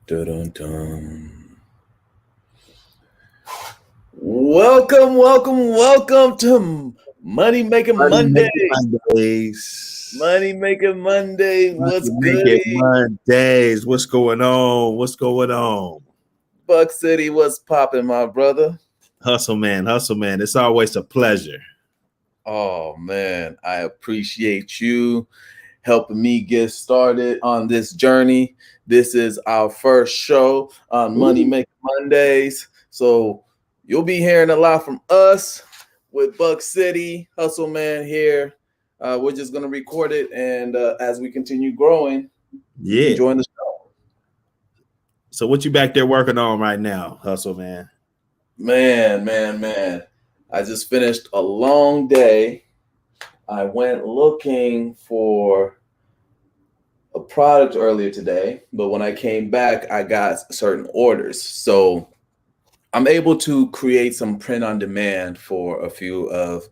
Dun-dun-dun. Welcome to Money Making Money Monday. Making Mondays. Money Making Monday. Money What's Making goody? Mondays. What's going on? What's going on? Buck City, what's popping, my brother? Hustle man, hustle man. It's always a pleasure. Oh man, I appreciate you helping me get started on this journey. This is our first show on Money Ooh. Making Mondays. So you'll be hearing a lot from us with Buck City, Hustle Man here. We're just going to record it. And as we continue growing, Yeah. join the show. So what you back there working on right now, hustle man? Man. I just finished a long day. I went looking for a product earlier today, but when I came back, I got certain orders. So I'm able to create some print on demand for a few of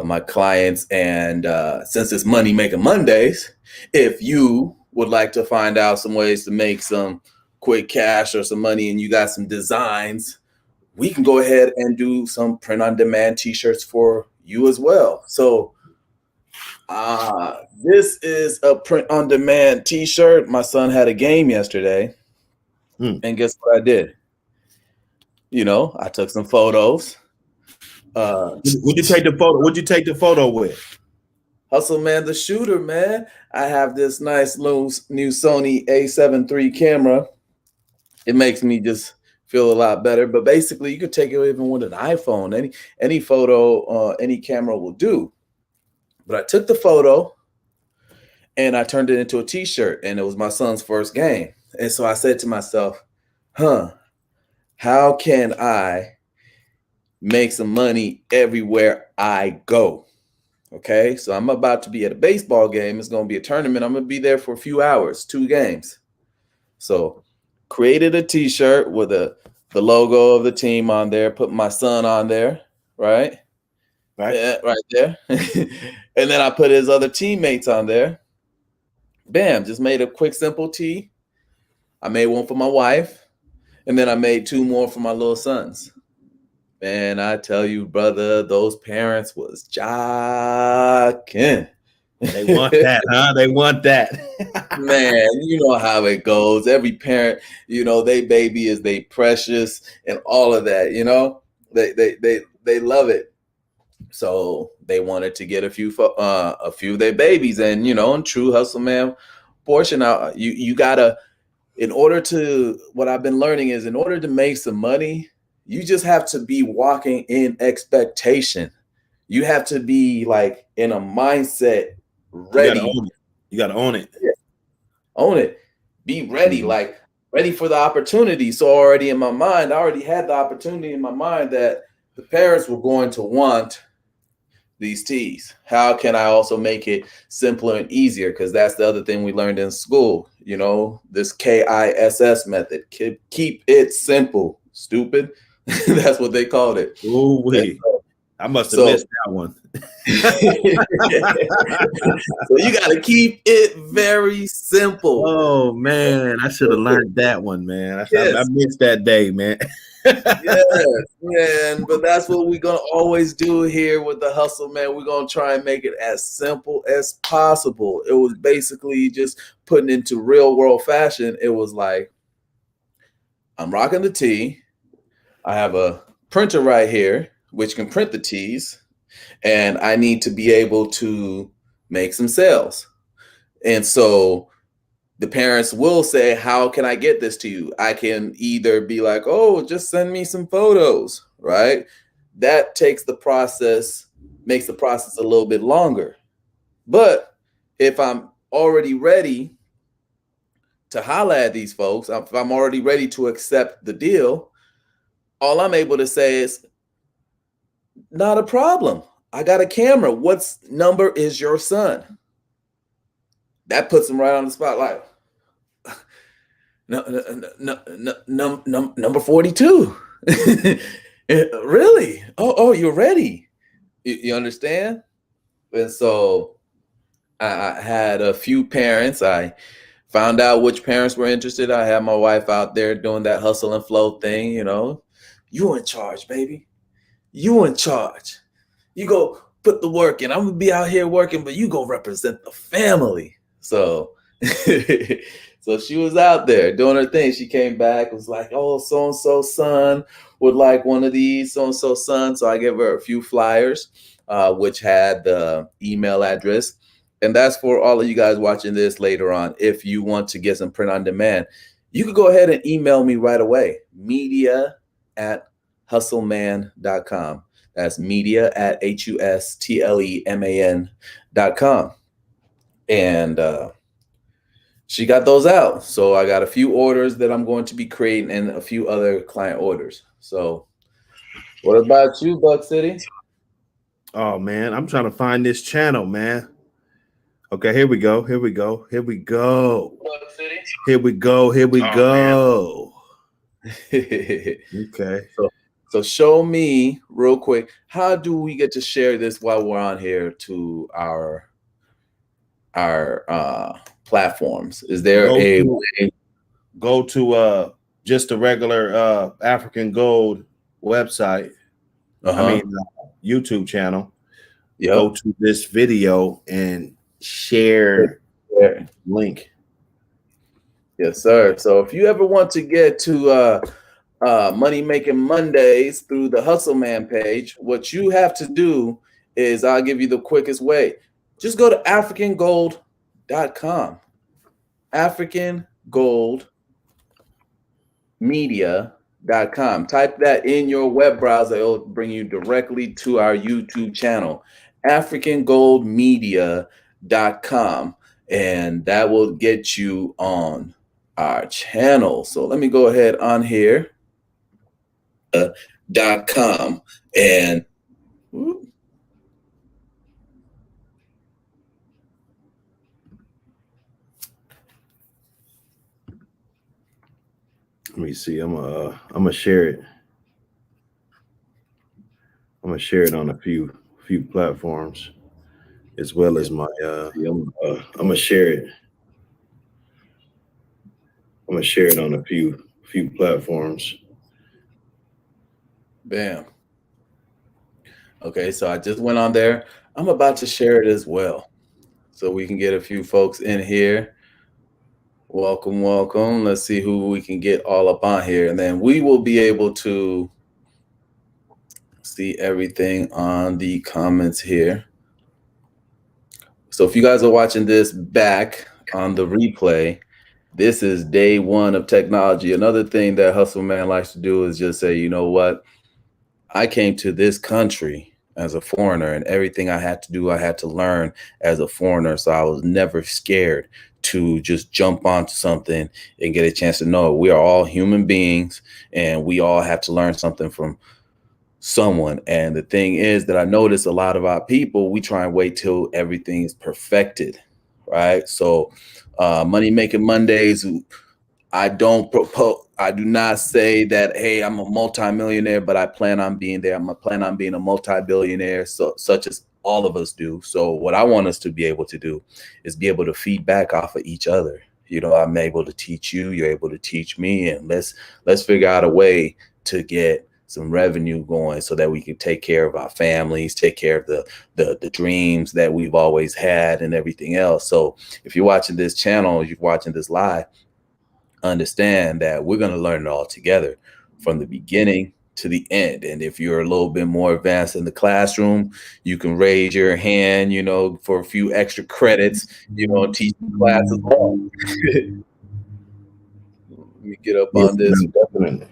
my clients. And since it's Money Making Mondays, if you would like to find out some ways to make some quick cash or some money and you got some designs, we can go ahead and do some print on demand t-shirts for you as well. So this is a print on demand t-shirt. My son had a game yesterday, Hmm. and guess what I did? I took some photos. Would you take the photo? Would you take the photo with? Hustle Man the shooter, man. I have this nice little new Sony A7 III camera. It makes me just feel a lot better. But basically, you could take it even with an iPhone. Any photo, any camera will do. But I took the photo and I turned it into a T-shirt, and it was my son's first game. And so I said to myself, how can I make some money everywhere I go? Okay, so I'm about to be at a baseball game. It's going to be a tournament. I'm going to be there for a few hours, 2 games. So created a T-shirt with the logo of the team on there, put my son on there, right? Right. Yeah, right there. And then I put his other teammates on there. Bam, just made a quick, simple tee. I made one for my wife, and then I made 2 more for my little sons. Man, I tell you, brother, those parents was jocking. They want that, huh? They want that. Man, you know how it goes. Every parent, they baby is they precious and all of that, They love it. So they wanted to get a few of their babies, and in true hustle man portion out, you gotta, in order to, what I've been learning is, in order to make some money, you just have to be walking in expectation. You have to be like in a mindset You gotta ready. own it. You gotta own it. Yeah, own it. Be ready, Mhm. like ready for the opportunity. So already in my mind, I already had the opportunity in my mind that the parents were going to want these teas. How can I also make it simpler and easier? Because that's the other thing we learned in school, this KISS method. Keep it simple, stupid. That's what they called it. Ooh And wee. I must have so, missed that one. so you got to keep it very simple. Oh man, I should have learned that one, man. I Yes, missed that day, man. yes, man. But that's what we're gonna always do here with the hustle, man. We're gonna try and make it as simple as possible. It was basically just putting into real world fashion. It was like, I'm rocking the tee. I have a printer right here, which can print the tees, and I need to be able to make some sales. And so the parents will say, how can I get this to you? I can either be like, oh, just send me some photos, right? That makes the process a little bit longer. But if I'm already ready to holla at these folks, if I'm already ready to accept the deal, all I'm able to say is, not a problem. I got a camera. What number is your son? That puts them right on the spotlight. No, number 42. Really? Oh, you're ready. You understand? And so I had a few parents. I Found out which parents were interested. I had my wife out there doing that hustle and flow thing, you know. You in charge, baby. You in charge. You go put the work in. I'm gonna be out here working, but you go represent the family. So so she was out there doing her thing. She came back, was like, oh, so and so son would like one of these, so and so son. So I gave her a few flyers, which had the email address. And that's for all of you guys watching this later on. If you want to get some print on demand, you could go ahead and email me right away. Media@hustleman.com. That's media@hustleman.com. And she got those out. So I got a few orders that I'm going to be creating and a few other client orders. So what about you, Buck City? Oh man, I'm trying to find this channel, man. Okay, here we go. Here we go. Here we go. Buck City? Here we go. Here we go. Okay. So show me real quick, how do we get to share this while we're on here to our platforms? Is there a way? Go to just a regular African Gold website. I mean YouTube channel. Yep. Go to this video and share link. Yes, sir. So if you ever want to get to Money Making Mondays through the Hustle Man page, what you have to do is, I'll give you the quickest way. Just go to africangold.com. africangoldmedia.com. Type that in your web browser. It'll bring you directly to our YouTube channel, africangoldmedia.com. And that will get you on our channel. So let me go ahead on here. .com and let me see. I'm gonna share it. I'm gonna share it on a few platforms, as well as my. I'm gonna share it. I'm gonna share it on a few platforms. Bam. Okay, so I just went on there. I'm about to share it as well, so we can get a few folks in here. Welcome, welcome. Let's see who we can get all up on here, and then we will be able to see everything on the comments here. So if you guys are watching this back on the replay, this is day one of technology. Another thing that Hustle Man likes to do is just say, you know what? I came to this country as a foreigner, and everything I had to do, I had to learn as a foreigner. So I was never scared to just jump onto something and get a chance to know we are all human beings and we all have to learn something from someone. And the thing is that I notice a lot of our people, we try and wait till everything is perfected, right? So Money Making Mondays, I don't propose, I do not say that, hey, I'm a multimillionaire, but I plan on being there. I'm plan on being a multi-billionaire, so such as all of us do. So what I want us to be able to do is be able to feedback off of each other. You know, I'm able to teach you, you're able to teach me, and let's figure out a way to get some revenue going so that we can take care of our families, take care of the dreams that we've always had and everything else. So if you're watching this channel, you're watching this live, understand that we're going to learn it all together from the beginning to the end. And if you're a little bit more advanced in the classroom, you can raise your hand, you know, for a few extra credits, you know, teach the class as well. Let me get up on this. Definitely.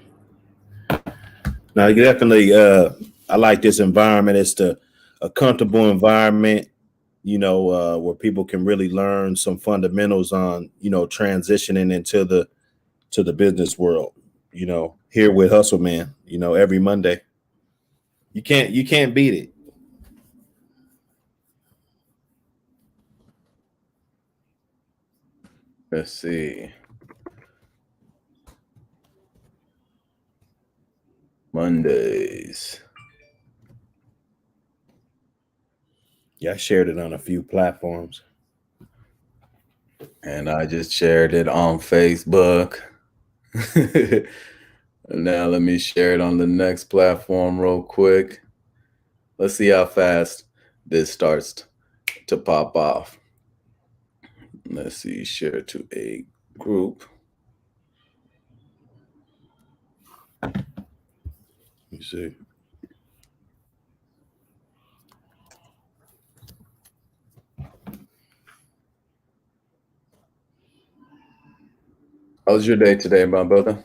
Now, definitely, I like this environment. It's a comfortable environment, you know, where people can really learn some fundamentals on, you know, transitioning into the business world. You know, here with Hustle Man, you know, every Monday. You can't beat it. Let's see. Mondays. Yeah, I shared it on a few platforms. And I just shared it on Facebook. Now let me share it on the next platform real quick. Let's see how fast this starts to pop off. Let's see, share to a group. You see. How's your day today, my brother?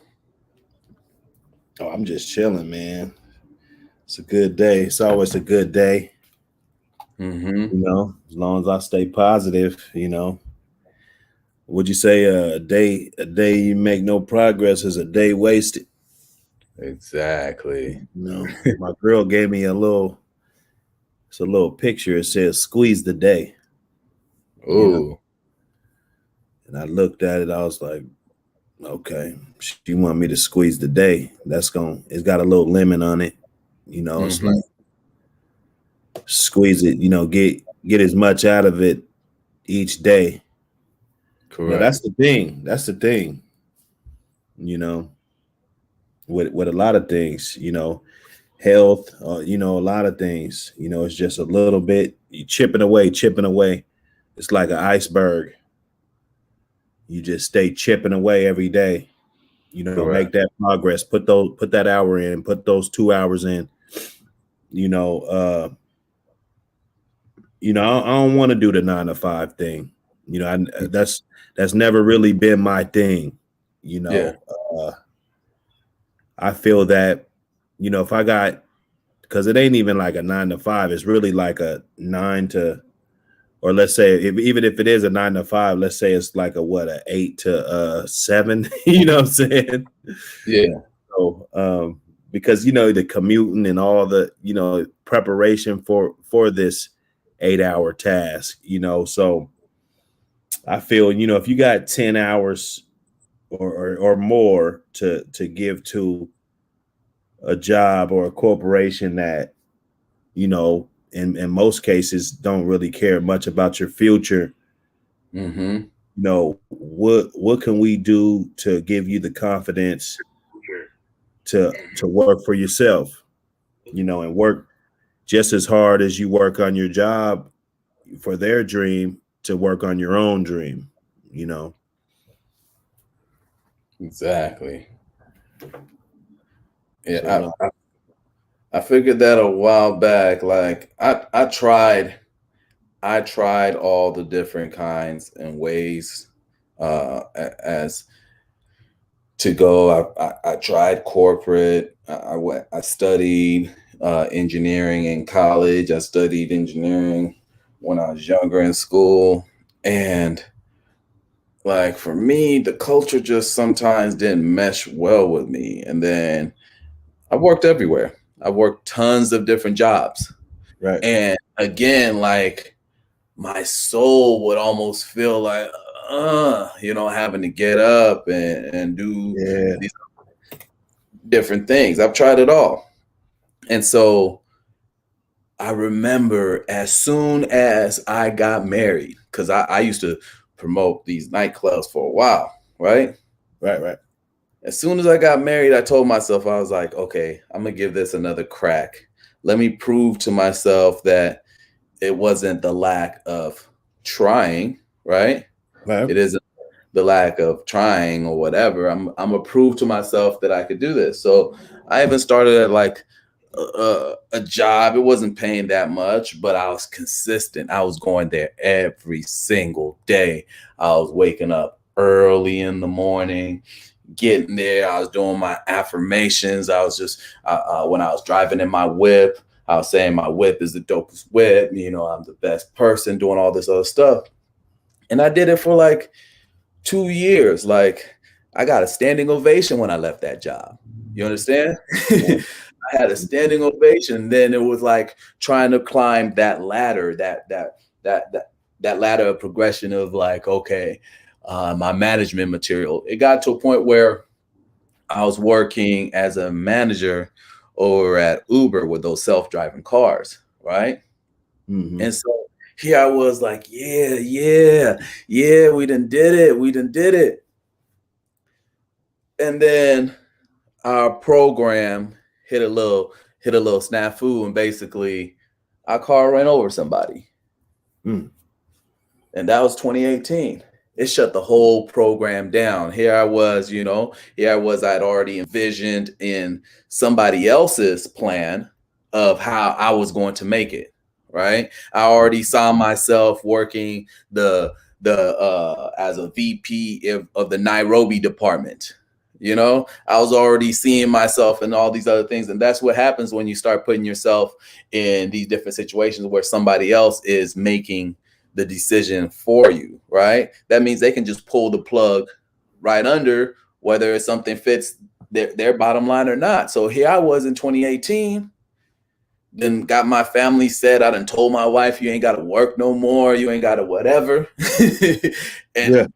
Oh, I'm just chilling, man. It's a good day. It's always a good day, Mm-hmm. as long as I stay positive, Would you say a day you make no progress is a day wasted? Exactly. My girl gave me it's a little picture. It says squeeze the day, you know. Oh, And I looked at it, I was like, okay, she want me to squeeze the day. It's got a little lemon on it. It's mm-hmm. like squeeze it, get as much out of it each day. That's Correct. the thing. That's the thing, you know, with a lot of things, health, a lot of things, it's just a little bit, you chipping away, chipping away. It's like an iceberg. You just stay chipping away every day, make Correct. that progress, put that hour in, put those 2 hours in, you know, uh, I don't want to do the 9 to 5 thing. That's never really been my thing. You Yeah. know, uh, I feel that, if I got, because it ain't even like a 9 to 5, it's really like a 9 to, or let's say, even if it is a 9 to 5, let's say it's like a 8 to 7. You know what I'm saying? Yeah. So, because the commuting and all the preparation for this 8 hour task, so I feel if you got 10 hours or more to give to a job or a corporation that in most cases don't really care much about your future. Mm-hmm. What can we do to give you the confidence to work for yourself, and work just as hard as you work on your job for their dream to work on your own dream, you know. Exactly. So Yeah. no. I figured that a while back. Like I tried all the different kinds and ways as to go. I tried corporate. I studied engineering in college. I studied engineering when I was younger in school, and like for me, the culture just sometimes didn't mesh well with me. And then I worked everywhere. I worked tons of different jobs, Right. and again, like my soul would almost feel like having to get up and do Yeah. these different things. I've tried it all. And so I remember as soon as I got married, because I used to promote these nightclubs for a while, right? Right. Right. As soon as I got married, I told myself, I was like, okay, I'm going to give this another crack. Let me prove to myself that it wasn't the lack of trying, right? Right. It isn't the lack of trying or whatever. I'm gonna prove to myself that I could do this. So I even started at like a job. It wasn't paying that much, but I was consistent. I was going there every single day. I was waking up early in the morning, getting there. I was doing my affirmations. I was just when I was driving in my whip, I was saying my whip is the dopest whip. I'm the best person, doing all this other stuff. And I did it for like 2 years. Like I got a standing ovation when I left that job. You understand? I had a standing ovation. Then it was like trying to climb that ladder, that ladder of progression of like, okay, my management material. It got to a point where I was working as a manager over at Uber with those self-driving cars, right? Mm-hmm. And so Here I was like, yeah, we done did it. We done did it. And then our program hit a little hit a little snafu, and basically our car ran over somebody. Mm. And that was 2018. It shut the whole program down. Here I was, here I was, I'd already envisioned in somebody else's plan of how I was going to make it, right? I already saw myself working the as a VP of the Nairobi department. I was already seeing myself and all these other things. And that's what happens when you start putting yourself in these different situations where somebody else is making the decision for you, right? That means they can just pull the plug right under, whether it's something fits their bottom line or not. So here I was in 2018, then got my family set. I done told my wife, you ain't got to work no more. You ain't got to whatever. Yeah.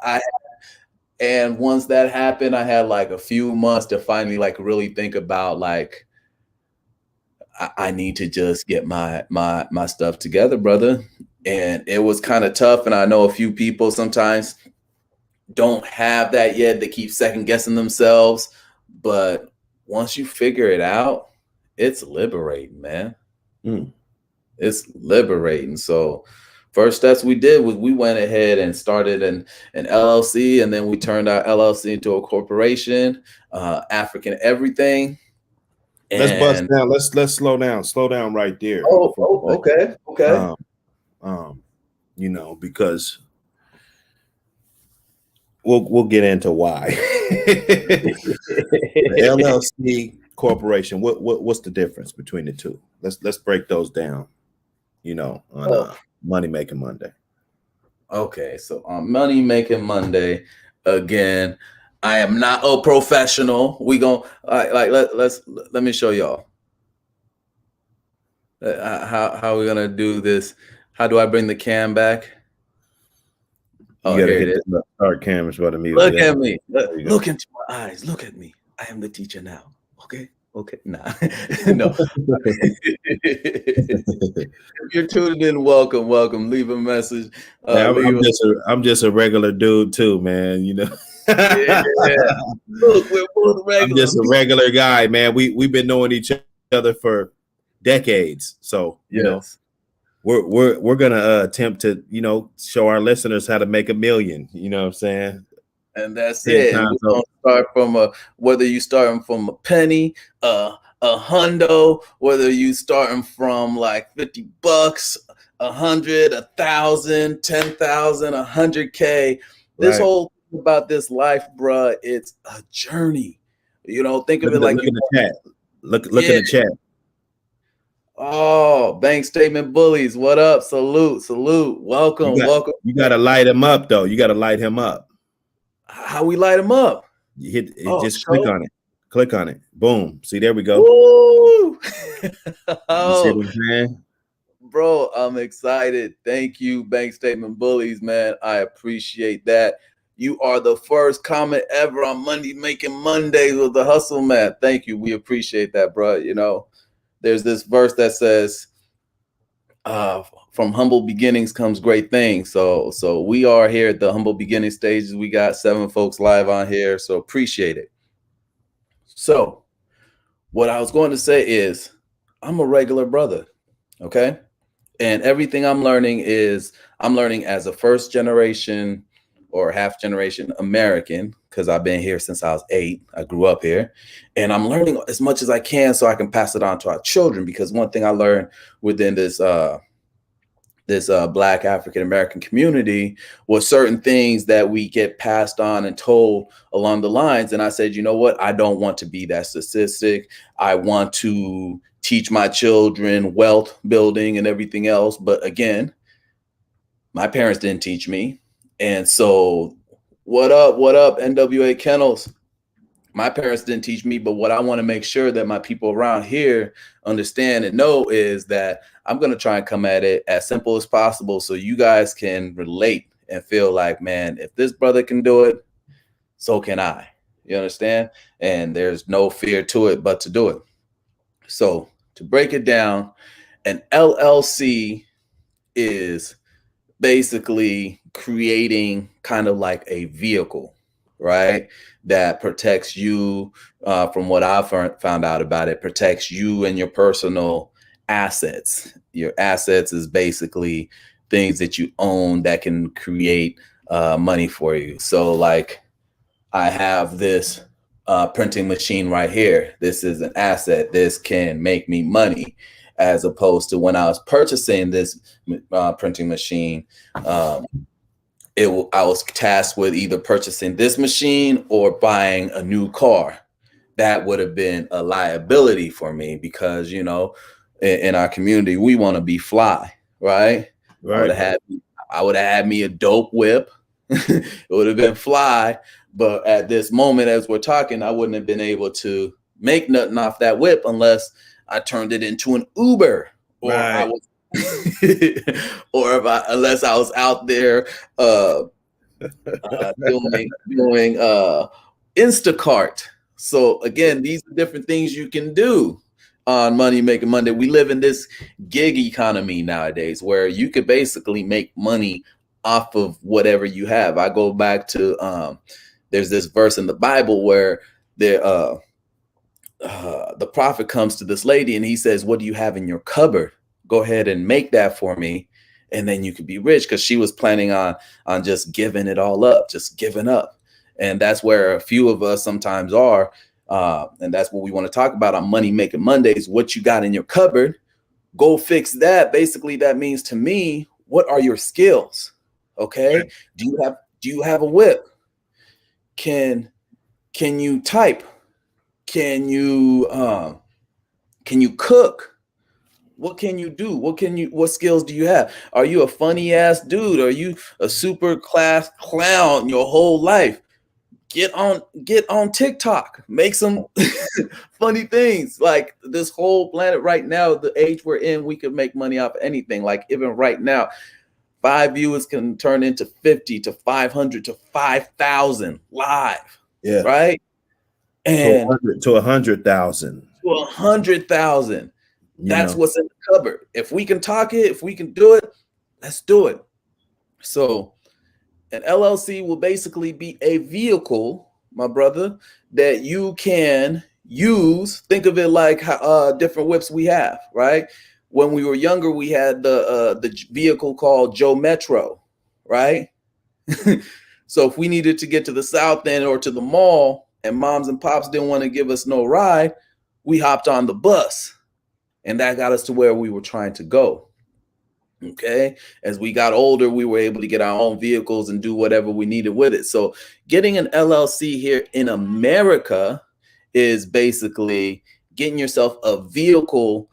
And once that happened, I had like a few months to finally like really think about like, I need to just get my stuff together, brother. And it was kind of tough. And I know a few people sometimes don't have that yet. They keep second guessing themselves. But once you figure it out, it's liberating, man. Mm. It's liberating. So first steps we did was we went ahead and started an LLC, and then we turned our LLC into a corporation, African everything. Let's bust And down. Let's slow down. Slow down right there for a second. okay. Um, because we'll get into why. The LLC corporation. What's the difference between the two? Let's break those down. On Oh, Money Making Monday. okay, so on Money Making Monday, again, I am not a professional. We gon' like let me show y'all how we gonna do this. How do I bring the cam back? You Oh, got to here it hit is. the start cameras for the music. Look at me. There you go. Look into my eyes. Look at me. I am the teacher now. Okay. Okay. Nah. No. If you're tuning in, welcome, welcome. Leave a message. Yeah, Leave I'm just a regular dude too, man. yeah. Look, we're both I'm regular just a people. regular guy, man. We've been knowing each other for decades, so Yes. we're gonna attempt to show our listeners how to make $1 million. You know what I'm saying? And that's 10 it. And we're times gonna over. start from whether you starting from a penny, a hundo, whether you starting from like $50, 100, 1,000, 10,000, 100K. This Right. whole thing about this life, bruh, it's a journey. Think of Look it at the like look you. in the chat. Look in Yeah. the chat. Oh, bank statement bullies. What up? Salute, salute. You Welcome, got welcome. you got to light him up though. You got to light him up. How we light them up? You hit it. Oh, Just click show. on it. Click on it. Boom. See, there we go. Woo! You see Oh, what I'm saying? bro, I'm excited. Thank you, Bank Statement Bullies, man. I appreciate that. You are the first comment ever on Money Making Mondays with the Hustle Man. Thank you. We appreciate that, bro. There's this verse that says, from humble beginnings comes great things. So we are here at the humble beginning stages. We got 7 folks live on here. So appreciate it. So what I was going to say is I'm a regular brother. Okay. And everything I'm learning as a first generation or half generation American, because I've been here since I was 8. I grew up here, and I'm learning as much as I can so I can pass it on to our children. Because one thing I learned within this Black African American community was certain things that we get passed on and told along the lines. And I said, you know what? I don't want to be that statistic. I want to teach my children wealth building and everything else. But again, my parents didn't teach me. And so, what up, NWA Kennels? My parents didn't teach me, but what I want to make sure that my people around here understand and know is that I'm going to try and come at it as simple as possible so you guys can relate and feel like, man, if this brother can do it, so can I. You understand? And there's no fear to it but to do it. So, to break it down, an LLC is basically creating kind of like a vehicle, right? That protects you, from what I've found out about it, protects you and your personal assets. Your assets is basically things that you own that can create money for you. So, like, I have this printing machine right here. This is an asset. This can make me money, as opposed to when I was purchasing this printing machine. Um, I was tasked with either purchasing this machine or buying a new car. That would have been a liability for me because, in our community we want to be fly, right? I would Right. have had I would have had me a dope whip. It would have been fly, but at this moment, as we're talking, I wouldn't have been able to make nothing off that whip unless I turned it into an Uber, or I Right. was, or unless I was out there uh, doing Instacart. So again, these are different things you can do on Money Making Monday. We live in this gig economy nowadays where you could basically make money off of whatever you have. I go back to there's this verse in the Bible where the prophet comes to this lady and he says, "What do you have in your cupboard? Go ahead and make that for me, and then you could be rich." Because she was planning on just giving it all up, just giving up, and that's where a few of us sometimes are. And that's what we want to talk about on Money Making Mondays. What you got in your cupboard? Go fix that. Basically, that means to me, what are your skills? Okay, do you have a whip? Can you type? Can you cook? What can you do? What skills do you have? Are you a funny ass dude? Are you a super class clown your whole life? Get on TikTok. Make some funny things. Like this whole planet right now, the age we're in, we could make money off anything. Like even right now, 5 viewers can turn into 50 to 500 to 5,000 live, Yeah. right? To And 100,000. to 100,000. You That's know. what's in the cupboard. If we can talk it, if we can do it, let's do it. So an LLC will basically be a vehicle, my brother, that you can use. Think of it like different whips we have, right? When we were younger, we had the vehicle called Joe Metro, right? So if we needed to get to the south end or to the mall, and moms and pops didn't want to give us no ride, we hopped on the bus, and that got us to where we were trying to go. Okay. As we got older, we were able to get our own vehicles and do whatever we needed with it. So getting an LLC here in America is basically getting yourself a vehicle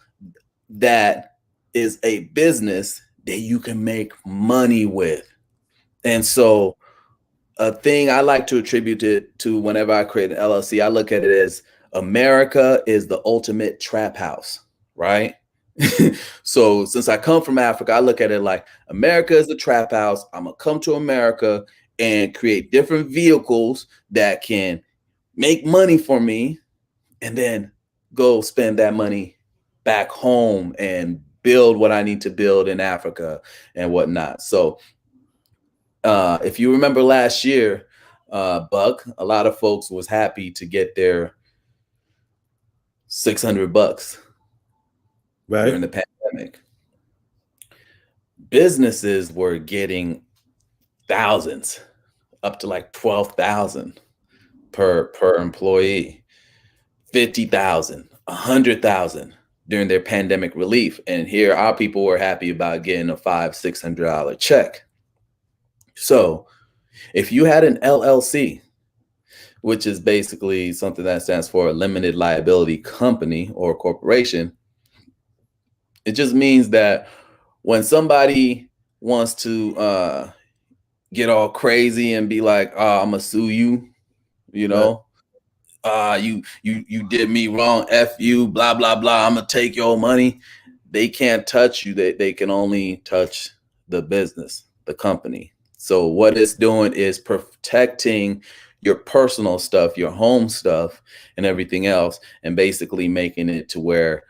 that is a business that you can make money with. And so a thing I like to attribute it to whenever I create an LLC, I look at it as America is the ultimate trap house, right? So since I come from Africa, I look at it like America is the trap house. I'm gonna come to America and create different vehicles that can make money for me, and then go spend that money back home and build what I need to build in Africa and whatnot. So if you remember last year, Buck, a lot of folks was happy to get their $600 during Right. the pandemic. Businesses were getting thousands, up to like 12,000 per employee, 50,000, 100,000 during their pandemic relief. And here our people were happy about getting a $500-$600 check. So if you had an LLC, which is basically something that stands for a limited liability company or corporation, it just means that when somebody wants to get all crazy and be like, "Oh, I'm gonna sue you," you Right. know, you did me wrong, f you, blah blah blah. I'm gonna take your money. They can't touch you. They can only touch the business, the company. So what it's doing is protecting your personal stuff, your home stuff, and everything else, and basically making it to where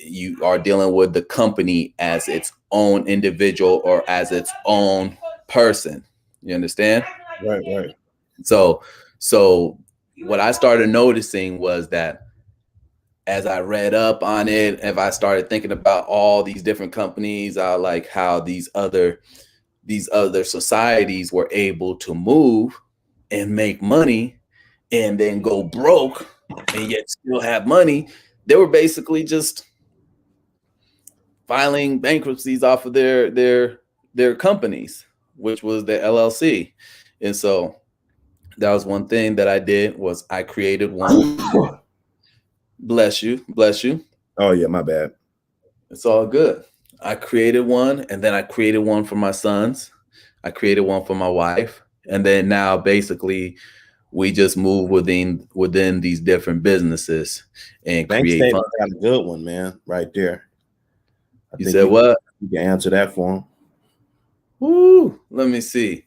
you are dealing with the company as its own individual or as its own person. You understand? Right, right. So, so what I started noticing was that as I read up on it, if I started thinking about all these different companies, I like how these other societies were able to move and make money and then go broke and yet still have money. They were basically just filing bankruptcies off of their companies, which was the LLC. And so that was one thing that I did was I created one. Bless you, bless you. Oh yeah, my bad. It's all good. I created one, and then I created one for my sons. I created one for my wife, and then now basically we just move within these different businesses and Bank create fun. statement got a good one, man, right there. I You think said what? you can answer that for him. Woo! Let me see.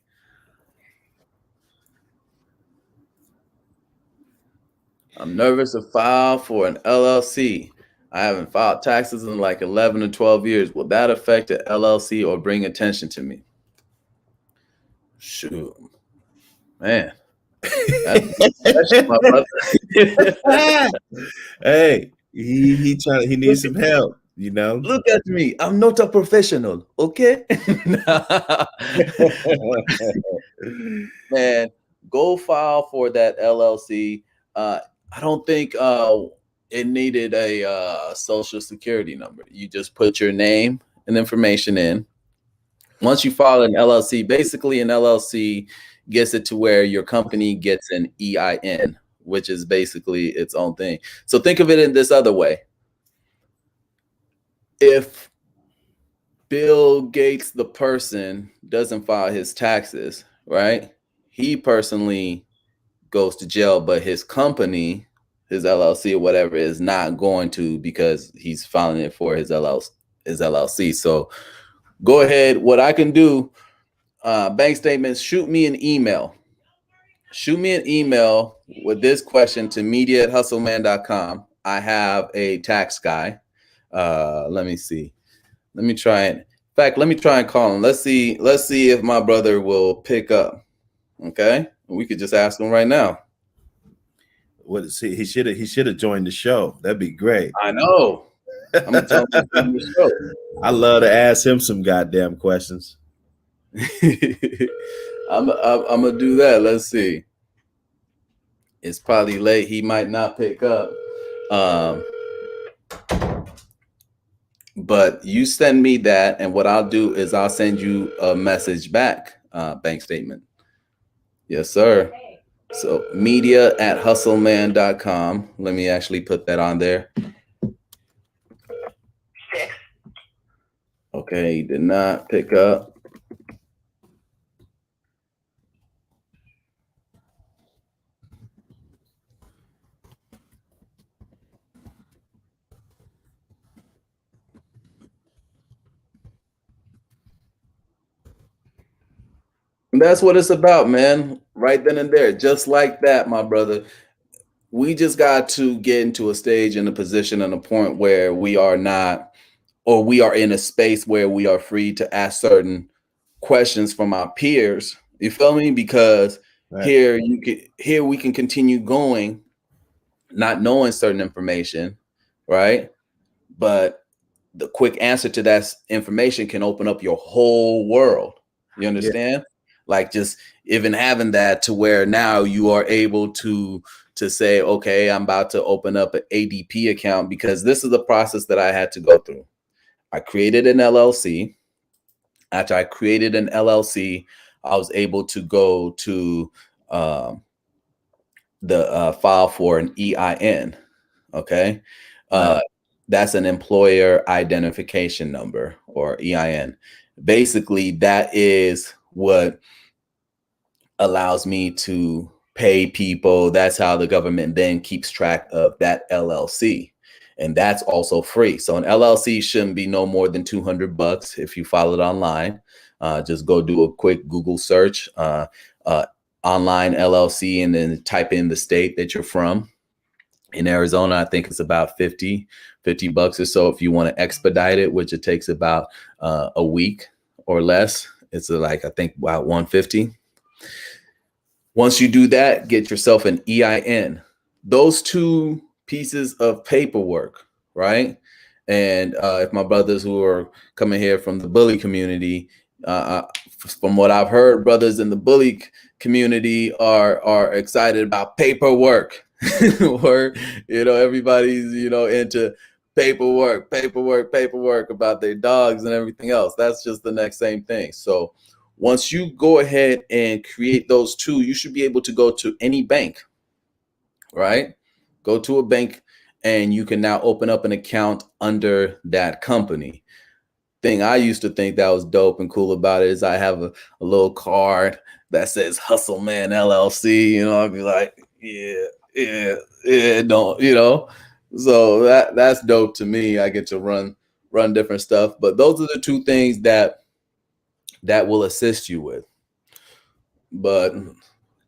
I'm nervous to file for an LLC. I haven't filed taxes in like 11 or 12 years. Will that affect the LLC or bring attention to me? Shoot, man. That's a good question, my brother. Hey, he needs some help, you know. Look at me. I'm not a professional, okay? Man, go file for that LLC. I don't think it needed a social security number. You just put your name and information in. Once you file an LLC, basically an LLC gets it to where your company gets an EIN, which is basically its own thing. So think of it in this other way. If Bill Gates, the person, doesn't file his taxes, right? He personally goes to jail, but his company, his LLC or whatever, is not going to because he's filing it for his LLC. So go ahead. What I can do, bank statements, shoot me an email. Shoot me an email with this question to media@hustleman.com. I have a tax guy. Let me see. Let me try it. In fact, let me try and call him. Let's see if my brother will pick up. Okay, we could just ask him right now. What is he should have joined the show. That'd be great. I know. I'm gonna tell him to do the show. I love to ask him some goddamn questions. I'm gonna do that. Let's see. It's probably late. He might not pick up. But you send me that, and what I'll do is I'll send you a message back, bank statement. Yes, sir. So media@hustleman.com. Let me actually put that on there. Okay, he did not pick up. And that's what it's about, man. Right then and there, just like that, my brother. We just got to get into a stage and a position and a point where we are not, or we are in a space where we are free to ask certain questions from our peers. You feel me? Because Right. here we can continue going, not knowing certain information, right? But the quick answer to that information can open up your whole world. You understand? Like just even having that to where now you are able to say, okay, I'm about to open up an ADP account because this is the process that I had to go through. I created an LLC. After I created an LLC, I was able to go to the file for an EIN. Okay. Right. That's an employer identification number or EIN. Basically, that is what allows me to pay people. That's how the government then keeps track of that LLC. And that's also free. So an LLC shouldn't be no more than $200 if you file it online. Just go do a quick Google search, online LLC, and then type in the state that you're from. In Arizona, I think it's about 50 bucks or so if you want to expedite it, which it takes about a week or less. It's like, I think about 150. Once you do that, get yourself an EIN. Those two pieces of paperwork, right? And if my brothers who are coming here from the bully community, from what I've heard, brothers in the bully community are excited about paperwork. Or everybody's into paperwork about their dogs and everything else. That's just the next same thing. So once you go ahead and create those two, you should be able to go to any bank, right? Go to a bank and you can now open up an account under that company. Thing I used to think that was dope and cool about it is I have a little card that says Hustle Man LLC. I'd be like, yeah, yeah, yeah, don't, So that's dope to me. I get to run different stuff. But those are the two things that will assist you with. But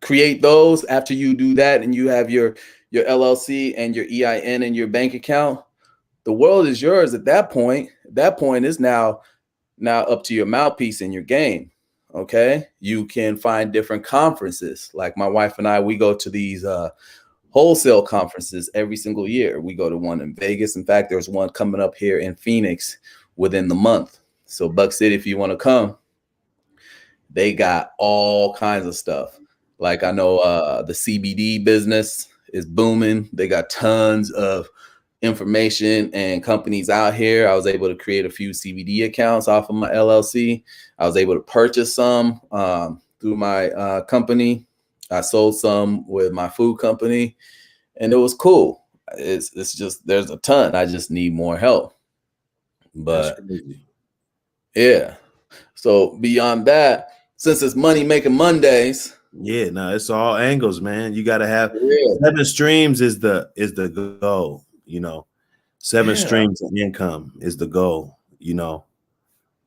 create those. After you do that and you have your LLC and your EIN and your bank account, the world is yours at that point. That point is now up to your mouthpiece in your game. Okay, you can find different conferences. Like my wife and I, we go to these wholesale conferences every single year. We go to one in Vegas. In fact, there's one coming up here in Phoenix within the month. So Buck City, if you want to come, they got all kinds of stuff. Like I know the CBD business is booming. They got tons of information and companies out here. I was able to create a few CBD accounts off of my LLC. I was able to purchase some through my company. I sold some with my food company, and it was cool. It's just there's a ton. I just need more help. But yeah. So beyond that, since it's money making Mondays. Yeah, no, it's all angles, man. You got to have 7 streams is the goal, 7 streams of income is the goal,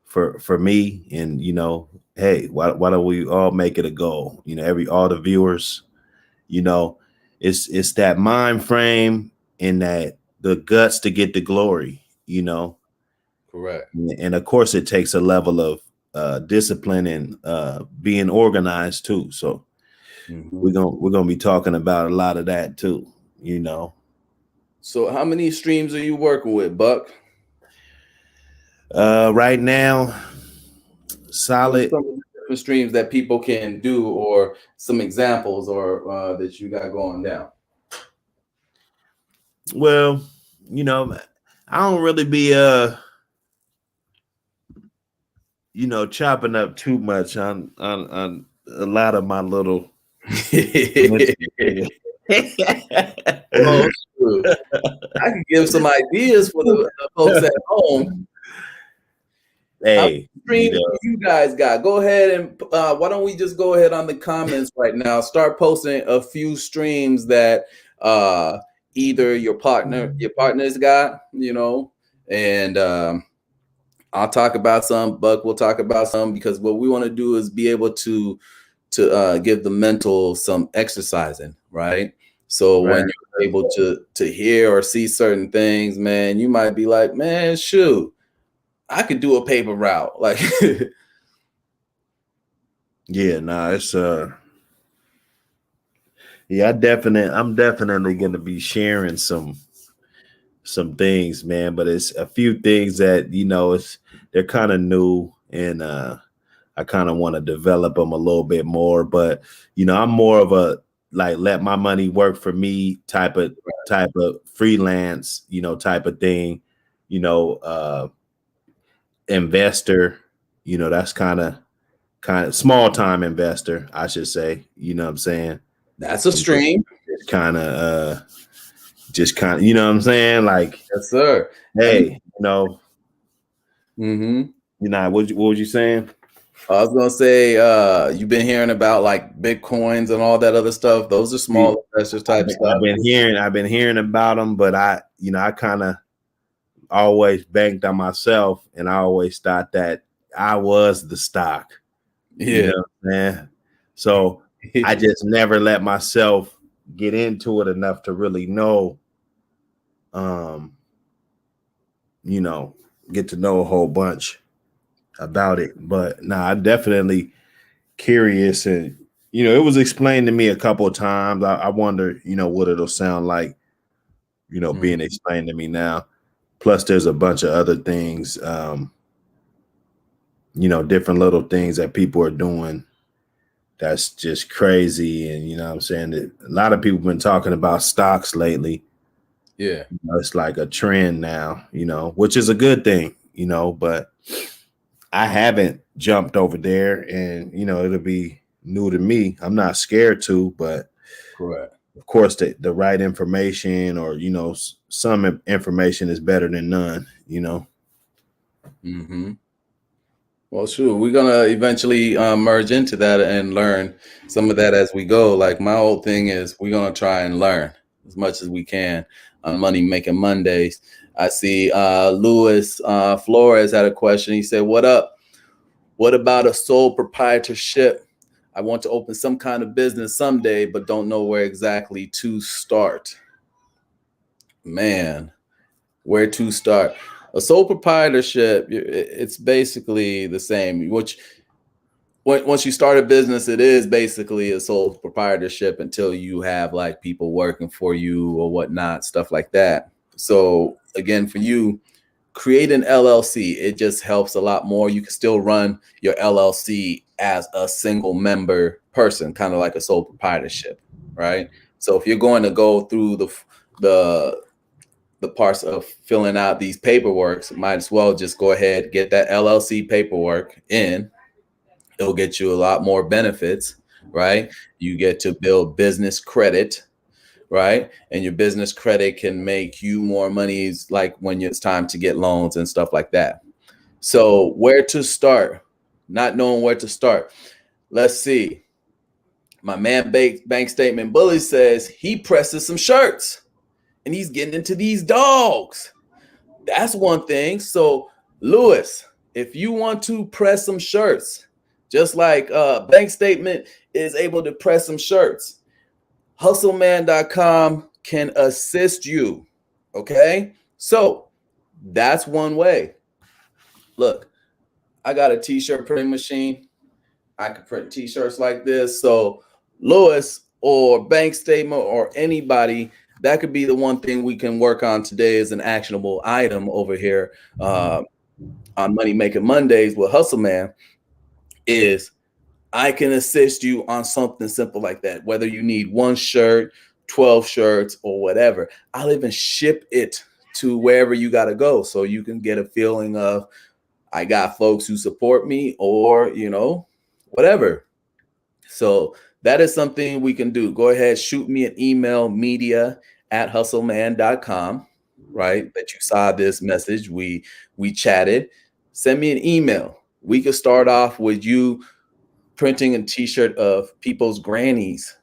for me. And hey, why don't we all make it a goal? All the viewers, it's that mind frame and that the guts to get the glory, Correct. And of course it takes a level of discipline and being organized too. So we're gonna be talking about a lot of that too, So how many streams are you working with, Buck? Right now, solid. Some different streams that people can do, or some examples, or that you got going down. Well, I don't really be chopping up too much on a lot of my little Well, I can give some ideas for the folks at home. Hey, streams you guys got? Go ahead and why don't we just go ahead on the comments right now? Start posting a few streams that either your partner's got, and I'll talk about some. Buck will talk about some, because what we want to do is be able to give the mental some exercising, right? So when you're able to hear or see certain things, man, you might be like, man, shoot, I could do a paper route. Like, yeah, nah, it's yeah, I'm definitely gonna be sharing some things, man. But it's a few things that they're kind of new, and I kind of want to develop them a little bit more. But I'm more of a let my money work for me type of freelance, type of thing, investor, that's kind of small time investor, I should say, you know what I'm saying? That's a stream. Kind of you know what I'm saying? Like, yes, sir. Hey, what was you saying? I was gonna say, you've been hearing about like Bitcoins and all that other stuff. Those are small investors type stuff. I've been hearing about them, but I kind of always banked on myself, and I always thought that I was the stock. Yeah. You know what I'm saying? So I just never let myself get into it enough to really know um, you know, get to know a whole bunch about it. But I definitely curious, and it was explained to me a couple of times. I wonder, what it'll sound like, being Mhm. explained to me now. Plus, there's a bunch of other things, different little things that people are doing that's just crazy. And what I'm saying, that a lot of people been talking about stocks lately. Yeah. It's like a trend now, which is a good thing, but I haven't jumped over there, and it'll be new to me. I'm not scared to, but Correct. of course the right information, or some information is better than none. Mm-hmm. Well, sure. We're gonna eventually merge into that and learn some of that as we go. Like my whole thing is, we're gonna try and learn as much as we can on Money Making Mondays. I see Luis Flores had a question. He said, "What up? What about a sole proprietorship? I want to open some kind of business someday, but don't know where exactly to start." Man, where to start? A sole proprietorship, it's basically the same. Which once you start a business, it is basically a sole proprietorship until you have like people working for you or whatnot, stuff like that. So again, for you, create an LLC. It just helps a lot more. You can still run your LLC as a single member person, kind of like a sole proprietorship, right? So if you're going to go through the the parts of filling out these paperwork, might as well just go ahead, get that LLC paperwork in. It'll get you a lot more benefits, right? You get to build business credit, right? And your business credit can make you more money, like when it's time to get loans and stuff like that. So where to start? Not knowing where to start. Let's see. My man Bank Statement Bully says he presses some shirts and he's getting into these dogs. That's one thing. So Lewis, if you want to press some shirts, just like Bank Statement is able to press some shirts, hustleman.com can assist you. Okay. So that's one way. Look, I got a t-shirt printing machine. I can print t-shirts like this. So Lewis or Bank Statement or anybody, that could be the one thing we can work on today as an actionable item over here on Money Making Mondays with Hustle Man, is I can assist you on something simple like that. Whether you need one shirt, 12 shirts, or whatever, I'll even ship it to wherever you got to go so you can get a feeling of, I got folks who support me, or, whatever. So that is something we can do. Go ahead, shoot me an email, media@hustleman.com, right? That you saw this message. We chatted. Send me an email. We could start off with you printing a t-shirt of people's grannies,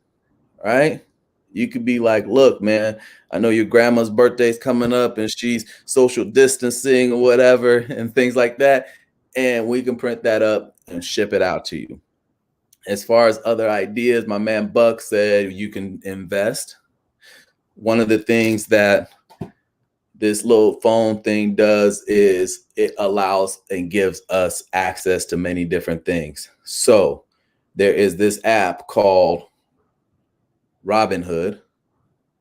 right? You could be like, look, man, I know your grandma's birthday's coming up and she's social distancing or whatever and things like that. And we can print that up and ship it out to you. As far as other ideas, my man Buck said you can invest. One of the things that this little phone thing does is it allows and gives us access to many different things. So there is this app called Robinhood.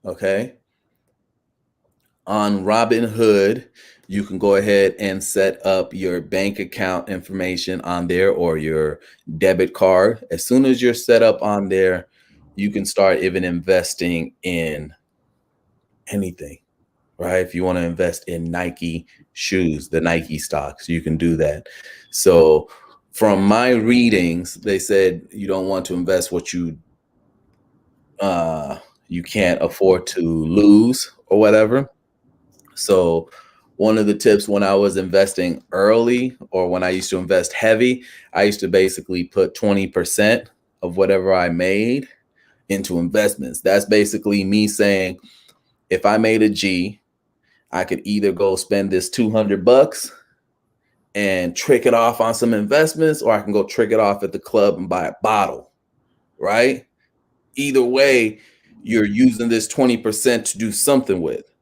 Okay. On Robinhood, you can go ahead and set up your bank account information on there, or your debit card. As soon as you're set up on there, you can start even investing in anything, right? If you want to invest in Nike shoes, the Nike stocks, you can do that. So from my readings, they said you don't want to invest what uh you can't afford to lose or whatever. So one of the tips when I was investing early, or when I used to invest heavy, I used to basically put 20% of whatever I made into investments. That's basically me saying, if I made a G, I could either go spend this 200 bucks and trick it off on some investments, or I can go trick it off at the club and buy a bottle, right? Either way, you're using this 20% to do something with.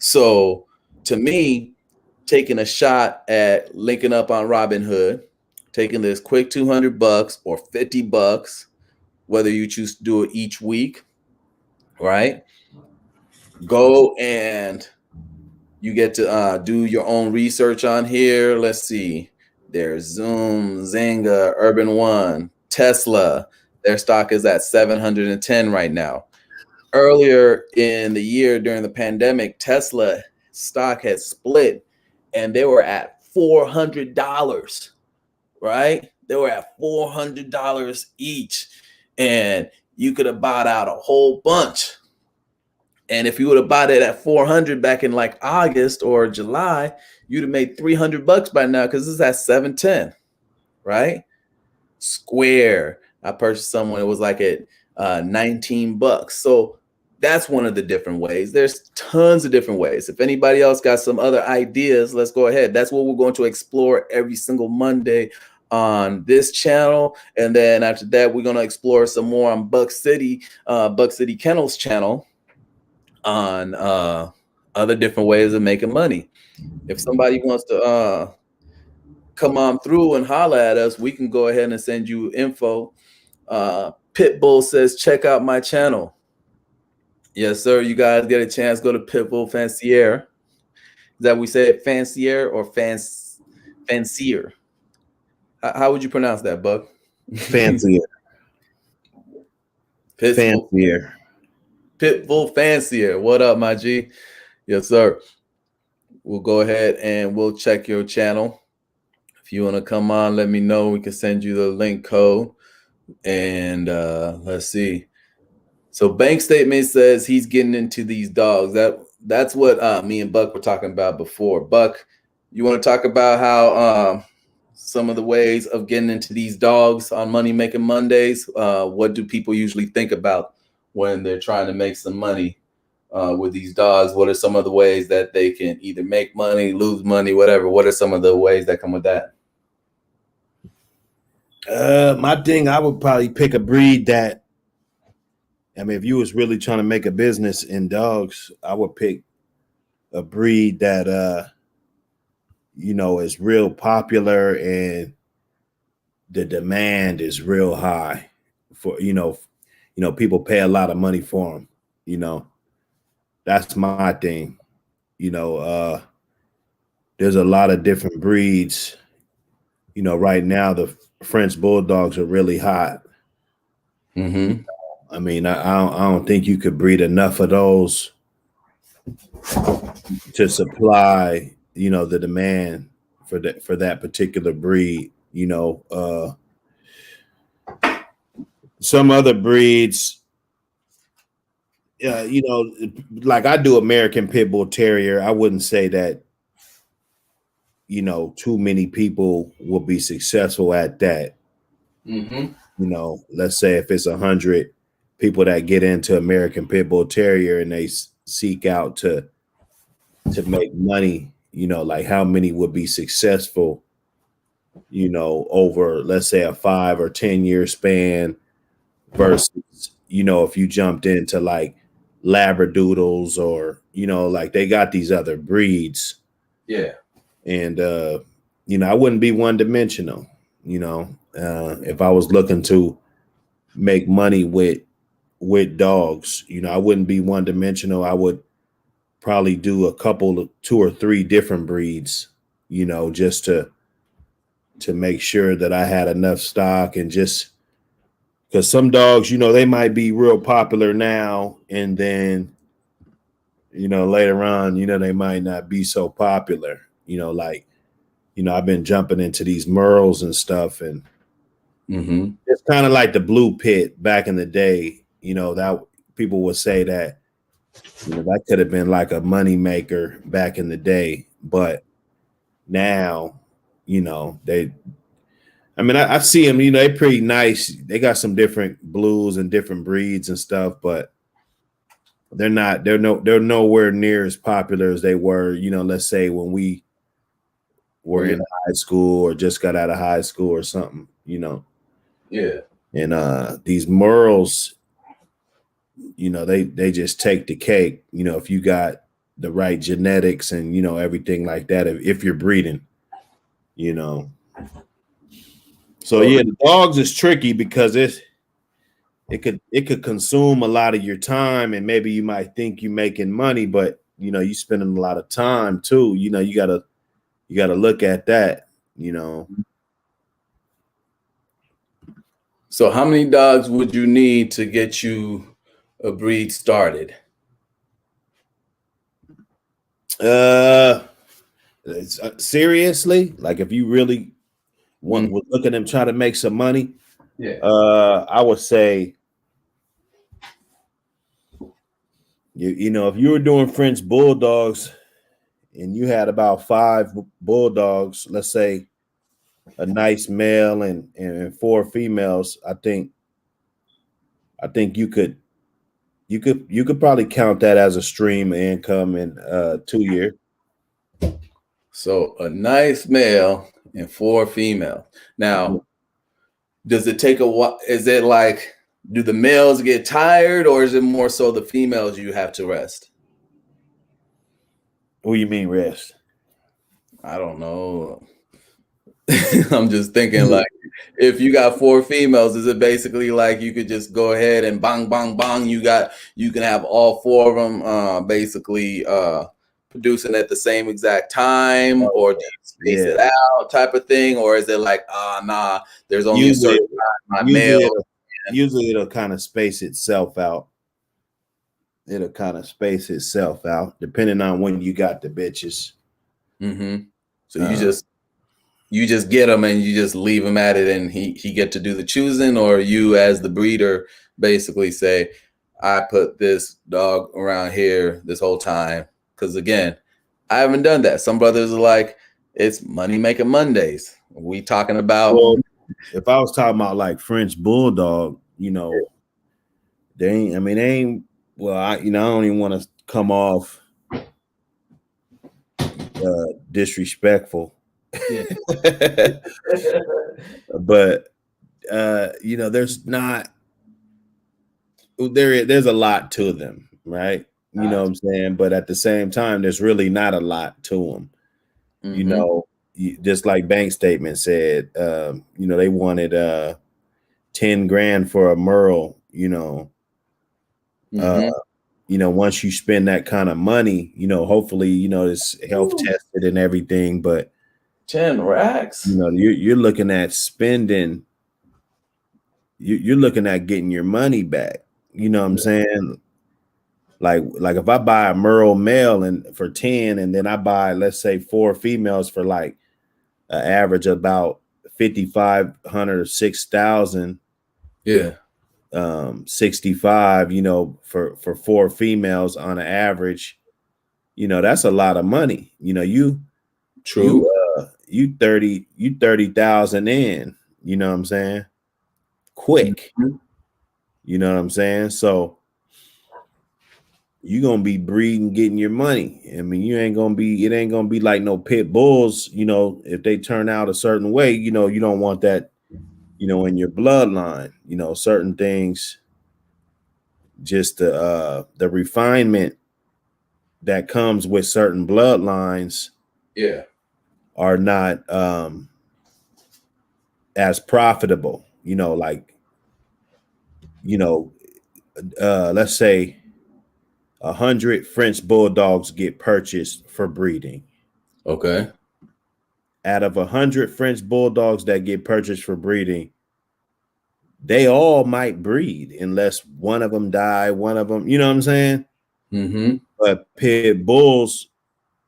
So to me, taking a shot at linking up on Robinhood, taking this quick $200 or $50, whether you choose to do it each week, right? Go and you get to do your own research on here. Let's see. There's Zoom, Zynga, Urban One, Tesla. Their stock is at 710 right now. Earlier in the year during the pandemic, Tesla stock had split and they were at $400, right? They were at $400 each. And you could have bought out a whole bunch. And if you would have bought it at 400 back in like August or July, you'd have made $300 by now because it's at 710, right? Square. I purchased someone, it was like at $19. So that's one of the different ways. There's tons of different ways. If anybody else got some other ideas, let's go ahead. That's what we're going to explore every single Monday on this channel. And then after that, we're going to explore some more on Buck City Kennels channel on other different ways of making money. If somebody wants to come on through and holler at us, we can go ahead and send you info. Pitbull says, check out my channel. Yes, sir. You guys get a chance, go to Pitbull Fancier. Is that we say it, Fancier or Fancier? How would you pronounce that, Buck? Fancier. Fancier. Pitbull Fancier. What up, my G? Yes, sir. We'll go ahead and we'll check your channel. If you want to come on, let me know. We can send you the link code. And let's see. So bank statement says he's getting into these dogs. That's what me and Buck were talking about before. Buck, you want to talk about how some of the ways of getting into these dogs on Money Making Mondays? What do people usually think about when they're trying to make some money with these dogs? What are some of the ways that they can either make money, lose money, whatever? What are some of the ways that come with that? My thing, I would probably pick a breed that, I mean, if you was really trying to make a business in dogs, I would pick a breed that, is real popular and the demand is real high for, people pay a lot of money for them. That's my thing. There's a lot of different breeds. Right now the French bulldogs are really hot. Mm-hmm. I mean, I don't think you could breed enough of those to supply, the demand for that particular breed. Some other breeds, like I do American Pit Bull Terrier. I wouldn't say that, too many people will be successful at that. Mm-hmm. Let's say if it's 100 people that get into American Pit Bull Terrier and they seek out to make money, like how many would be successful, over, let's say, a 5 or 10 year span versus, if you jumped into like Labradoodles or, like they got these other breeds. Yeah. And, I wouldn't be one dimensional, if I was looking to make money with dogs, I wouldn't be one dimensional. I would probably do a couple of 2 or 3 different breeds, just to make sure that I had enough stock, and just because some dogs, they might be real popular now and then, later on, they might not be so popular, like, I've been jumping into these Merles and stuff, and Mm-hmm. it's kind of like the Blue Pit back in the day, that people would say that, that could have been like a money maker back in the day. But now, I see them, they're pretty nice. They got some different blues and different breeds and stuff, but they're nowhere near as popular as they were, let's say when we were in high school or just got out of high school or something, Yeah. And these Merles, they just take the cake. If you got the right genetics and everything like that if you're breeding, you know. So So yeah, the dogs is tricky because it could consume a lot of your time, and maybe you might think you're making money, but you spending a lot of time too. You gotta look at that, you know. so how many dogs would you need to get you a breed started? Uh, Seriously, like if you really Mm, would look at them try to make some money, yeah. I would say if you were doing French bulldogs and you had about 5 bulldogs, let's say a nice male and 4 females, I think you could probably count that as a stream of income in 2 years. So a nice male and 4 female. Now, does it take a while? Is it like, do the males get tired, or is it more so the females you have to rest? What do you mean rest? I don't know. I'm just thinking like, if you got 4 females, is it basically like you could just go ahead and bang, bang, bang? You can have all 4 of them basically producing at the same exact time, Oh, or do you space yeah. it out type of thing, or is it like, nah, there's only a Usually, certain time my usually male. it'll usually it'll kind of space itself out. It'll kind of space itself out depending on when you got the bitches. Mm-hmm. So Uh, you just get them and you just leave him at it, and he get to do the choosing, or you as the breeder basically say, I put this dog around here this whole time. Because again, I haven't done that. Some brothers are like, it's money making Mondays. We talking about well, if I was talking about like French bulldog, they ain't. I mean, they ain't. Well, I don't even want to come off disrespectful, yeah. but there's not there's a lot to them, right? You know what I'm saying? But at the same time, there's really not a lot to them. You Mm-hmm. know, just like bank statement said, they wanted 10 grand for a Merle, uh, Mm-hmm. once you spend that kind of money, hopefully, it's health tested and everything, but 10 racks. you're looking at spending, you're looking at getting your money back. You know what I'm saying? Like if I buy a Merle male and for 10, and then I buy, let's say 4 females for like an average about 5,500 or 6,000, Yeah. 65, for 4 females on an average, that's a lot of money. You True. you 30,000 in, you know what I'm saying? Quick, Mhm. you know what I'm saying? So you're gonna be breeding, getting your money. I mean, it ain't gonna be like no pit bulls, if they turn out a certain way, you don't want that, in your bloodline, certain things, just the refinement that comes with certain bloodlines Yeah. are not as profitable, like, you know, let's say 100 French bulldogs get purchased for breeding. Okay. Out of 100 French bulldogs that get purchased for breeding, they all might breed unless one of them die, one of them, you know what I'm saying? Mm-hmm. But pit bulls,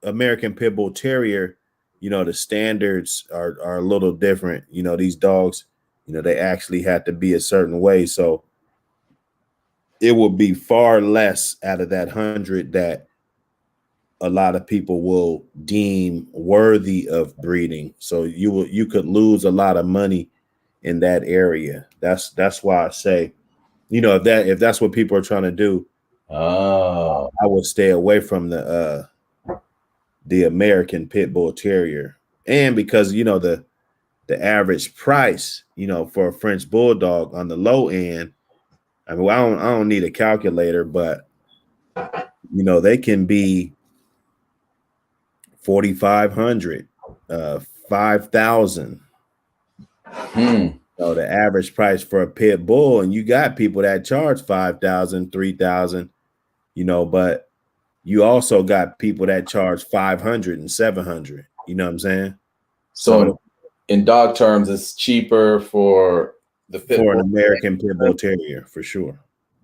American Pit Bull Terrier, the standards are a little different. These dogs, they actually have to be a certain way. So it will be far less out of that 100 that a lot of people will deem worthy of breeding. So you could lose a lot of money in that area. That's why I say, if that's what people are trying to do, Oh. I would stay away from the American Pit Bull Terrier. And because the average price, for a French Bulldog on the low end, I mean, I don't need a calculator, but they can be 4,500, 5,000. Hmm. So the average price for a pit bull, and you got people that charge 5,000, 3,000. But you also got people that charge 500 and 700. You know what I'm saying? So So in dog terms, it's cheaper for the pit for an bull, American pit bull terrier, for sure.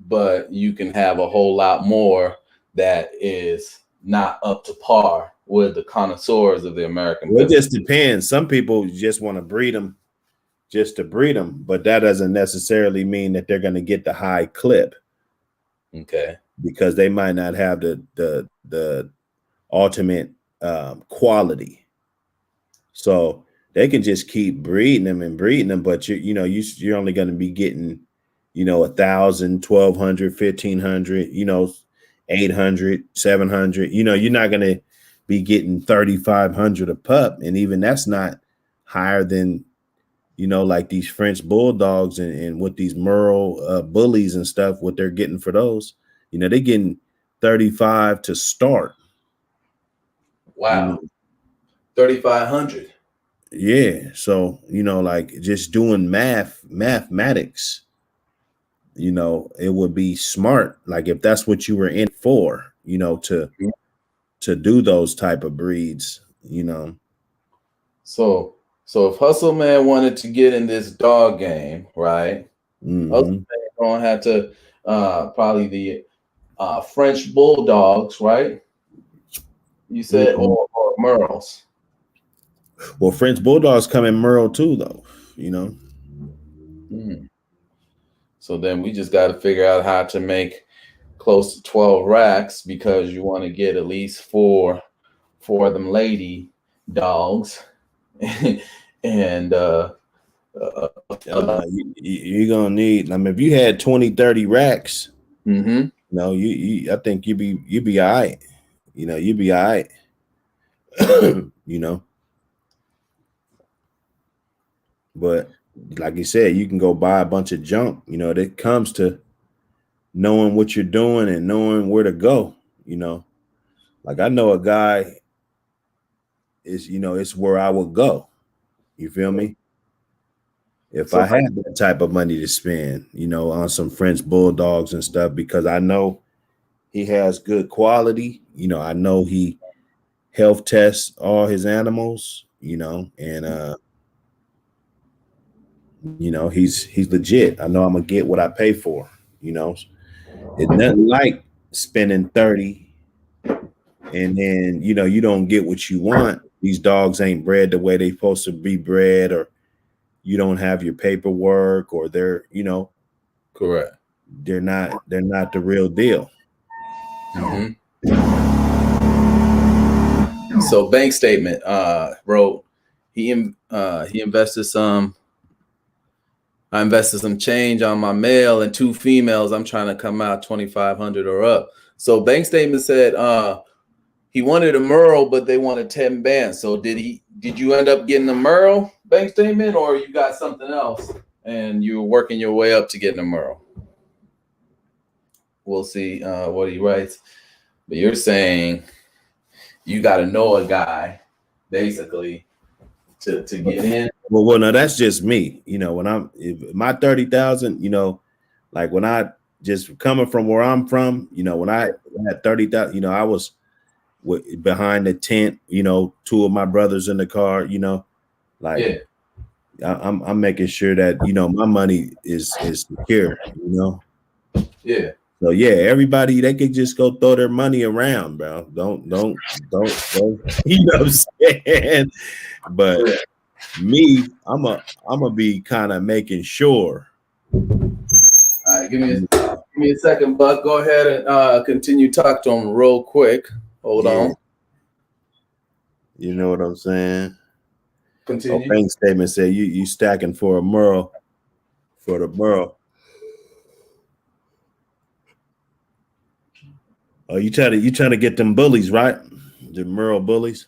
but you can have a whole lot more that is not up to par with the connoisseurs of the American Well, it pit just depends. Some people just want to breed them just to breed them, but that doesn't necessarily mean that they're going to get the high clip, Okay. because they might not have the ultimate quality. So they can just keep breeding them and breeding them, but you're only going to be getting 1,000, 1,200, 1,500, 800, 700. You're not going to be getting 3,500 a pup, and even that's not higher than like these French bulldogs and with these Merle bullies and stuff. What they're getting for those, they're getting 35 to start. Wow. 3,500. Yeah. So, like just doing mathematics, it would be smart. Like if that's what you were in for, to do those type of breeds. So if Hustle Man wanted to get in this dog game, right? Hustle Hmm. Man gonna have to probably the French bulldogs, right? You said Hmm. or Merles. Well, French bulldogs come in Merle too, though. Hmm. So then we just got to figure out how to make close to 12 racks because you want to get at least four of them lady dogs and You're gonna need. I mean, if you had 20, 30 racks, mm-hmm. I think you'd be all right. You'd be all right. you know, but like you said, you can go buy a bunch of junk. That comes to knowing what you're doing and knowing where to go. Like I know a guy it's where I would go. You feel me? If So I had that type of money to spend, on some French bulldogs and stuff, because I know he has good quality. I know he health tests all his animals, and he's legit. I know I'm gonna get what I pay for. It's nothing like spending 30 and then you don't get what you want. These dogs ain't bred the way they supposed to be bred, or you don't have your paperwork, or correct. they're not the real deal. Mm-hmm. So bank statement wrote he invested some. I invested some change on my male and two females. I'm trying to come out 2,500 or up. So bank statement said he wanted a Merle, but they wanted 10 bands. So did you end up getting a Merle bank statement, or you got something else and you were working your way up to getting a Merle? We'll see what he writes. But you're saying you got to know a guy basically to get in. Well, no, that's just me. When my 30,000, like when I just coming from where I'm from, when I had 30,000, I was behind the tent, two of my brothers in the car, like Yeah. I'm making sure that my money is secure. Yeah. So yeah, everybody, they could just go throw their money around, bro. Don't. You know what I'm saying? But me, I'm a be kind of making sure. All right, give me a second, Buck. Go ahead and continue talk to him real quick. Hold Yeah, on. you know what I'm saying. Oh, Continue. bank statement said you stacking for a Merle, for the Merle. Oh, you trying to get them bullies, right? The Merle bullies.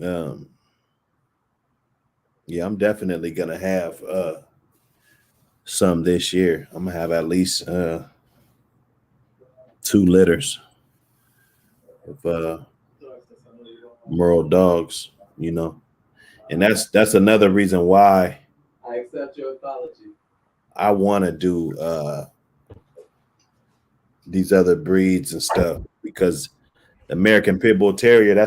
Um, yeah, I'm definitely gonna have some this year. I'm gonna have at least 2 litters of Merle dogs, you know, and that's another reason why I accept your apology. I want to do these other breeds and stuff because the American Pit Bull Terrier,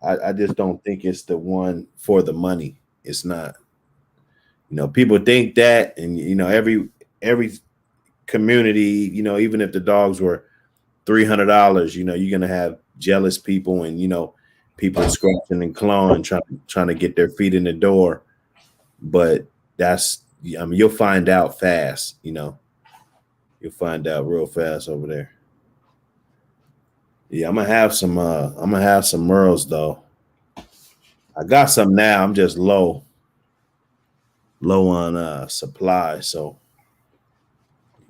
I just don't think it's the one for the money. It's not. You know, people think that, and you know, every community, you know, even if the dogs were $300, you know, you're gonna have jealous people, and you know, people scratching and clawing, trying to get their feet in the door. But that's, I mean, you'll find out fast. You know, you'll find out real fast over there. Yeah, I'm gonna have some Merles though. I got some now. I'm just low on supply. So,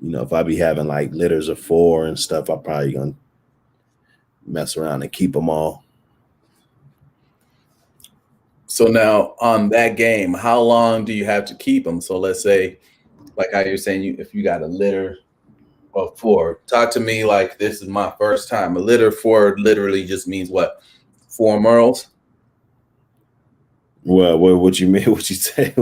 you know, if I be having like litters of 4 and stuff, I'm probably gonna mess around and keep them all. So now on that game, how long do you have to keep them? So let's say, like how you're saying, if you got a litter of 4, talk to me like this is my first time. A litter 4 literally just means what? 4 Merles? Well, what you mean? What you say?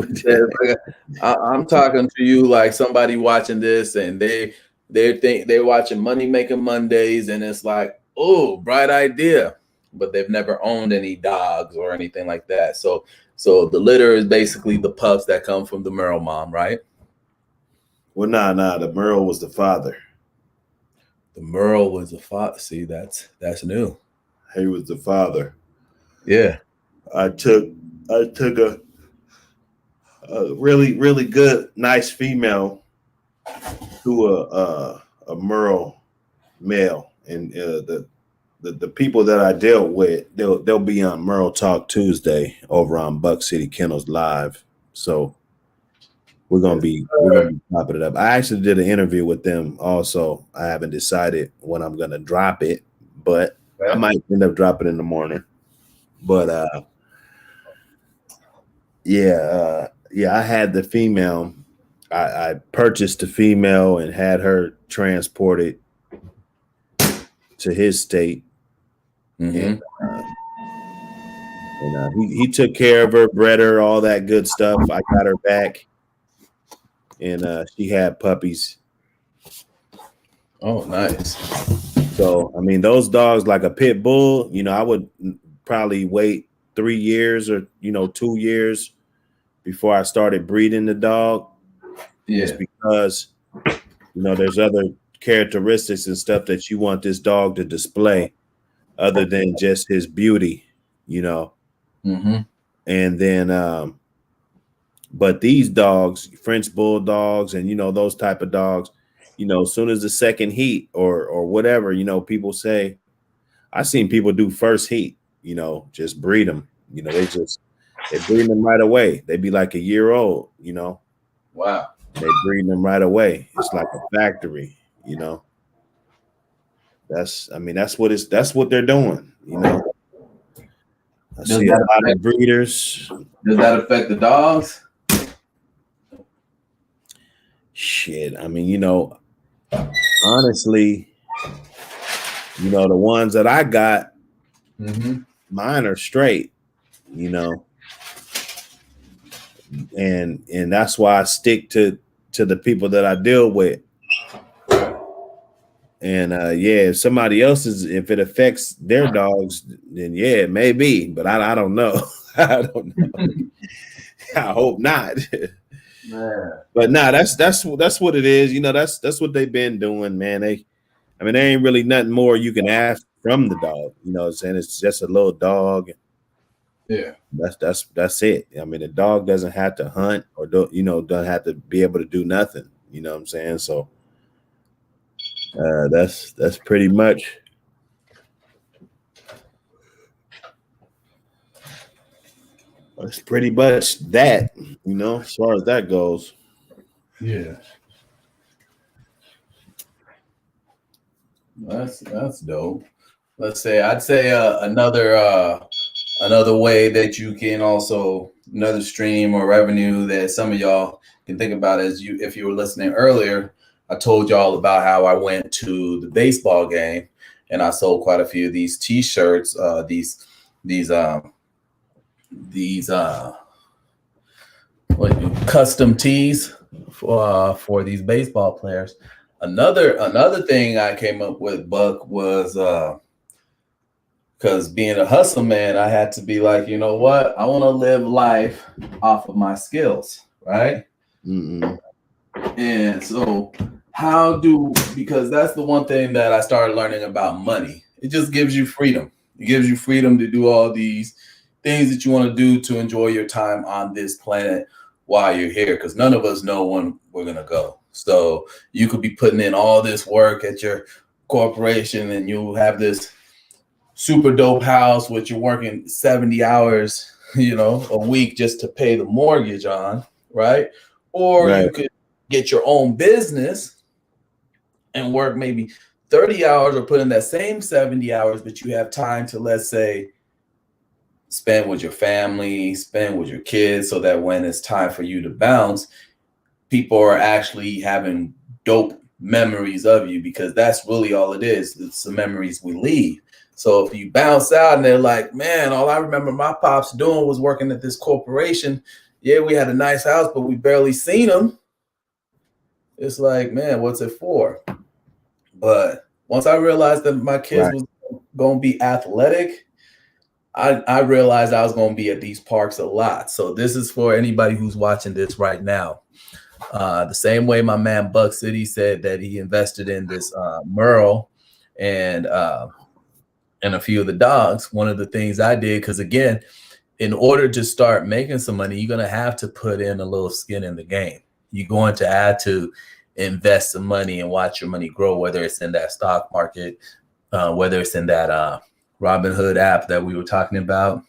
I'm talking to you like somebody watching this, and they're watching Money Making Mondays, and it's like, oh, bright idea, but they've never owned any dogs or anything like that. So the litter is basically the pups that come from the Merle mom, right? Well, nah. The Merle was the father. The Merle was a father. See, that's new. He was the father. Yeah. I took a really good, nice female to a Merle male, and the people that I dealt with, they'll be on Merle Talk Tuesday over on Buck City Kennels Live. So we're gonna be popping it up. I actually did an interview with them also. I haven't decided when I'm gonna drop it, but I might end up dropping in the morning. But yeah, I had the female. I purchased the female and had her transported to his state. Mm-hmm. And he took care of her, bred her, all that good stuff. I got her back, and she had puppies. Oh, nice. So, I mean, those dogs, like a pit bull, you know, I would probably wait 3 years or, you know, 2 years before I started breeding the dog. Yeah. Just because, you know, there's other characteristics and stuff that you want this dog to display other than just his beauty, you know. Mm-hmm. And then, but these dogs, French bulldogs, and you know those type of dogs, you know, as soon as the second heat or whatever, you know, people say, I seen people do first heat, you know, just breed them. You know, they breed them right away. They be like a year old, you know. Wow. They breed them right away. It's like a factory, you know. That's what they're doing, you know. I see a lot of breeders. Does that affect the dogs? Shit. I mean, you know, honestly, you know, the ones that I got, mine are straight, you know. And that's why I stick to the people that I deal with. And yeah, if somebody else's, if it affects their dogs, then yeah, it may be, but I don't know. I don't know. I hope not. Yeah. But nah, that's what it is. You know, that's what they've been doing, man. I mean, there ain't really nothing more you can ask from the dog. You know what I'm saying? It's just a little dog. Yeah. That's it. I mean, the dog doesn't have to hunt or doesn't have to be able to do nothing. You know what I'm saying? So that's pretty much. That's pretty much that, you know, as far as that goes. Yeah. That's dope. I'd say another way that you can also, another stream or revenue that some of y'all can think about is, if you were listening earlier, I told y'all about how I went to the baseball game and I sold quite a few of these t-shirts, these these these custom tees for these baseball players. Another thing I came up with, Buck, was because being a hustle man, I had to be like, you know what? I want to live life off of my skills, right? Mm-mm. And so, because that's the one thing that I started learning about money. It just gives you freedom. It gives you freedom to do all these things that you want to do to enjoy your time on this planet while you're here, because none of us know when we're going to go. So, you could be putting in all this work at your corporation and you'll have this super dope house which you're working 70 hours a week just to pay the mortgage on, right? Or Right. you could get your own business and work maybe 30 hours or put in that same 70 hours, but you have time to, let's say, spend with your family, spend with your kids, so that when it's time for you to bounce, people are actually having dope memories of you, because that's really all it is. It's the memories we leave. So if you bounce out and they're like, man, all I remember my pops doing was working at this corporation. Yeah, we had a nice house, but we barely seen him. It's like, man, what's it for? But once I realized that my kids Right. was going to be athletic, I realized I was going to be at these parks a lot. So this is for anybody who's watching this right now. The same way my man Buck City said that he invested in this Merle and a few of the dogs. One of the things I did, because again, in order to start making some money, you're going to have to put in a little skin in the game. You're going to have to invest some money and watch your money grow, whether it's in that stock market, whether it's in that Robinhood app that we were talking about.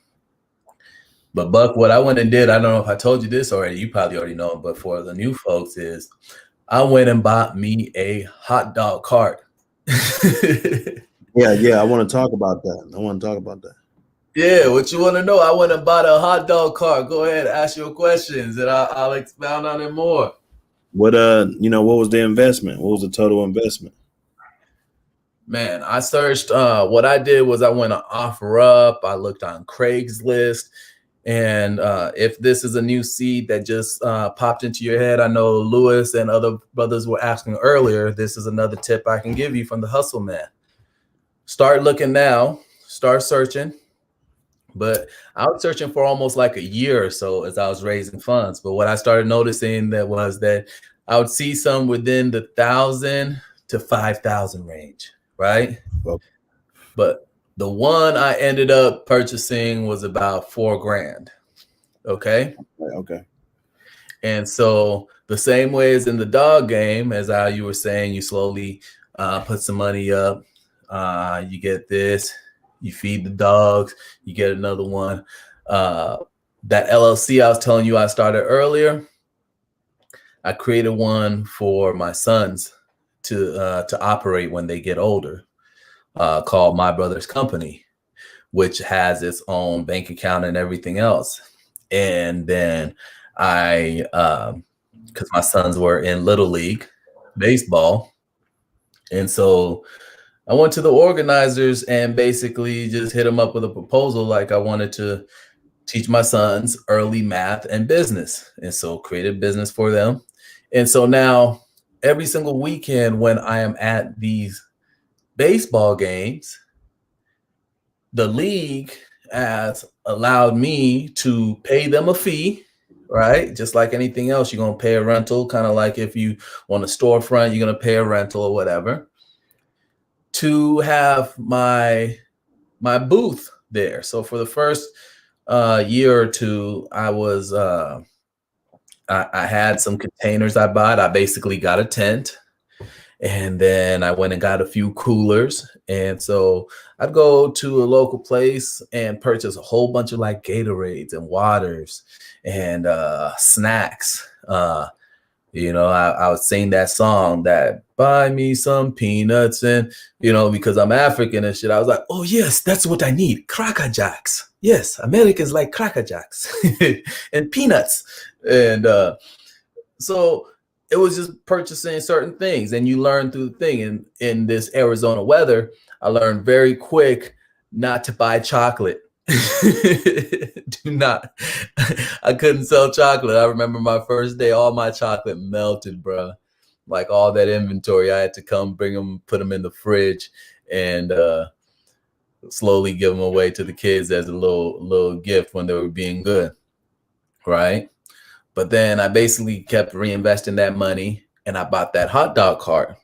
But Buck, what I went and did, I don't know if I told you this already, you probably already know, but for the new folks, is I went and bought me a hot dog cart. Yeah. I want to talk about that. Yeah, what you want to know? I went and bought a hot dog cart. Go ahead, ask your questions, and I'll expound on it more. What what was the investment? What was the total investment? Man, I searched. What I did was I went to OfferUp. I looked on Craigslist, and if this is a new seed that just popped into your head, I know Lewis and other brothers were asking earlier. This is another tip I can give you from the Hustle Man. Start looking now. Start searching. But I was searching for almost like a year or so as I was raising funds. But what I started noticing that I would see some within the 1,000 to 5,000 range, right? Well, But the one I ended up purchasing was about $4,000. Okay. okay. And so the same way as in the dog game, as how you were saying, you slowly put some money up. You get this, you feed the dogs, you get another one. That LLC I was telling you I started earlier, I created one for my sons to operate when they get older, called My Brother's Company, which has its own bank account and everything else. And then because my sons were in Little League baseball, and so I went to the organizers and basically just hit them up with a proposal, like I wanted to teach my sons early math and business, and so created business for them. And so now every single weekend when I am at these baseball games, the league has allowed me to pay them a fee, right? Just like anything else, you're going to pay a rental, kind of like if you want a storefront, you're going to pay a rental or whatever, to have my booth there. So for the first year or two, I had some containers I bought. I basically got a tent, and then I went and got a few coolers. And so I'd go to a local place and purchase a whole bunch of like Gatorades and waters and snacks. I would sing that song, that buy me some peanuts, and because I'm African and shit, I was like, oh yes, that's what I need. Cracker Jacks. Yes, Americans like Cracker Jacks and peanuts. And so it was just purchasing certain things, and you learn through the thing. And in this Arizona weather, I learned very quick not to buy chocolate. Do not. I couldn't sell chocolate. I remember my first day, all my chocolate melted, bro. Like all that inventory, I had to come bring them, put them in the fridge, and slowly give them away to the kids as a little gift when they were being good, right? But then I basically kept reinvesting that money, and I bought that hot dog cart.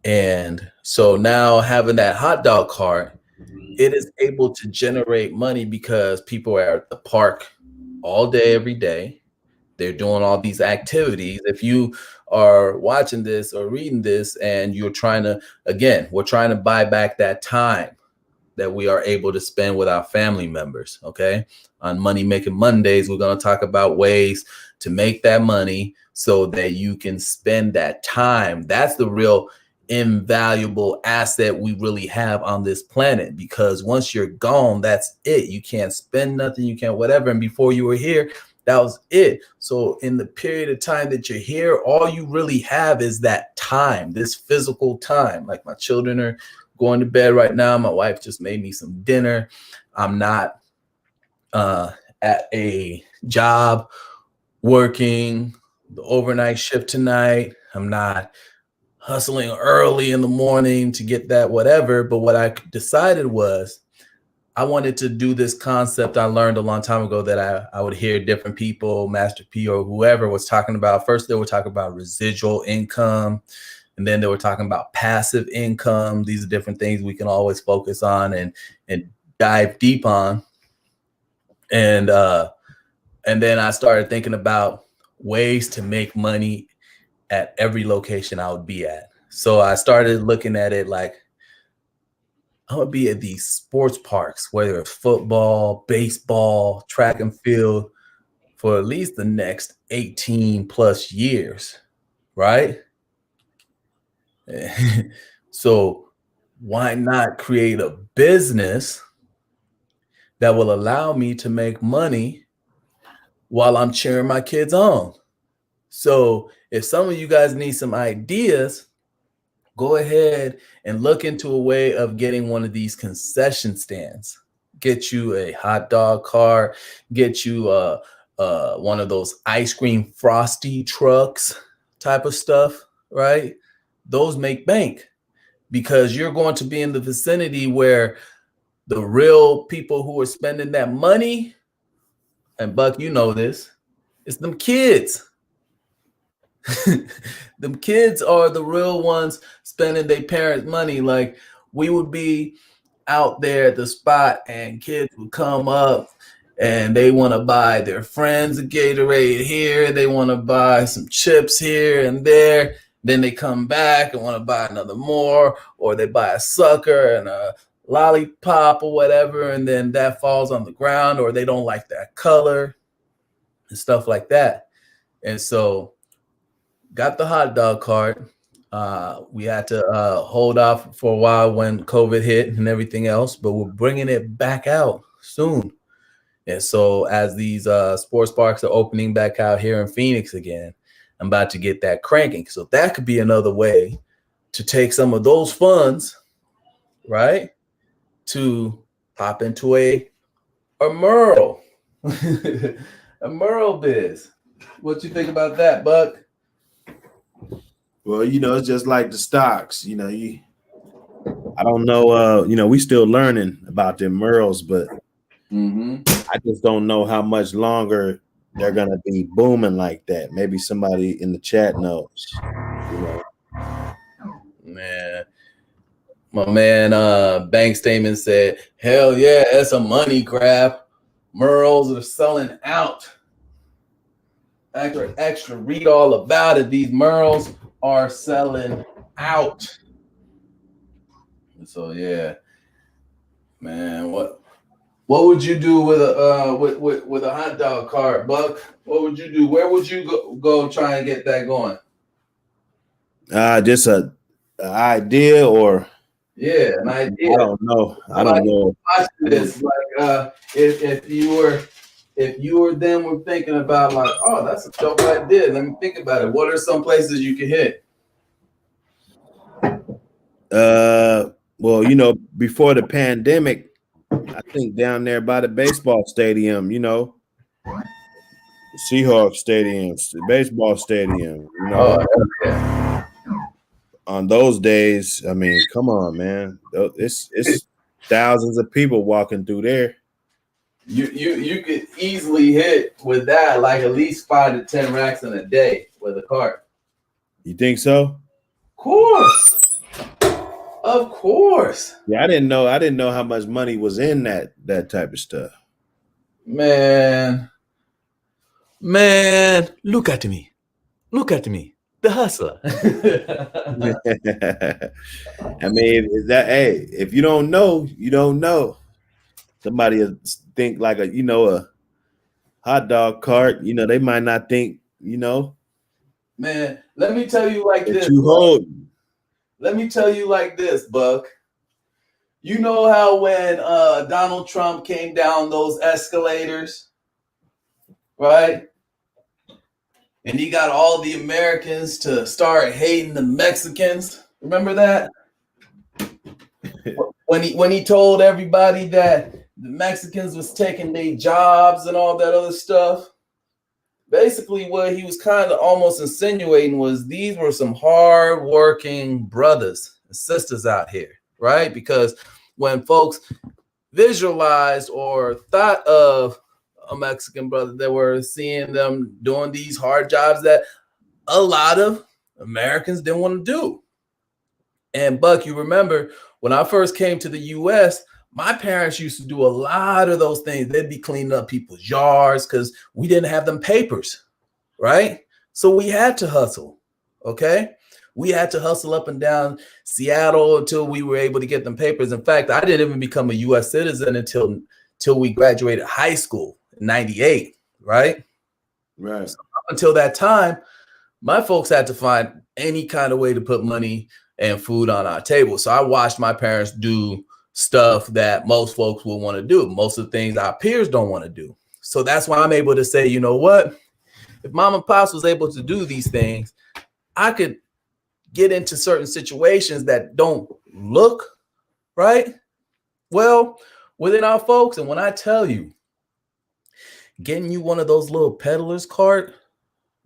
And so now having that hot dog cart, it is able to generate money because people are at the park all day, every day. They're doing all these activities. If you are watching this or reading this and you're trying to, again, we're trying to buy back that time that we are able to spend with our family members. Okay. On Money Making Mondays, we're going to talk about ways to make that money so that you can spend that time. That's the real invaluable asset we really have on this planet, because once you're gone, that's it. You can't spend nothing, you can't whatever. And before you were here, that was it. So in the period of time that you're here, all you really have is that time, this physical time. Like my children are going to bed right now. My wife just made me some dinner. I'm not at a job working the overnight shift tonight. I'm not hustling early in the morning to get that whatever. But what I decided was I wanted to do this concept I learned a long time ago that I would hear different people, Master P or whoever was talking about. First, they were talking about residual income. And then they were talking about passive income. These are different things we can always focus on and dive deep on. And then I started thinking about ways to make money at every location I would be at. So I started looking at it like I'm gonna be at these sports parks, whether it's football, baseball, track and field, for at least the next 18 plus years, right? So why not create a business that will allow me to make money while I'm cheering my kids on? So if some of you guys need some ideas, go ahead and look into a way of getting one of these concession stands. Get you a hot dog cart, get you one of those ice cream frosty trucks type of stuff, right? Those make bank because you're going to be in the vicinity where the real people who are spending that money, and Buck, you know this, it's them kids. Them kids are the real ones spending their parents' money. Like we would be out there at the spot and kids would come up and they want to buy their friends a Gatorade here. They want to buy some chips here and there. Then they come back and want to buy another more, or they buy a sucker and a lollipop or whatever. And then that falls on the ground, or they don't like that color and stuff like that. And so got the hot dog cart. We had to hold off for a while when COVID hit and everything else, but we're bringing it back out soon. And so as these sports parks are opening back out here in Phoenix again, I'm about to get that cranking. So that could be another way to take some of those funds, right, to pop into a Merle, a Merle biz. What you think about that, Buck? Well, it's just like the stocks. I don't know. We still learning about them Merles, but I just don't know how much longer they're gonna be booming like that. Maybe somebody in the chat knows. Man, my man bank statement said, hell yeah, that's a money grab. Merles are selling out. Extra, read all about it. These Merles are selling out. So yeah, man, what would you do with a with a hot dog cart, Buck? What would you do? Where would you go try and get that going? Just an idea, or yeah, an idea. I don't know. I don't know. Watch this. Like if you or them were thinking about like, oh, that's a dope idea. Let me think about it. What are some places you can hit? Well, before the pandemic, I think down there by the baseball stadium, the Seahawks stadiums, the baseball stadium, Oh, yeah. on those days, I mean, come on, man. It's thousands of people walking through there. You could easily hit with that like at least 5 to 10 racks in a day with a cart. You think so? Of course. Of course. Yeah, I didn't know how much money was in that type of stuff. Man. Man, look at me. Look at me. The hustler. I mean, is that hey, if you don't know, you don't know. Somebody will think like a hot dog cart. They might not think Man, let me tell you like that this. you hold. Let me tell you like this, Buck. You know how when Donald Trump came down those escalators, right? And he got all the Americans to start hating the Mexicans. Remember that? When he told everybody that the Mexicans was taking their jobs and all that other stuff. Basically, what he was kind of almost insinuating was these were some hard-working brothers and sisters out here, right? Because when folks visualized or thought of a Mexican brother, they were seeing them doing these hard jobs that a lot of Americans didn't want to do. And Buck, you remember when I first came to the US, my parents used to do a lot of those things. They'd be cleaning up people's yards because we didn't have them papers, right? So we had to hustle, okay? We had to hustle up and down Seattle until we were able to get them papers. In fact, I didn't even become a US citizen until we graduated high school in 98, right? Right. So up until that time, my folks had to find any kind of way to put money and food on our table. So I watched my parents do stuff that most folks will want to do. Most of the things our peers don't want to do. So that's why I'm able to say, you know what? If mom and pops was able to do these things, I could get into certain situations that don't look right well within our folks. And when I tell you, getting you one of those little peddlers cart,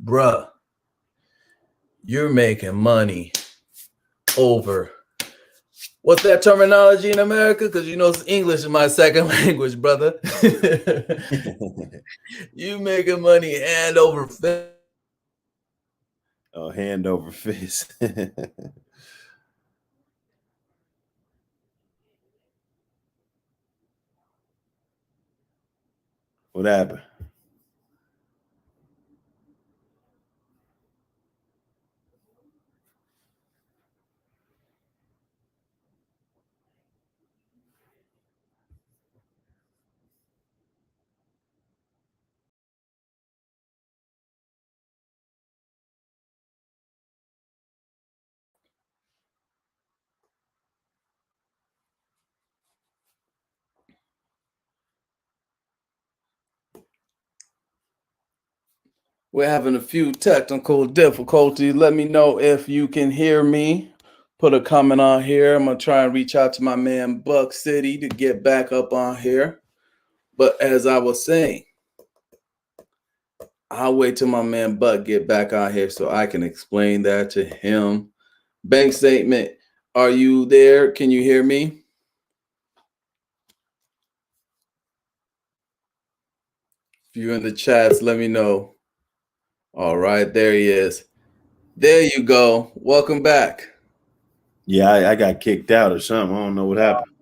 bruh, you're making money over what's that terminology in America? Because English is my second language, brother. You making money hand over fist. Oh, hand over fist. What happened? We're having a few technical difficulties. Let me know if you can hear me. Put a comment on here. I'm going to try and reach out to my man Buck City to get back up on here. But as I was saying, I'll wait till my man Buck get back on here so I can explain that to him. Bank statement, are you there? Can you hear me? If you're in the chats, let me know. All right, there he is. There you go. Welcome back. Yeah, I got kicked out or something. I don't know what happened.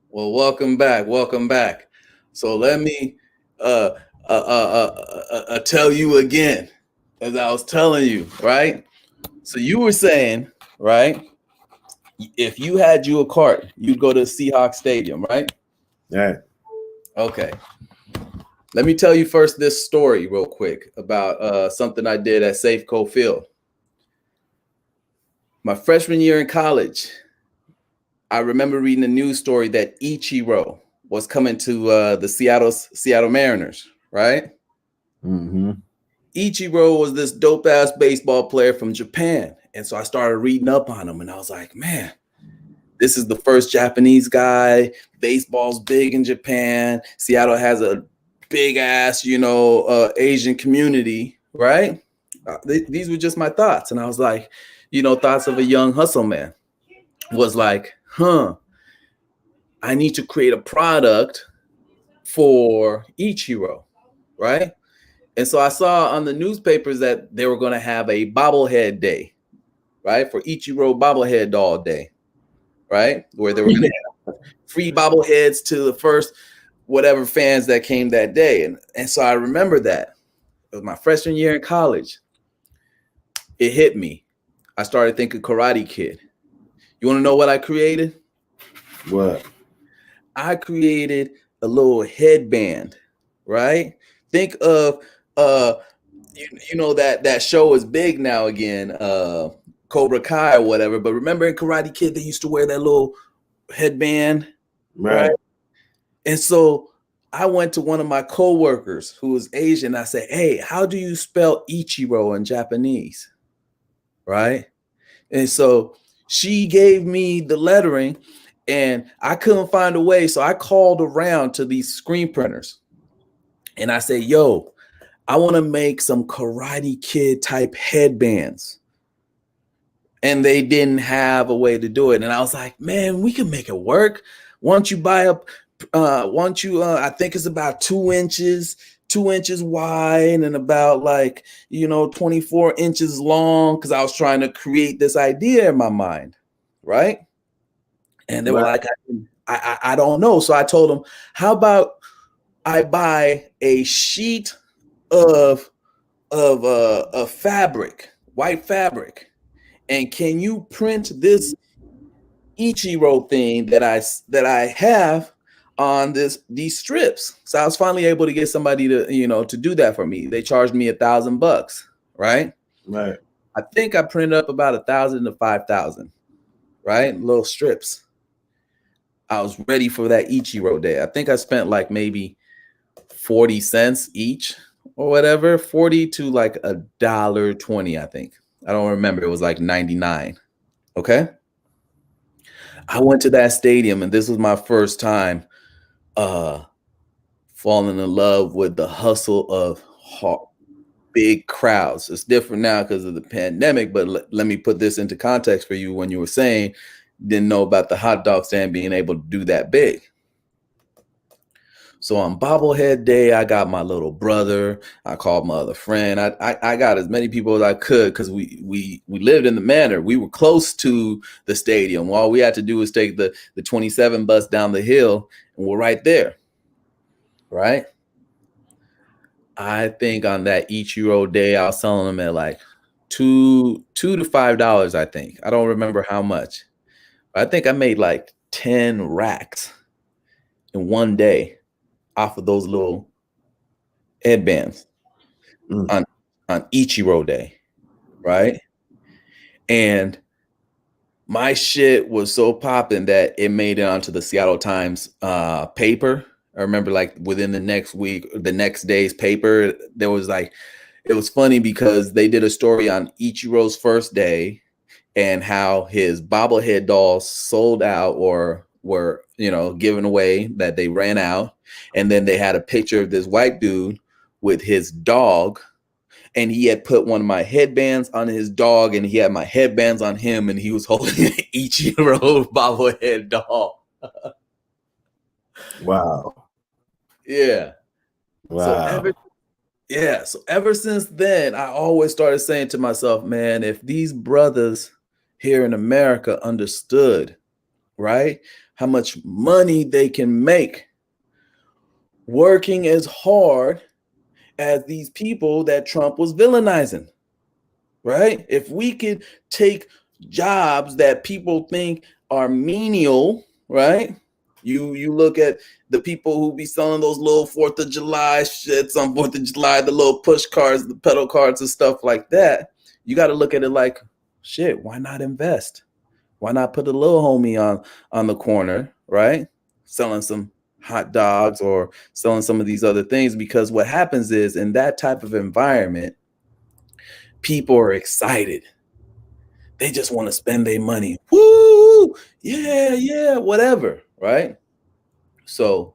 Well, welcome back. Welcome back. So let me tell you again, as I was telling you, right? So you were saying, right? If you had you a cart, you'd go to Seahawks Stadium, right? All right. Okay. Let me tell you first this story real quick about something I did at Safeco Field. My freshman year in college, I remember reading a news story that Ichiro was coming to the Seattle Mariners, right? Mm-hmm. Ichiro was this dope ass baseball player from Japan. And so I started reading up on him and I was like, man, This is the first Japanese guy. Baseball's big in Japan. Seattle has a big ass, Asian community, right? These were just my thoughts. And I was like, thoughts of a young hustle man was like, I need to create a product for Ichiro, right? And so I saw on the newspapers that they were going to have a bobblehead day, right? For Ichiro bobblehead doll day, right? Where they were going to have free bobbleheads to the first whatever fans that came that day. And so I remember that. It was my freshman year in college. It hit me. I started thinking Karate Kid. You want to know what I created? What? I created a little headband, right? Think of that show is big now again, Cobra Kai or whatever. But remember in Karate Kid, they used to wear that little headband, right? And so I went to one of my coworkers who was Asian. I said, "Hey, how do you spell Ichiro in Japanese?" Right? And so she gave me the lettering, and I couldn't find a way. So I called around to these screen printers, and I said, "Yo, I want to make some Karate Kid type headbands." And they didn't have a way to do it. And I was like, man, we can make it work. Once you buy up, I think it's about 2 inches wide and about 24 inches long. Cause I was trying to create this idea in my mind. Right. And they were like, I don't know. So I told them, how about I buy a sheet of fabric, white fabric, and can you print this Ichiro thing that I have on these strips? So I was finally able to get somebody to do that for me. They charged me $1,000, right? Right. I think I printed up about 1,000 to 5,000, right? Little strips. I was ready for that Ichiro day. I think I spent like maybe 40 cents each or whatever, 40 to like $1.20, I think. I don't remember. It was like 99. Okay. I went to that stadium, and this was my first time falling in love with the hustle of big crowds. It's different now because of the pandemic, but let me put this into context for you. When you were saying didn't know about the hot dog stand being able to do that big. So on bobblehead day, I got my little brother. I called my other friend. I got as many people as I could because we lived in the manor. We were close to the stadium. All we had to do was take the 27 bus down the hill, and we're right there. Right. I think on that Ichiro day, I was selling them at like $2 to $5. I think. I don't remember how much. But I think I made like 10 racks in one day off of those little headbands on Ichiro day, right? And my shit was so popping that it made it onto the Seattle Times paper. I remember like within the next week, the next day's paper, there was like, it was funny because they did a story on Ichiro's first day and how his bobblehead dolls sold out or were, given away, that they ran out. And then they had a picture of this white dude with his dog, and he had put one of my headbands on his dog, and he had my headbands on him, and he was holding an Ichiro bobblehead doll. Wow. Yeah. Wow. So ever since then, I always started saying to myself, man, if these brothers here in America understood, right, how much money they can make working as hard as these people that Trump was villainizing, right? If we could take jobs that people think are menial, right? You look at the people who be selling those little 4th of July shits on 4th of July, the little push cards, the pedal cards and stuff like that. You got to look at it like, shit, why not invest? Why not put a little homie on the corner, right? Selling some hot dogs or selling some of these other things, because what happens is in that type of environment, people are excited. They just want to spend their money. Woo! woo, yeah, whatever, right? So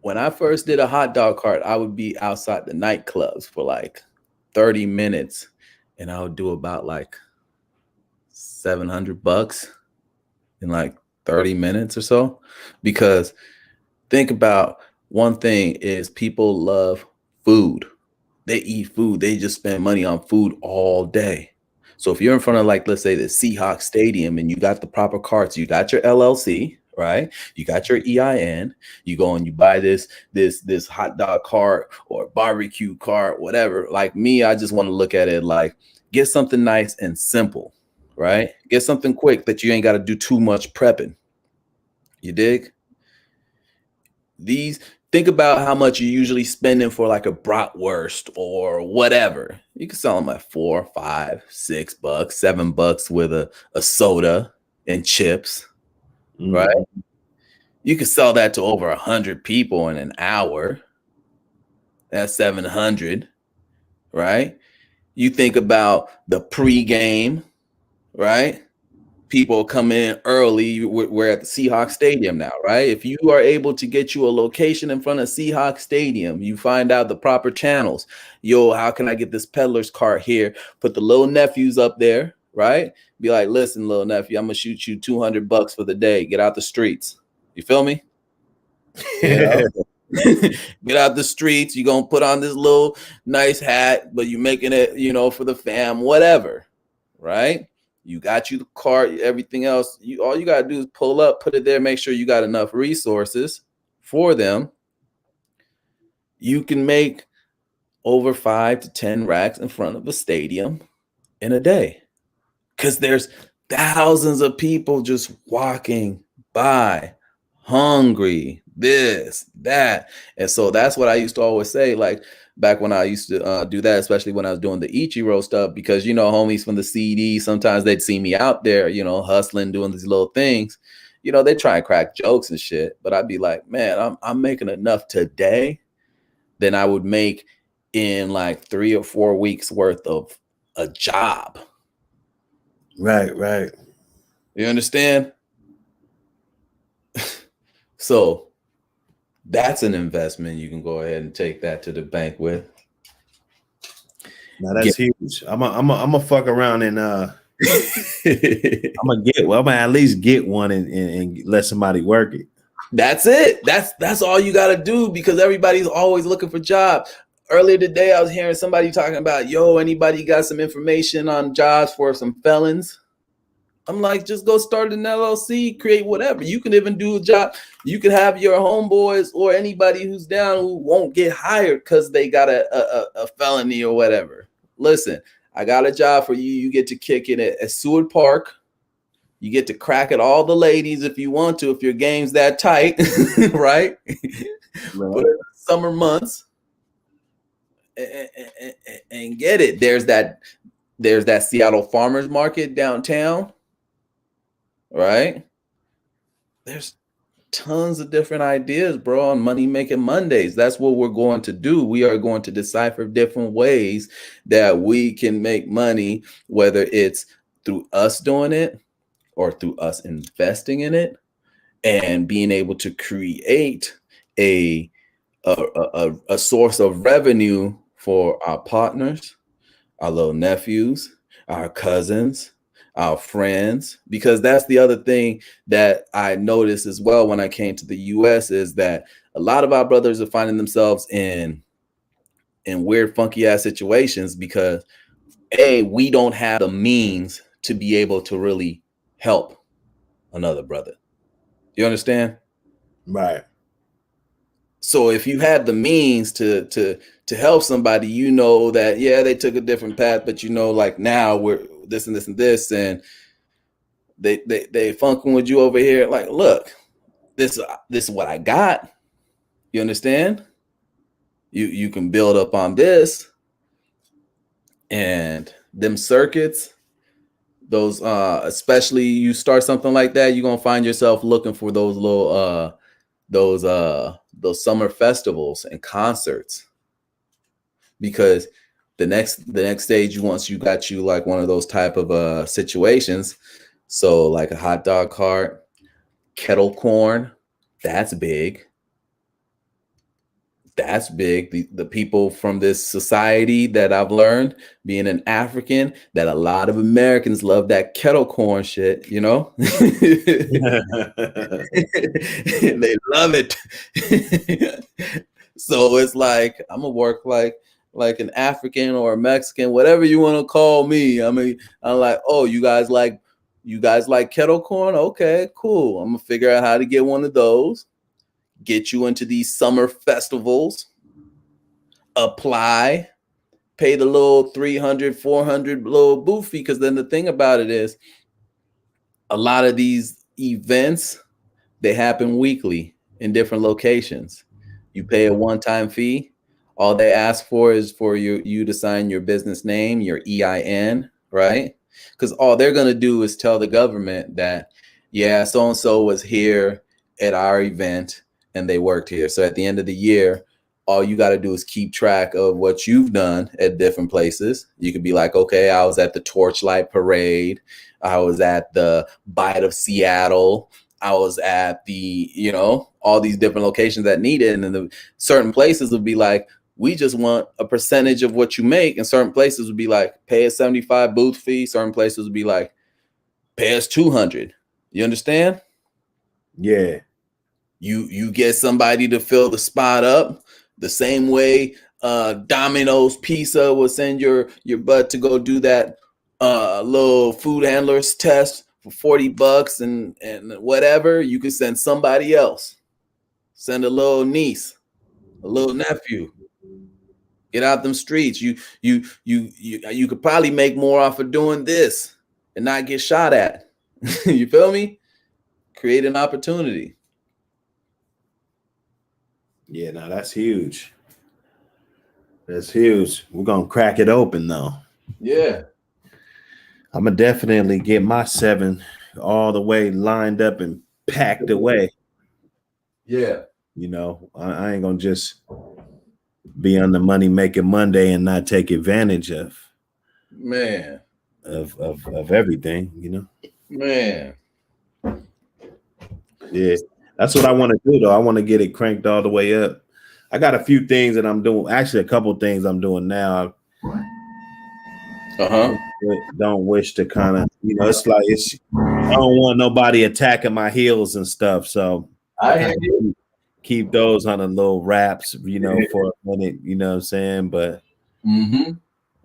when I first did a hot dog cart, I would be outside the nightclubs for like 30 minutes and I would do about like $700 in like 30 minutes or so. Because think about one thing is people love food. They eat food. They just spend money on food all day. So if you're in front of like let's say the Seahawks Stadium and you got the proper carts, you got your LLC, right? You got your EIN. You go and you buy this hot dog cart or barbecue cart, whatever. Like me, I just want to look at it like get something nice and simple, right? Get something quick that you ain't got to do too much prepping. You dig? These think about how much you're usually spending for like a bratwurst or whatever. You can sell them at $4, $5, $6, $7 with a soda and chips, right? Mhm. You can sell that to over 100 people in an hour. That's 700, right? You think about the pregame, right? People come in early. We're at the Seahawks Stadium now, right? If you are able to get you a location in front of Seahawks Stadium, you find out the proper channels. Yo, how can I get this peddler's cart here? Put the little nephews up there, right? Be like, listen, little nephew, I'm gonna shoot you $200 for the day. Get out the streets. You feel me? You know? Get out the streets. You're gonna put on this little nice hat, but you're making it, for the fam, whatever, right? You got you the cart, everything else. All you gotta do is pull up, put it there, make sure you got enough resources for them. You can make over 5 to 10 racks in front of a stadium in a day. Because there's thousands of people just walking by, hungry, this, that. And so that's what I used to always say, like back when I used to do that, especially when I was doing the Ichiro stuff, because, homies from the CD, sometimes they'd see me out there, hustling, doing these little things. They try and crack jokes and shit, but I'd be like, man, I'm making enough today than I would make in like 3 or 4 weeks worth of a job. Right. You understand? So that's an investment. You can go ahead and take that to the bank with. Now that's huge. I'm a fuck around and I'm gonna at least get one and let somebody work it. That's it. That's all you gotta do because everybody's always looking for jobs. Earlier today, I was hearing somebody talking about, yo, anybody got some information on jobs for some felons? I'm like, just go start an LLC, create whatever. You can even do a job. You can have your homeboys or anybody who's down who won't get hired because they got a felony or whatever. Listen, I got a job for you. You get to kick it at Seward Park. You get to crack at all the ladies if you want to, if your game's that tight, right? Put it in the summer months and get it. There's that Seattle Farmers Market downtown. Right? There's tons of different ideas, bro, on Money Making Mondays. That's what we're going to do. We are going to decipher different ways that we can make money, whether it's through us doing it or through us investing in it and being able to create a source of revenue for our partners, our little nephews, our cousins, our friends, because that's the other thing that I noticed as well when I came to the US is that a lot of our brothers are finding themselves in weird, funky ass situations because we don't have the means to be able to really help another brother. You understand? Right. So if you had the means to help somebody, that they took a different path, but like now we're this and this and this, and they funking with you over here. Like, look, this is what I got. You understand? You can build up on this, and them circuits, those especially you start something like that, you're gonna find yourself looking for those little those summer festivals and concerts, because the next stage once you got you like one of those type of situations, So like a hot dog cart, kettle corn, that's big. That's big. The people from this society that I've learned, being an African, that a lot of Americans love that kettle corn shit, you know? They love it. So it's like I'm gonna work like an African or a Mexican, whatever you want to call me. I mean, I'm like, oh, you guys like kettle corn? Okay, cool. I'm gonna figure out how to get one of those, get you into these summer festivals, apply, pay the little 300, 400 little booth fee. Because then the thing about it is, a lot of these events, they happen weekly in different locations. You pay a one-time fee. All they ask for is for you to sign your business name, your EIN, right? Because all they're gonna do is tell the government that, yeah, so and so was here at our event and they worked here. So at the end of the year, all you got to do is keep track of what you've done at different places. You could be like, okay, I was at the Torchlight Parade, I was at the Bite of Seattle, I was at the, all these different locations that need it. And then the certain places would be like, we just want a percentage of what you make. And certain places would be like, pay a 75 booth fee. Certain places would be like, pay us 200. You understand? Yeah. You get somebody to fill the spot up the same way Domino's Pizza will send your butt to go do that little food handlers test for $40 and whatever. You could send somebody else. Send a little niece, a little nephew. Get out them streets. You could probably make more off of doing this and not get shot at. You feel me? Create an opportunity. Yeah, no, that's huge. That's huge. We're gonna crack it open though. Yeah. I'm gonna definitely get my 7 all the way lined up and packed away. Yeah. I ain't gonna just be on the money making Monday and not take advantage of Man. of everything. Man. Yeah, that's what I want to do though. I want to get it cranked all the way up. I got a few things that I'm doing. Actually, a couple things I'm doing now. Don't wish to kind of, it's like I don't want nobody attacking my heels and stuff. So I keep those on a little wraps, for a minute. You know what I'm saying? But I'm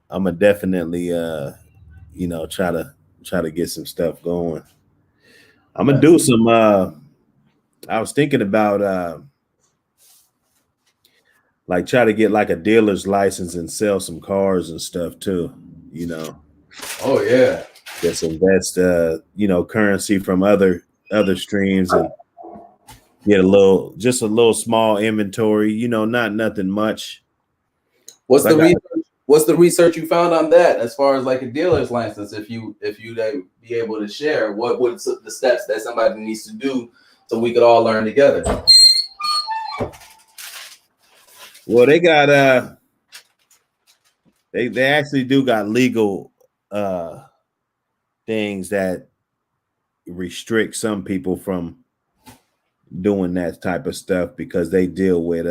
gonna definitely, try to get some stuff going. I'm gonna do some. I was thinking about like try to get like a dealer's license and sell some cars and stuff too. Oh yeah. Just invest currency from other streams and get a little small inventory, not nothing much. What's the research you found on that as far as like a dealer's license? If you be able to share, what would the steps that somebody needs to do so we could all learn together? Well, they got they actually do got legal things that restrict some people from doing that type of stuff because they deal with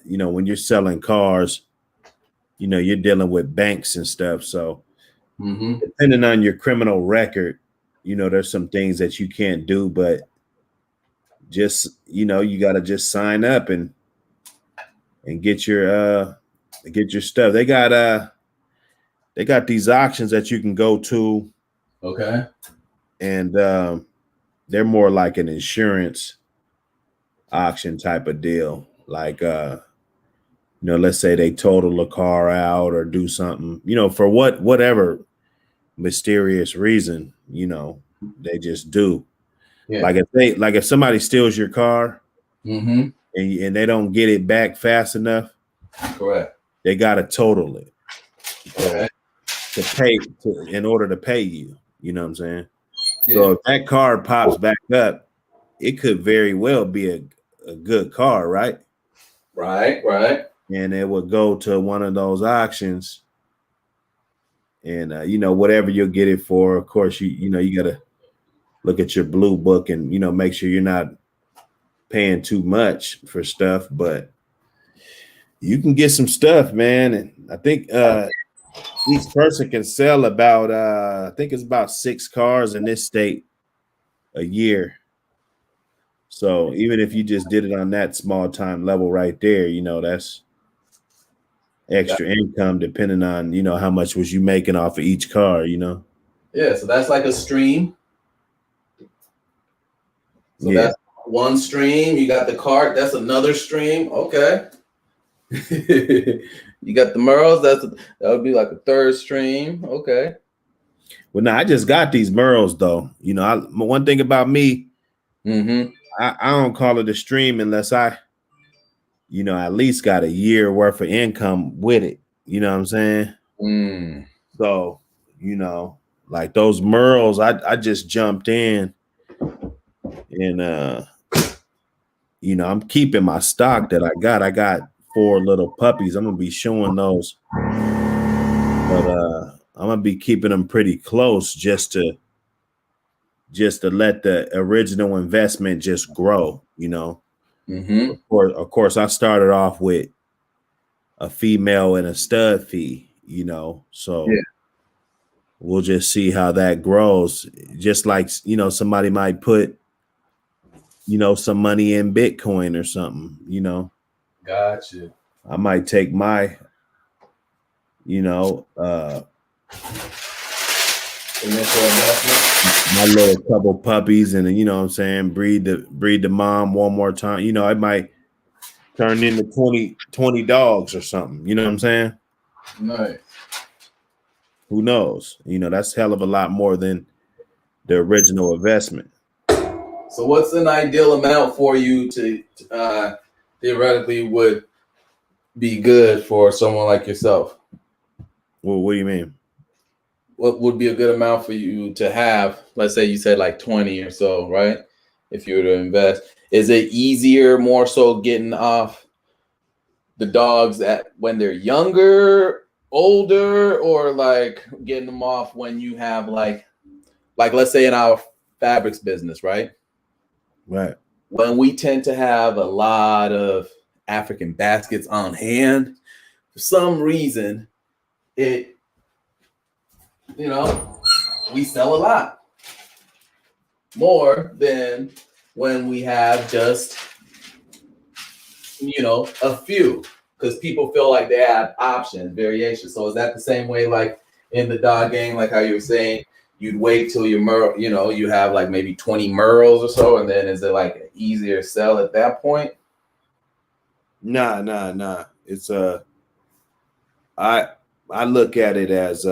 when you're selling cars, you're dealing with banks and stuff. So depending on your criminal record, there's some things that you can't do, but just you got to just sign up and get your stuff. They got these auctions that you can go to. Okay. And they're more like an insurance auction type of deal. Like let's say they total a car out or do something, for whatever mysterious reason, they just do. Yeah. Like if somebody steals your car and they don't get it back fast enough, correct, they gotta total it. Okay. In order to pay you. You know what I'm saying? Yeah. So if that car pops back up, it could very well be a good car, right? Right. And it would go to one of those auctions, and whatever you'll get it for. Of course, you gotta look at your blue book and make sure you're not paying too much for stuff, but you can get some stuff, man. And I think each person can sell about I think it's about 6 cars in this state a year. So even if you just did it on that small time level right there, that's extra income depending on, how much was you making off of each car. Yeah, so that's like a stream. So Yeah. that's one stream. You got the cart, that's another stream. Okay. You got the Merles, that would be like a third stream. Okay. Well, now I just got these Merles though. One thing about me, Mm-hmm. I don't call it a stream unless I, at least got a year worth of income with it. You know what I'm saying? Mm. So, like those Merles, I just jumped in and I'm keeping my stock that I got. I got 4 little puppies. I'm gonna be showing those, but I'm gonna be keeping them pretty close just to let the original investment just grow. Mm-hmm. Of course, I started off with a female and a stud fee. So Yeah. we'll just see how that grows. Just like somebody might put some money in Bitcoin or something. Gotcha. I might take my Initial investment. my little couple puppies and what I'm saying, breed the mom one more time. It might turn into 20 dogs or something. You know what I'm saying? Nice. Who knows? That's hell of a lot more than the original investment. So what's an ideal amount for you to theoretically would be good for someone like yourself? Well, what do you mean? What would be a good amount for you to have? Let's say you said like 20 or so, right? If you were to invest, is it easier, more so getting off the dogs when they're younger, older, or like getting them off when you have like let's say in our fabrics business, right? Right. When we tend to have a lot of African baskets on hand, for some reason, we sell a lot more than when we have just, a few, because people feel like they have options, variations. So is that the same way, like in the dog game, like how you were saying, you'd wait till you have like maybe 20 Merles or so, and then is it like an easier sell at that point? Nah. It's I look at it as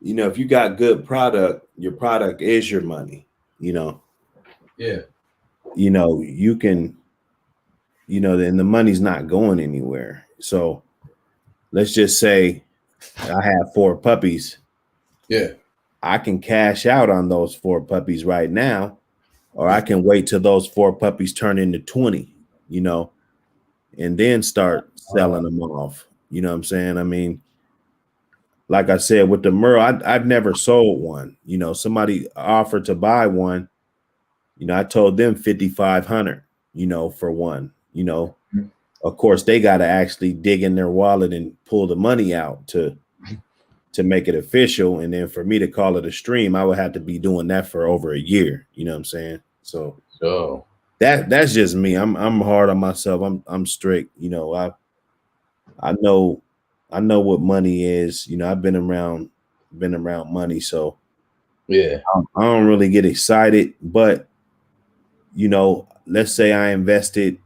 if you got good product, your product is your money. Yeah. You can, and the money's not going anywhere. So let's just say I have 4 puppies. Yeah. I can cash out on those 4 puppies right now, or I can wait till those 4 puppies turn into 20, and then start selling them off. You know what I'm saying? I mean, like I said, with the Merle, I've never sold one. Somebody offered to buy one. I told them 5,500, for one. Of course, they got to actually dig in their wallet and pull the money out to make it official. And then for me to call it a stream, I would have to be doing that for over a year. You know what I'm saying? So that's just me. I'm hard on myself. I'm strict. I know what money is. I've been around money. So Yeah. I don't really get excited, but let's say I invested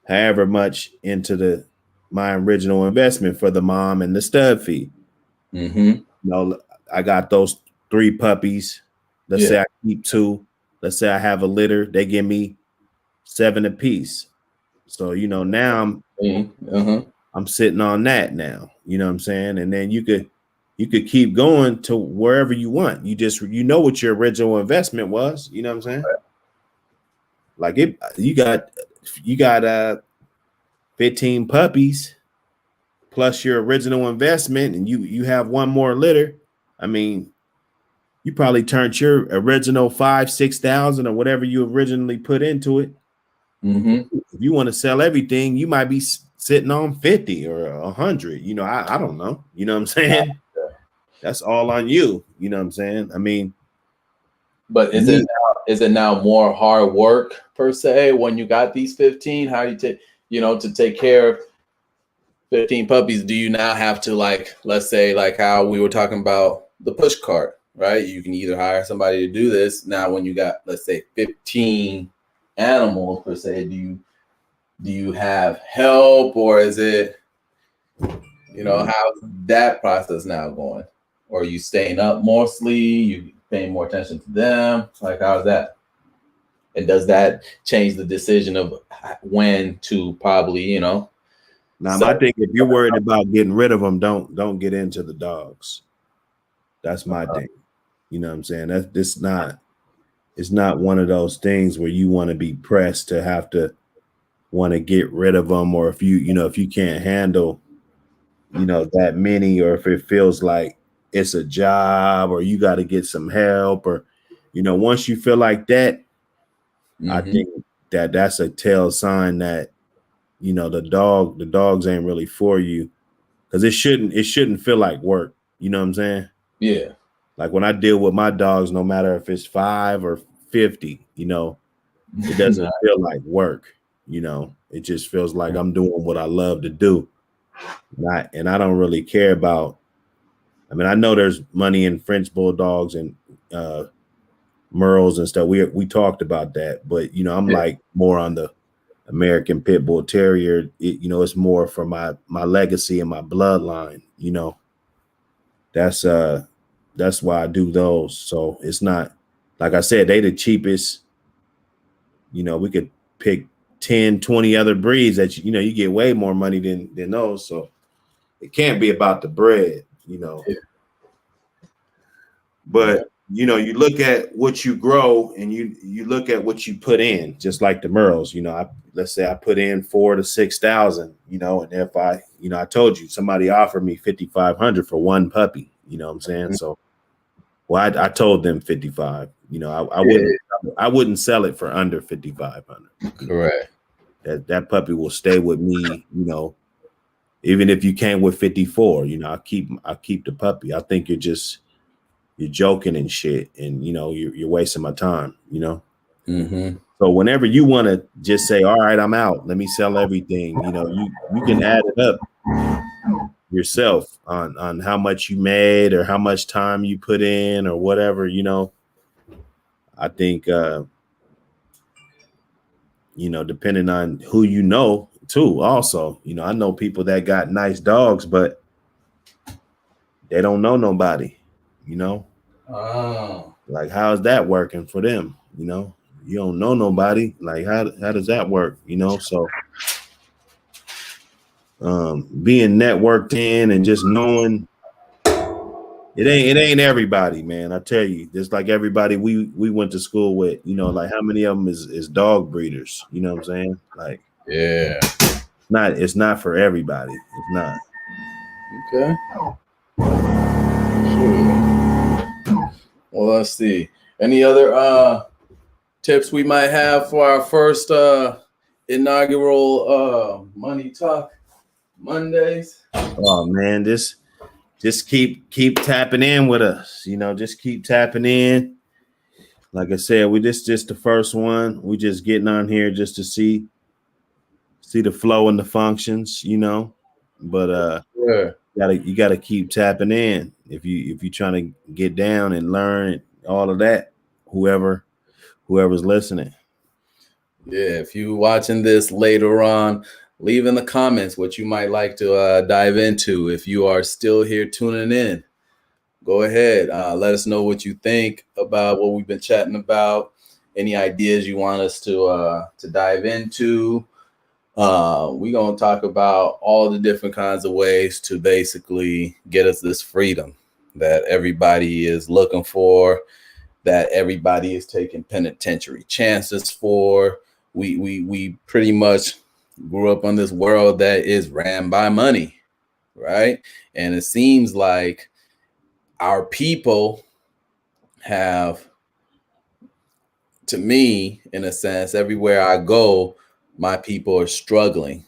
however much into my original investment for the mom and the stud fee. Mm-hmm. I got those 3 puppies. Let's say I keep 2. Let's say I have a litter. They give me 7 apiece. So now I'm sitting on that now. You know what I'm saying? And then you could keep going to wherever you want. You know what your original investment was. You know what I'm saying? Like you got 15 puppies plus your original investment, and you have 1 more litter. I mean, you probably turned your original 5,000, 6,000 or whatever you originally put into it. Mm-hmm. If you want to sell everything, you might be sitting on 50 or 100. You know, I don't know. You know what I'm saying? That's all on you. You know what I'm saying? I mean, But is it now more hard work per se when you got these 15? How do you take, to take care of 15 puppies? Do you now have to, like, let's say, like how we were talking about the push cart, right? You can either hire somebody to do this. Now when you got, let's say, 15 animals per se, do you have help, or is it, how's that process now going? Or are you staying up mostly? You paying more attention to them? Like, how's that? And does that change the decision of when to probably, now sell? my thing, if you're worried about getting rid of them, don't get into the dogs. That's my thing. You know what I'm saying? That's this not it's not one of those things where you want to be pressed to have to want to get rid of them, or if if you can't handle that many, or if it feels like it's a job or you got to get some help, or once you feel like that, I Mm-hmm. think that's a tell sign that the dogs ain't really for you, because it shouldn't feel like work. You know what I'm saying? Yeah. Like when I deal with my dogs, no matter if it's 5 or 50, it doesn't feel like work. It just feels like I'm doing what I love to do. And I don't really care about. I mean, I know there's money in French bulldogs and Merles and stuff. We talked about that, but I'm Yeah. like more on the American Pit Bull Terrier. It's more for my legacy and my bloodline. That's that's why I do those. So it's not, like I said, they the cheapest. We could pick 10, 20 other breeds that you get way more money than those. So it can't be about the bread. Yeah. Yeah. But you look at what you grow, and you look at what you put in, just like the Merles. Let's say I put in 4,000 to 6,000. And if I told you somebody offered me 5,500 for one puppy. You know what I'm saying? So, well, I told them 55. I wouldn't sell it for under 5,500. Correct. That puppy will stay with me. Even if you came with 54, I keep the puppy. I think you're joking and shit, and you're wasting my time. Mm-hmm. So whenever you want to just say, all right, I'm out, let me sell everything, you can add it up yourself on how much you made or how much time you put in or whatever. I think depending on who too, also. I know people that got nice dogs, but they don't know nobody. Oh. Like, how's that working for them? You don't know nobody. Like, how does that work? So being networked in and just knowing, it ain't everybody, man. I tell you, just like everybody we went to school with, like how many of them is dog breeders? You know what I'm saying? Like, Yeah. it's not for everybody. It's not. Okay. Sure. Well, let's see. Any other tips we might have for our first inaugural Money Talk Mondays? Oh man, just keep tapping in with us. Just keep tapping in. Like I said, we just the first one. We just getting on here just to see the flow and the functions. But Yeah. you gotta keep tapping in if you trying to get down and learn all of that. Whoever's listening. Yeah. If you watching this later on, leave in the comments what you might like to dive into. If you are still here tuning in, go ahead. Let us know what you think about what we've been chatting about. Any ideas you want us to dive into. We're going to talk about all the different kinds of ways to basically get us this freedom that everybody is looking for, that everybody is taking penitentiary chances for. We pretty much grew up on this world that is ran by money, right? And it seems like our people have, to me, in a sense, everywhere I go, my people are struggling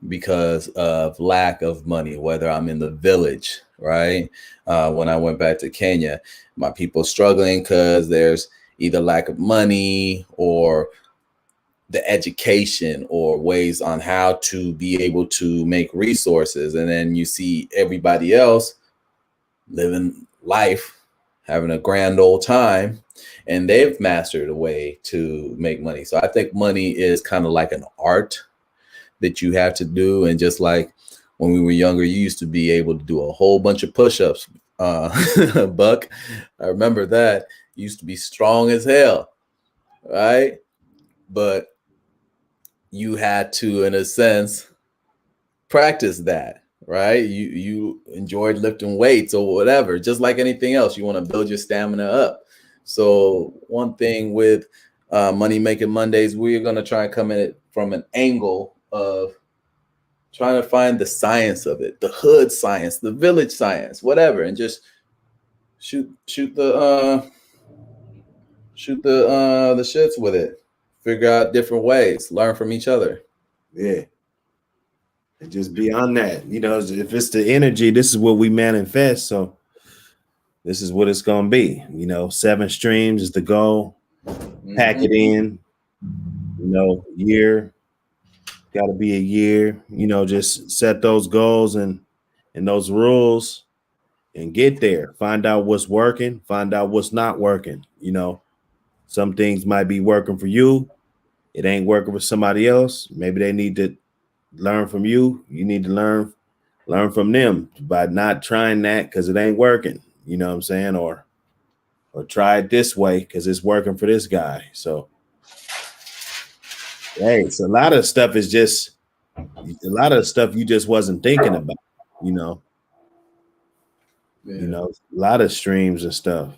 because of lack of money, whether I'm in the village, right? When I went back to Kenya, my people struggling because there's either lack of money or the education or ways on how to be able to make resources. And then you see everybody else living life, having a grand old time, and they've mastered a way to make money. So I think money is kind of like an art that you have to do. And just like when we were younger, you used to be able to do a whole bunch of push-ups. Buck, I remember that. You used to be strong as hell, right? But you had to, in a sense, practice that, right? You enjoyed lifting weights or whatever. Just like anything else, you want to build your stamina up. So one thing with Money Making Mondays, we're going to try and come in it from an angle of trying to find the science of it, the hood science, the village science, whatever, and just shoot the shits with it. Figure out different ways, learn from each other. Yeah. And just beyond that, if it's the energy, this is what we manifest. So this is what it's gonna be. 7 streams is the goal. Pack it in. Year. Got to be a year. Just set those goals and those rules, and get there. Find out what's working. Find out what's not working. Some things might be working for you. It ain't working for somebody else. Maybe they need to learn from you. You need to learn from them by not trying that because it ain't working. You know what I'm saying? Or try it this way because it's working for this guy. So, hey, it's a lot of stuff is just a lot of stuff you just wasn't thinking about. A lot of streams and stuff.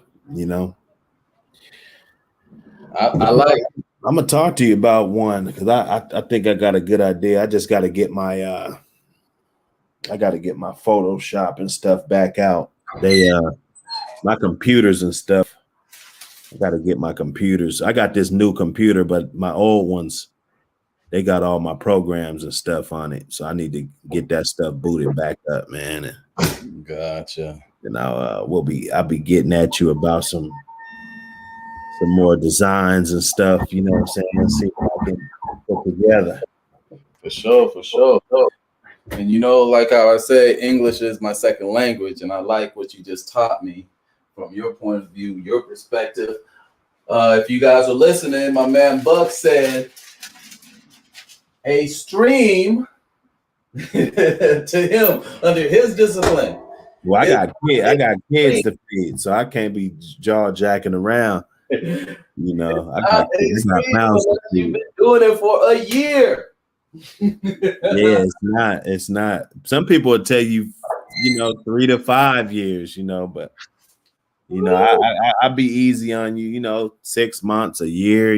I like. I'm gonna talk to you about one because I think I got a good idea. I just got to get my Photoshop and stuff back out. They my computers and stuff. I got to get my computers. I got this new computer, but my old ones, they got all my programs and stuff on it. So I need to get that stuff booted back up, man. Gotcha. And I'll be getting at you about some more designs and stuff. You know what I'm saying? See what I can put together. For sure. And like how I say, English is my second language, and I like what you just taught me from your point of view, your perspective. If you guys are listening, my man Buck said a stream to him under his discipline. Well, I got kids to feed, so I can't be jaw jacking around. I got pounds to feed. You've been doing it for a year. Yeah, it's not. Some people will tell you, 3 to 5 years, but I'll be easy on you, 6 months, a year,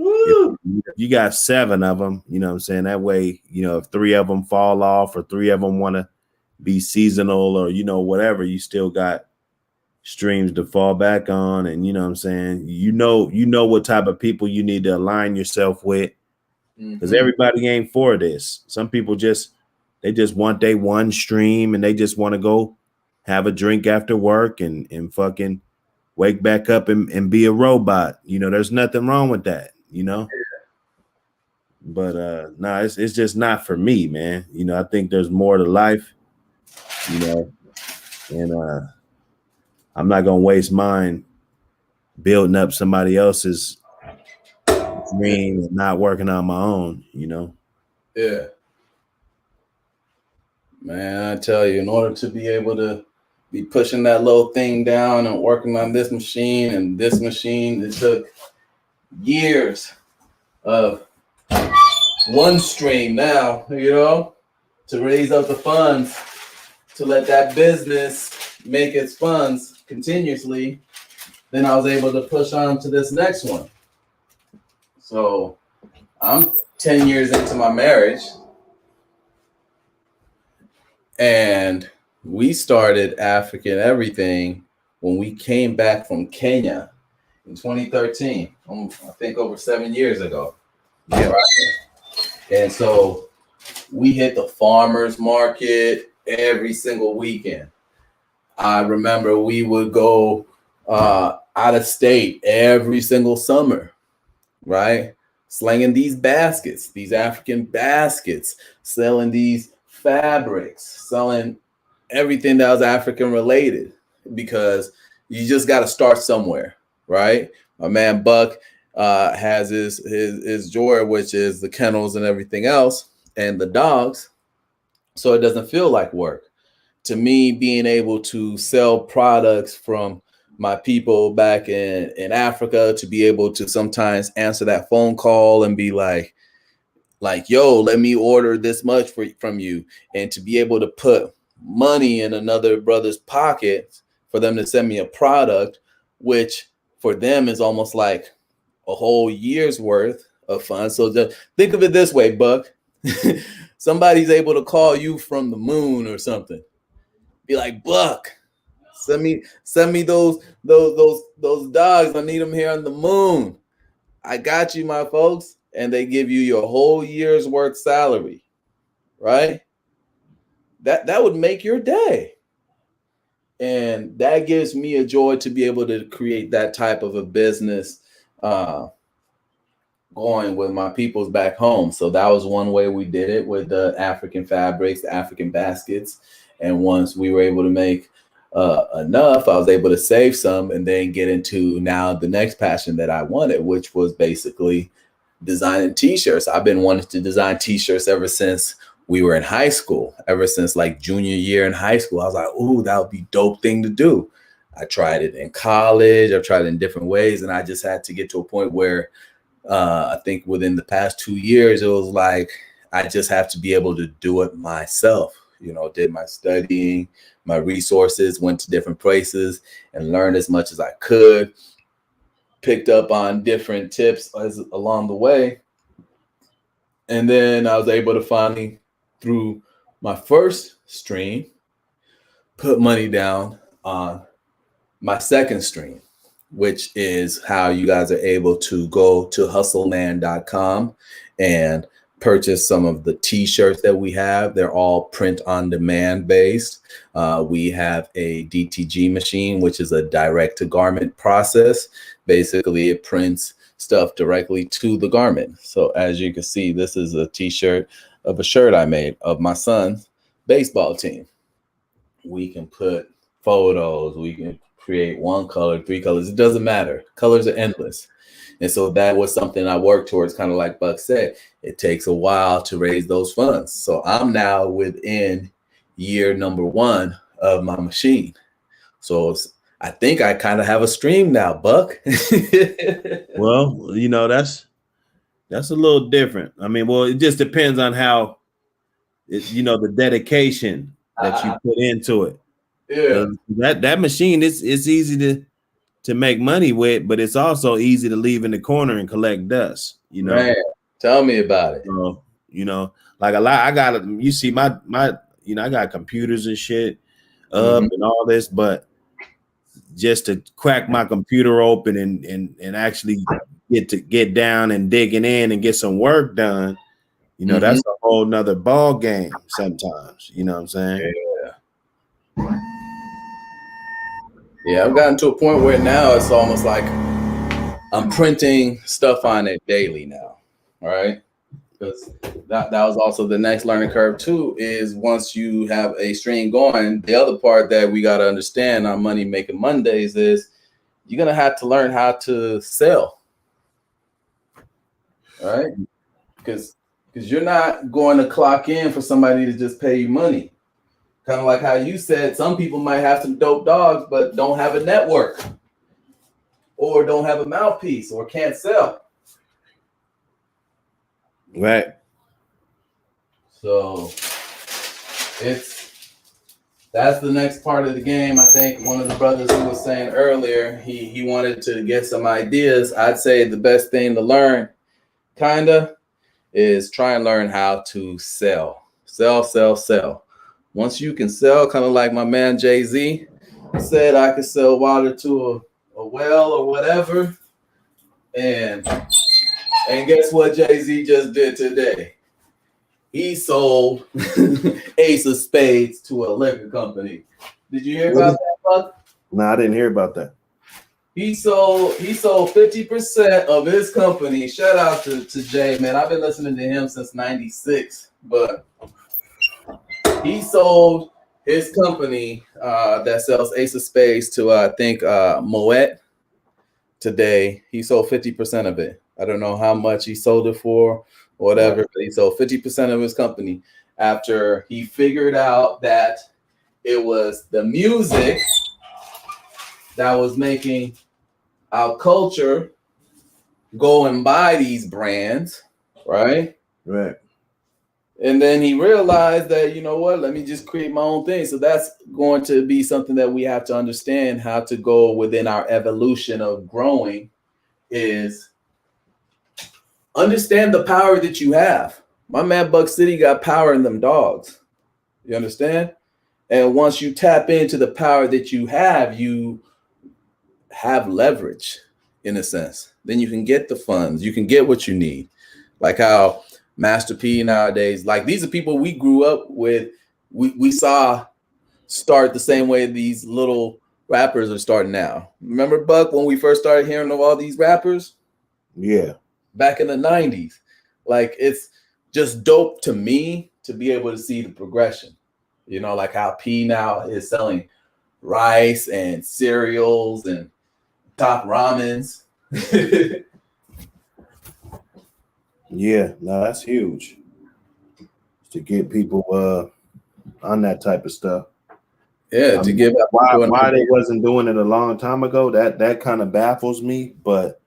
if you got 7 of them, you know what I'm saying? That way, if 3 of them fall off or 3 of them want to be seasonal or, whatever, you still got streams to fall back on. And you know what I'm saying? You know what type of people you need to align yourself with, because everybody ain't for this. Some people they just want their one stream and they just want to go have a drink after work and fucking wake back up and be a robot. There's nothing wrong with that, but no, it's just not for me, man. I think there's more to life, and I'm not gonna waste mine building up somebody else's dream and not working on my own, Yeah. Man, I tell you, in order to be able to be pushing that little thing down and working on this machine and this machine, it took years of one stream now, to raise up the funds to let that business make its funds continuously. Then I was able to push on to this next one. So I'm 10 years into my marriage, and we started African Everything when we came back from Kenya in 2013, I think over 7 years ago. Yeah. Right? And so we hit the farmers market every single weekend. I remember we would go out of state every single summer, right? Slinging these baskets, these African baskets, selling these fabrics, selling everything that was African related, because you just got to start somewhere, right? My man Buck has his drawer, which is the kennels and everything else, and the dogs, so it doesn't feel like work. To me, being able to sell products from my people back in Africa, to be able to sometimes answer that phone call and be like, yo, let me order this much from you, and to be able to put money in another brother's pocket for them to send me a product, which for them is almost like a whole year's worth of funds. So just think of it this way, Buck. Somebody's able to call you from the moon or something. Be like, Buck, send me those dogs. I need them here on the moon. I got you, my folks. And they give you your whole year's worth salary, right? That would make your day. And that gives me a joy to be able to create that type of a business going with my peoples back home. So that was one way we did it, with the African fabrics, the African baskets. And once we were able to make enough, I was able to save some and then get into now the next passion that I wanted, which was basically designing t-shirts. I've been wanting to design t-shirts ever since we were in high school, ever since like junior year in high school. I was like, ooh, that would be dope thing to do. I tried it in college. I've tried it in different ways. And I just had to get to a point where I think within the past 2 years, it was like, I just have to be able to do it myself. You know, did my studying, my resources, went to different places and learned as much as I could, picked up on different tips along the way. And then I was able to finally, through my first stream, put money down on my second stream, which is how you guys are able to go to hustleman.com and purchase some of the t-shirts that we have. They're all print on demand based. We have a DTG machine, which is a direct to garment process. Basically, it prints stuff directly to the garment. So as you can see, this is a t-shirt of a shirt I made of my son's baseball team. We can put photos, we can create one color, three colors. It doesn't matter. Colors are endless. And so that was something I worked towards, kind of like Buck said. It takes a while to raise those funds. So I'm now within year number 1 of my machine. So I think I kind of have a stream now, Buck. Well, you know, that's a little different. I mean, well, it just depends on how the dedication that you put into it. Yeah. That machine is easy to make money with, but it's also easy to leave in the corner and collect dust. Man, tell me about it. So, like a lot. I got you see my I got computers and shit up and all this, but just to crack my computer open and actually get down and digging in and get some work done, that's a whole nother ball game sometimes. You know what I'm saying? Yeah, I've gotten to a point where now it's almost like I'm printing stuff on it daily now. All right. Because that was also the next learning curve too, is once you have a stream going, the other part that we got to understand on Money Making Mondays is you're going to have to learn how to sell. All right. Because you're not going to clock in for somebody to just pay you money. Kind of like how you said, some people might have some dope dogs, but don't have a network or don't have a mouthpiece or can't sell. Right. So that's the next part of the game. I think one of the brothers who was saying earlier, he wanted to get some ideas. I'd say the best thing to learn is try and learn how to sell. Sell. Once you can sell, kind of like my man Jay-Z, said I could sell water to a well or whatever. And guess what Jay-Z just did today? He sold Ace of Spades to a liquor company. Did you hear about that, Buck? No, I didn't hear about that. He sold 50% of his company. Shout out to Jay, man. I've been listening to him since '96, but he sold his company that sells Ace of Spades to I think Moet today. He sold 50% of it. I don't know how much he sold it for, whatever, but he sold 50% of his company after he figured out that it was the music that was making our culture go and buy these brands, right? Right. And then he realized that, you know what, let me just create my own thing. So that's going to be something that we have to understand how to go within our evolution of growing is understand the power that you have. My man Buck City got power in them dogs. You understand? And once you tap into the power that you have leverage in a sense. Then you can get the funds. You can get what you need. Like how Master P nowadays, like these are people we grew up with. We saw start the same way these little rappers are starting now. Remember, Buck, when we first started hearing of all these rappers? Yeah. Back in the 90s. Like it's just dope to me to be able to see the progression. You know, like how P now is selling rice and cereals and top ramens. Yeah, no, that's huge. To get people on that type of stuff. Yeah, to give up why they wasn't doing it a long time ago, that kind of baffles me, but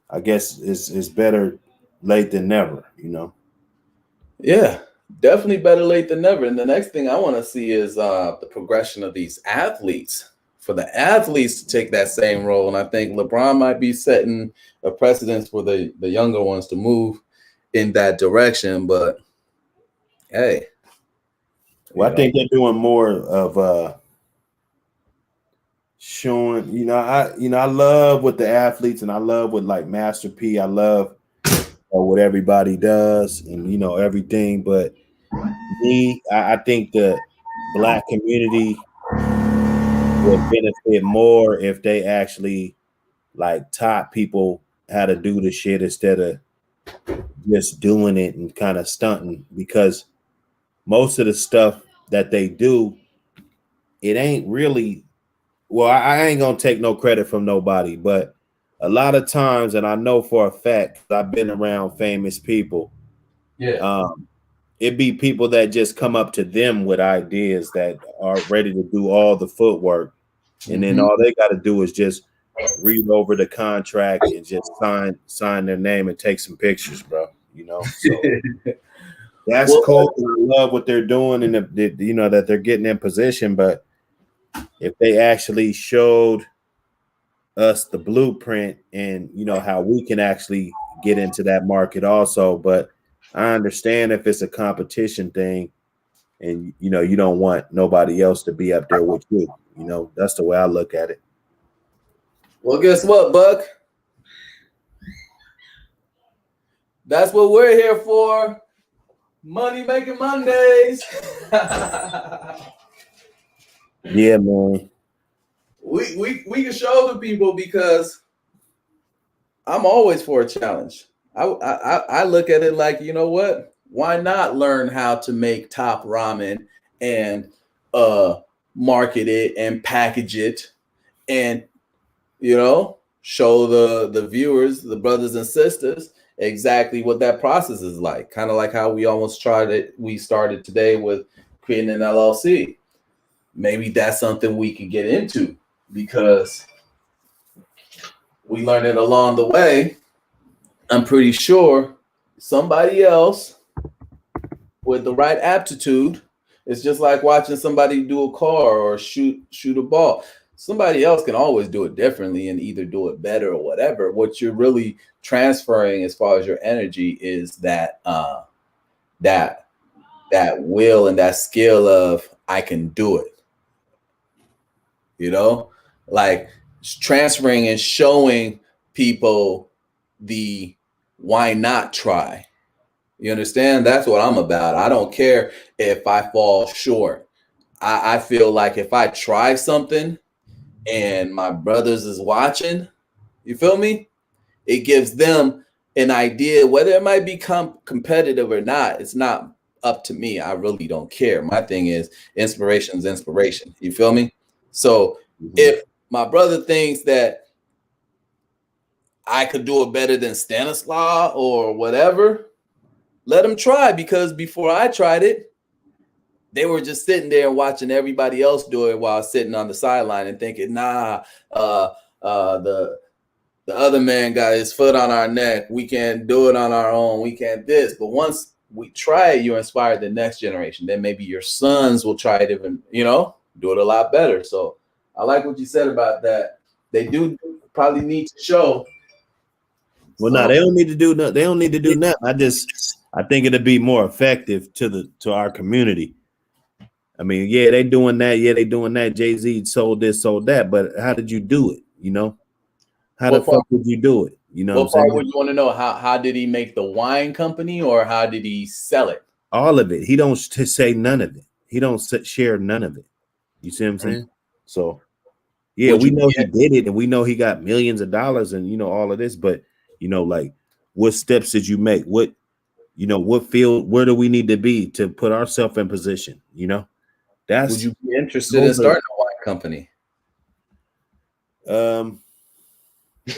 I guess it's better late than never, you know. Yeah, definitely better late than never. And the next thing I want to see is the progression of these athletes. For the athletes to take that same role, and I think LeBron might be setting a precedence for the younger ones to move in that direction. But hey, well, I think they're doing more of showing. I love with the athletes, and I love with like Master P. I love what everybody does, and everything. But I think the Black community would benefit more if they actually like taught people how to do the shit instead of just doing it and kind of stunting, because most of the stuff that they do, it ain't really, well, I ain't gonna take no credit from nobody, but a lot of times, and I know for a fact, I've been around famous people. yeah, It be people that just come up to them with ideas that are ready to do all the footwork, and then all they got to do is just read over the contract and just sign their name and take some pictures, bro. So that's well, cool. I love what they're doing, and that they're getting in position. But if they actually showed us the blueprint and how we can actually get into that market also. But I understand if it's a competition thing, and you don't want nobody else to be up there with you. That's the way I look at it. well, guess what, Buck? That's what we're here for. Money making Mondays. Yeah, man. We can show the people because I'm always for a challenge. I look at it like, you know what? Why not learn how to make top ramen and market it and package it and show the viewers, the brothers and sisters, exactly what that process is like. Kind of like how we started today with creating an LLC. Maybe that's something we could get into because we learned it along the way. I'm pretty sure somebody else with the right aptitude, it's just like watching somebody do a car or shoot a ball. Somebody else can always do it differently and either do it better or whatever. What you're really transferring as far as your energy is that that will and that skill of I can do it. you know, like transferring and showing people the why not try. You understand? That's what I'm about. I don't care if I fall short. I feel like if I try something and my brothers is watching, you feel me? It gives them an idea whether it might become competitive or not. It's not up to me. I really don't care. My thing is inspiration is inspiration. You feel me? So Mhm. if my brother thinks that I could do it better than Stanislaw or whatever, let him try, because before I tried it, they were just sitting there and watching everybody else do it while sitting on the sideline and thinking, nah, uh, the other man got his foot on our neck. We can't do it on our own. We can't this. But once we try it, you inspire the next generation. Then maybe your sons will try it even, do it a lot better. So I like what you said about that. They do probably need to show Well, no, some. they don't need to do nothing. They don't need to do nothing. I think it'll be more effective to our community. I mean, yeah, they doing that. Yeah, they doing that. Jay-Z sold this, sold that. But how did you do it? How the What part? fuck did you do it? You know what I'm What part saying? would you want to know? How did he make the wine company, or how did he sell it? All of it. He don't say none of it. He don't share none of it. You see what I'm Mm. saying? So yeah, Would we you know be he did it, and we know he got millions of dollars, and all of this. But like, what steps did you make? What field? Where do we need to be to put ourselves in position? would That's you be interested in those starting a wine company? are.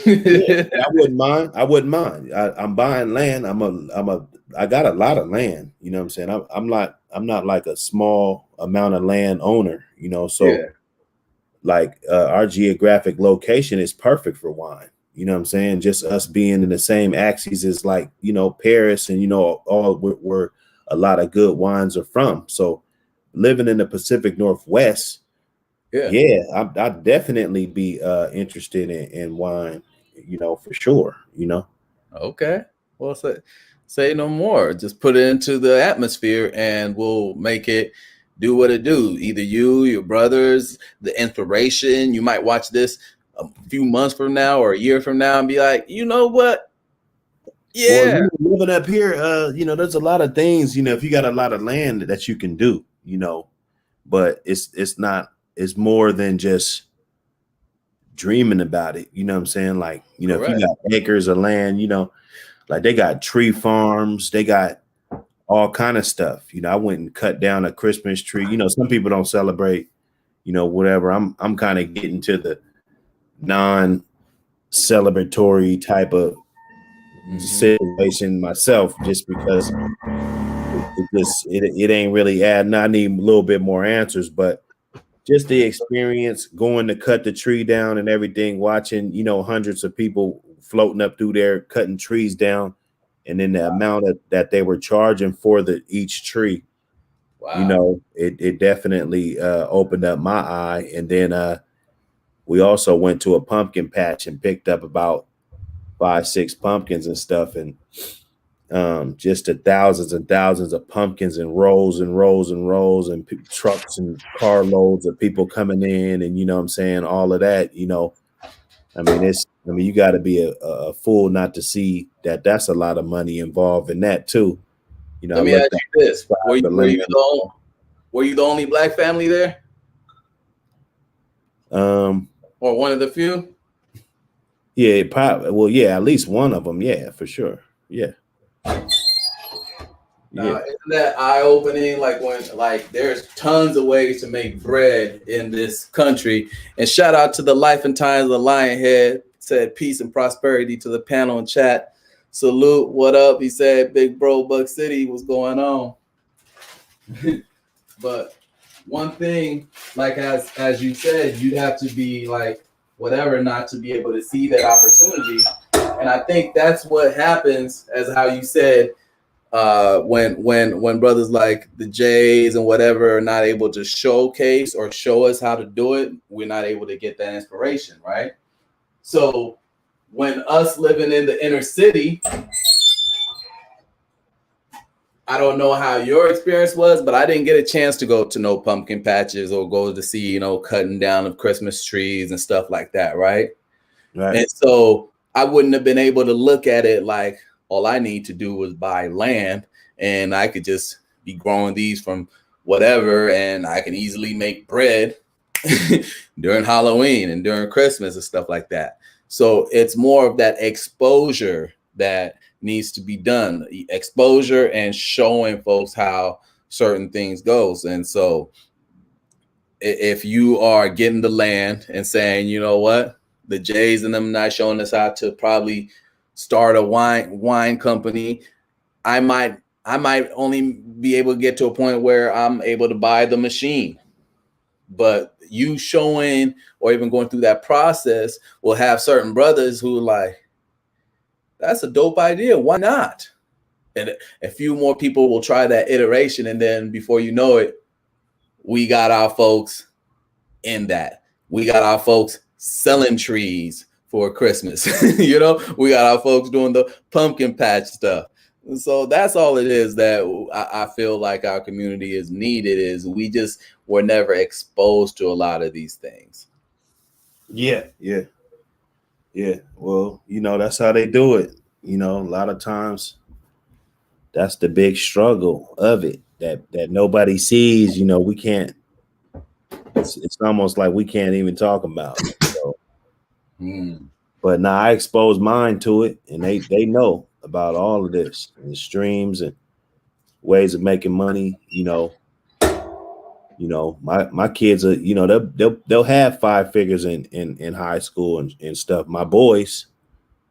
Yeah, I wouldn't mind. I wouldn't mind. I'm buying land. I got a lot of land. You know what I'm saying? I'm not like a small amount of land owner, so Yeah, like our geographic location is perfect for wine. You know what I'm saying? Just us being in the same axes as like, Paris and, all where a lot of good wines are from. So living in the Pacific Northwest, yeah. yeah, I'd definitely be interested in wine, for sure. Okay. Well, say no more. Just put it into the atmosphere, and we'll make it do what it do. Either you, your brothers, the inspiration. You might watch this a few months from now or a year from now and be like, you know what? Well, Yeah, living up here, there's a lot of things, if you got a lot of land that you can do, but it's not, it's more than just dreaming about it. You know what I'm saying? Like, if you correct. got acres of land, like they got tree farms, they got all kind of stuff. I went and cut down a Christmas tree. Some people don't celebrate, whatever. I'm kind of getting to the non-celebratory type of Hmm. situation myself, just because it ain't really adding. I need a little bit more answers, but just the experience going to cut the tree down and everything, watching, hundreds of people floating up through there, cutting trees down, and then the amount that they were charging for each tree, Wow. it definitely opened up my eye. And then we also went to a pumpkin patch and picked up about 5, 6 pumpkins and stuff, and just the thousands and thousands of pumpkins and rows and rows and rows and trucks and carloads of people coming in, and what I'm saying, all of that. You got to be a fool not to see that that's a lot of money involved in that too. I Let me ask looked at you this: the land. were you the only black family there, Um, or one of the few? yeah, probably. Well, yeah, at least one of them. Yeah, for sure. Yeah, Now, yeah. isn't that eye opening? Like there's tons of ways to make bread in this country. And shout out to the Life and Times of the Lionhead. Said peace and prosperity to the panel and chat. Salute, what up? He said, big bro, Buck City, what's going on? But one thing, like as you said, you'd have to be like whatever not to be able to see that opportunity. And I think that's what happens, as how you said, when brothers like the Jays and whatever are not able to showcase or show us how to do it, we're not able to get that inspiration, right? So when us living in the inner city, I don't know how your experience was, but I didn't get a chance to go to no pumpkin patches or go to see, cutting down of Christmas trees and stuff like that, right? Right. And so I wouldn't have been able to look at it like all I need to do was buy land and I could just be growing these from whatever and I can easily make bread during Halloween and during Christmas and stuff like that. So it's more of that exposure that needs to be done, exposure and showing folks how certain things goes. And so if you are getting the land and saying, you know what, the Jays and them not showing us how to probably start a wine company, I might only be able to get to a point where I'm able to buy the machine. But you showing or even going through that process will have certain brothers who are like, that's a dope idea. Why not? And a few more people will try that iteration. And then before you know it, we got our folks in that. We got our folks selling trees for Christmas. We got our folks doing the pumpkin patch stuff. So that's all it is that I feel like our community is needed is we just were never exposed to a lot of these things. Yeah. Yeah. Yeah. Well, that's how they do it. A lot of times that's the big struggle of it that nobody sees. We can't. It's almost like we can't even talk about it. So, but now I expose mine to it, and they know about all of this and streams and ways of making money. My kids are they'll have 5 figures in high school and stuff. My boys,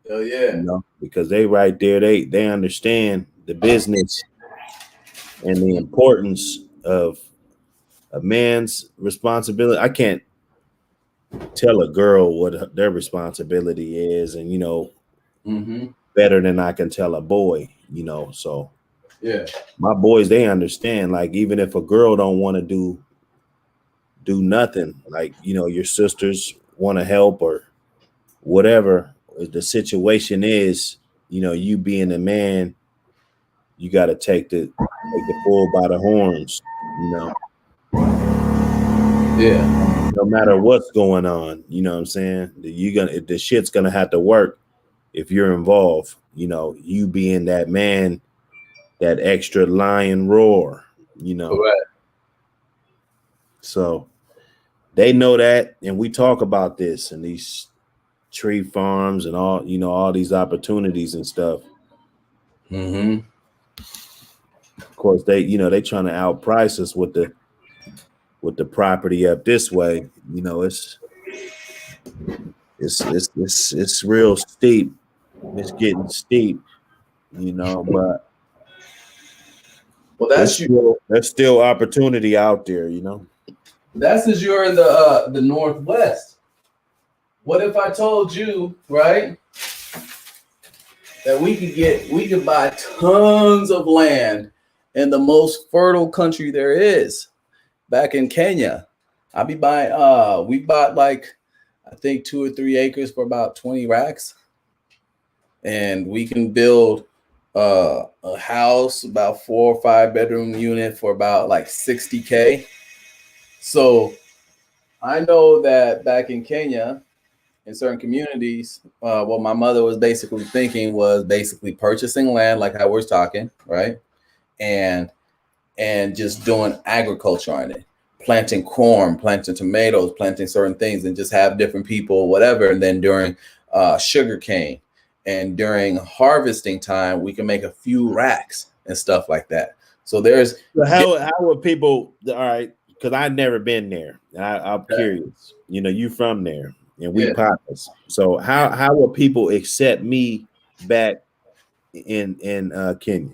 Oh yeah, because they right there, they understand the business and the importance of a man's responsibility. I can't tell a girl what their responsibility is, and better than I can tell a boy. So yeah, my boys, they understand. Like even if a girl don't want to do nothing, like your sisters want to help or whatever the situation is, you being a man, you got to take the bull by the horns. yeah. No matter what's going on, you know what I'm saying? The shit's gonna have to work if you're involved. You being that man, that extra lion roar. Correct. So they know that, and we talk about this and these tree farms and all these opportunities and stuff. Of course, they trying to outprice us with the property up this way. It's real steep. It's getting steep, but Well, there's still opportunity out there, that's as you're in the Northwest. What if I told you, right, that we could buy tons of land in the most fertile country there is, back in Kenya. I'll be buying we bought like I think 2 or 3 acres for about 20 racks. And we can build a house, about 4 or 5 bedroom unit for about like 60K. So I know that back in Kenya, in certain communities, what my mother was basically thinking was basically purchasing land, like how we're talking, right? And just doing agriculture on it, planting corn, planting tomatoes, planting certain things, and just have different people, whatever. And then during sugar cane and during harvesting time, we can make a few racks and stuff like that. So there's how are people? All right, because I've never been there. I'm curious. You from there, and we partners. So how will people accept me back in Kenya?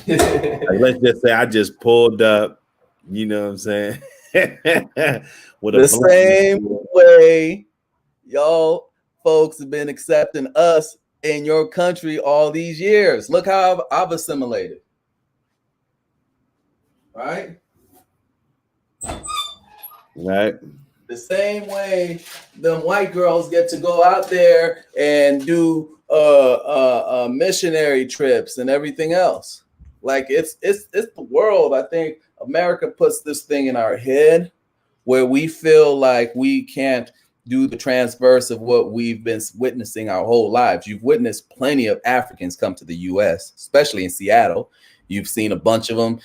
Like, let's just say I just pulled up. You know what I'm saying? With the same way y'all folks have been accepting us in your country all these years. Look how I've assimilated. Right? Right. The same way them white girls get to go out there and do missionary trips and everything else. Like it's the world. I think America puts this thing in our head where we feel like we can't do the transverse of what we've been witnessing our whole lives. You've witnessed plenty of Africans come to the US, especially in Seattle. You've seen a bunch of them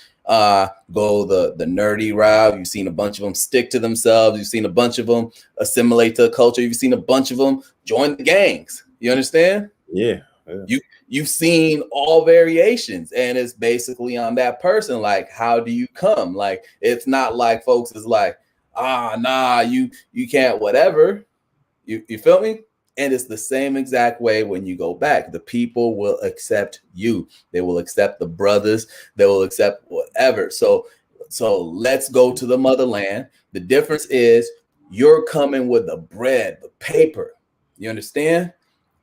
go the nerdy route. You've seen a bunch of them stick to themselves. You've seen a bunch of them assimilate to the culture. You've seen a bunch of them join the gangs. You understand? Yeah. Yeah. You've seen all variations, and it's basically on that person. Like, how do you come? Like, it's not like folks is like, nah, you can't, whatever. You feel me? And it's the same exact way when you go back. The people will accept you. They will accept the brothers. They will accept whatever. So let's go to the motherland. The difference is you're coming with the bread, the paper. You understand?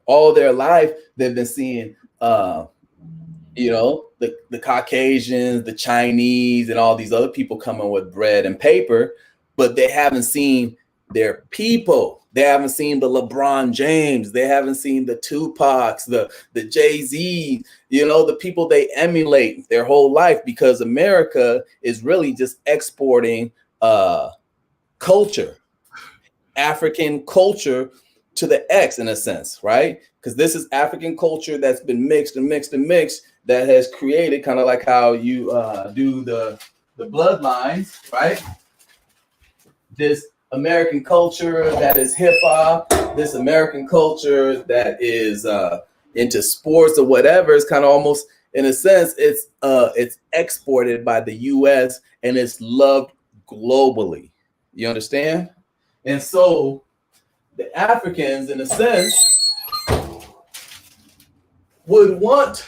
All their life they've been seeing the Caucasians, the Chinese, and all these other people coming with bread and paper, but they haven't seen their people. They haven't seen the LeBron James. They haven't seen the Tupacs, the Jay-Z, the people they emulate their whole life, because America is really just exporting culture, African culture to the X, in a sense, right? Because this is African culture that's been mixed and mixed and mixed, that has created, kind of like how you do the bloodlines, right? This American culture that is hip hop, this American culture that is into sports or whatever, is kind of almost, in a sense, it's exported by the U.S. and it's loved globally. You understand? And so the Africans, in a sense, would want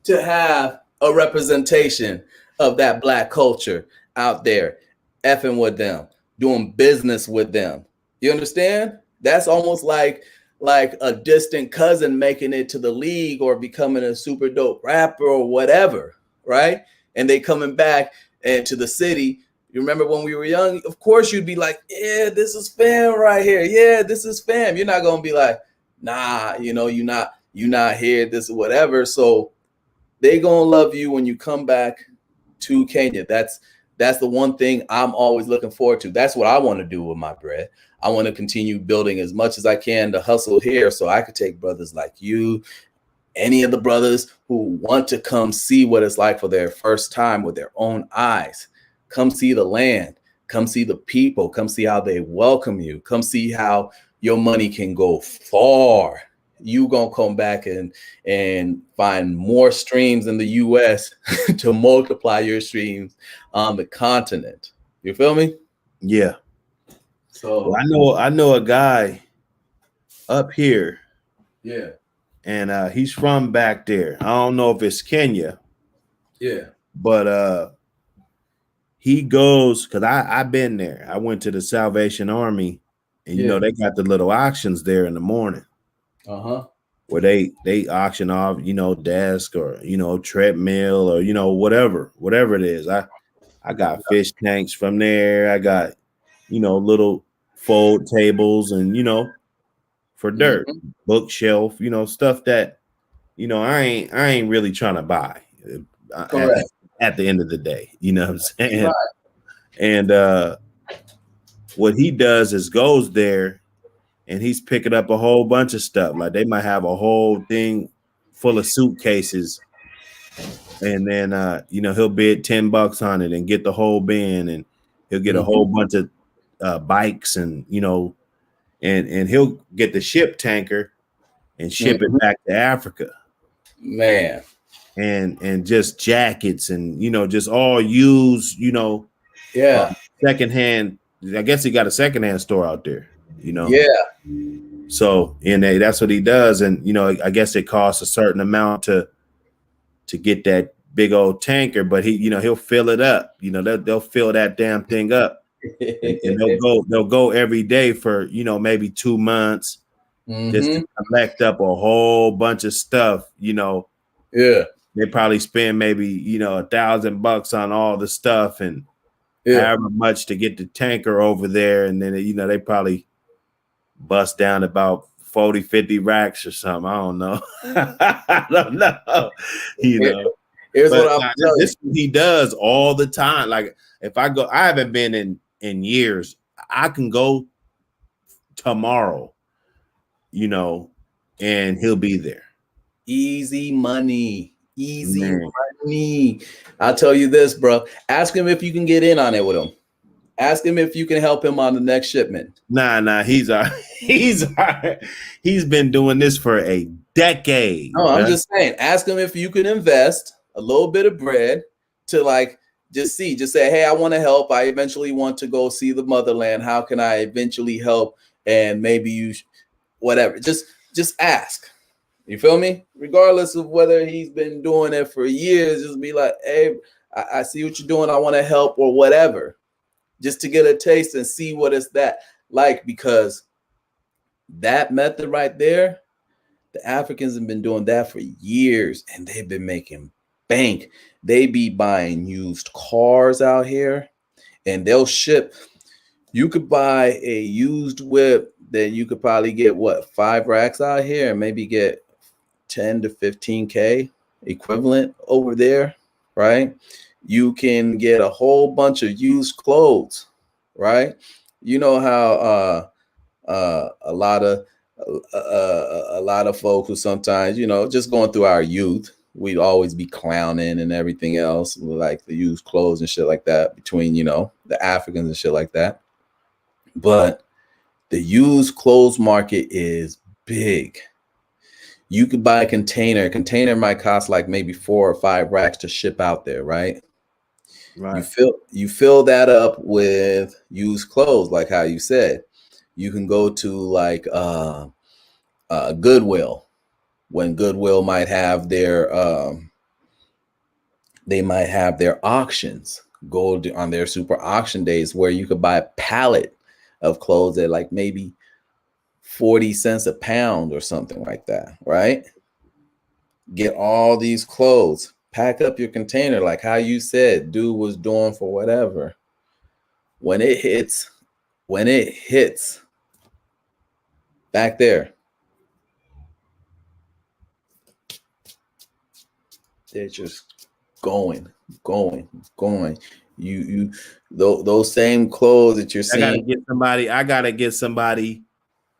to have a representation of that Black culture out there, effing with them, doing business with them. You understand? That's almost like a distant cousin making it to the league or becoming a super dope rapper or whatever, right? And they coming back into the city. You remember when we were young? Of course, you'd be like, yeah, this is fam right here. Yeah, this is fam. You're not gonna be like, nah, you're not here, this or whatever. So they gonna love you when you come back to Kenya. That's the one thing I'm always looking forward to. That's what I want to do with my bread. I want to continue building as much as I can to hustle here, so I could take brothers like you, any of the brothers who want to come see what it's like for their first time with their own eyes. Come see the land, come see the people, come see how they welcome you, come see how your money can go far. You gonna come back and find more streams in the US to multiply your streams on the continent. You feel me? Yeah. So Well, I know a guy up here, yeah, and he's from back there. I don't know if it's Kenya, yeah, but he goes, because I've been there. I went to the Salvation Army, and they got the little auctions there in the morning. Where they auction off, desk or treadmill or whatever it is. I got fish tanks from there. I got little fold tables and for dirt, bookshelf, stuff that I ain't really trying to buy at the end of the day. You know what I'm saying? Right. And what he does is goes there and he's picking up a whole bunch of stuff. Like they might have a whole thing full of suitcases, and then he'll bid $10 on it and get the whole bin, and he'll get a whole bunch of bikes, and and he'll get the ship tanker and ship it back to Africa. Man. And just jackets and just all used, secondhand. I guess he got a secondhand store out there. Yeah. So that's what he does, and I guess it costs a certain amount to get that big old tanker, but he'll fill it up. They'll fill that damn thing up, and they'll go every day for maybe 2 months, just to collect up a whole bunch of stuff. Yeah. They probably spend maybe $1,000 on all the stuff and however much to get the tanker over there, and then they probably bust down about 40-50 racks or something. I don't know. I don't know. Here's what But I'll nah, tell you. this he does all the time. Like if I go, I haven't been in years. I can go tomorrow, you know, and he'll be there. Easy money. Easy Man. money. I'll tell you this, bro. Ask him if you can get in on it with him. Ask him if you can help him on the next shipment. Nah, he's he's been doing this for a decade. No, I'm Man. just saying, ask him if you can invest a little bit of bread to like just see, just say, hey, I want to help. I eventually want to go see the motherland. How can I eventually help? And maybe whatever. Just ask. You feel me? Regardless of whether he's been doing it for years, just be like, hey, I see what you're doing. I want to help or whatever. Just to get a taste and see what it's that like, because that method right there, the Africans have been doing that for years and they've been making bank. They be buying used cars out here and they'll ship. You could buy a used whip that you could probably get what 5 racks out here and maybe get 10 to 15K equivalent over there, right? You can get a whole bunch of used clothes, right? You know how a lot of folks who sometimes, just going through our youth, we'd always be clowning and everything else, like the used clothes and shit like that between, the Africans and shit like that. But the used clothes market is big. You could buy a container. A container might cost like maybe 4 or 5 racks to ship out there, right? Right. You fill that up with used clothes, like how you said. You can go to like Goodwill, when Goodwill might have they might have their auctions. Go on their super auction days where you could buy a pallet of clothes at like maybe 40 cents a pound or something like that, right? Get all these clothes, pack up your container, like how you said, dude was doing for whatever. When it hits back there, they're just going, going, going. Those same clothes that you're I seeing. gotta get somebody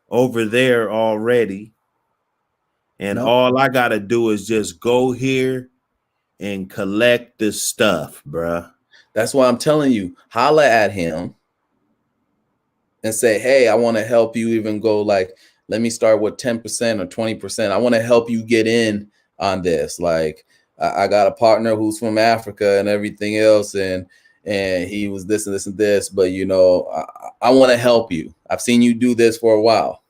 over there already. And No, all I gotta do is just go here and collect the stuff, bruh. that's why I'm telling you, holla at him and say, hey, I want to help you even go like, let me start with 10% or 20%. I want to help you get in on this. Like I got a partner who's from Africa and everything else. And he was this and this and this, but I want to help you. I've seen you do this for a while,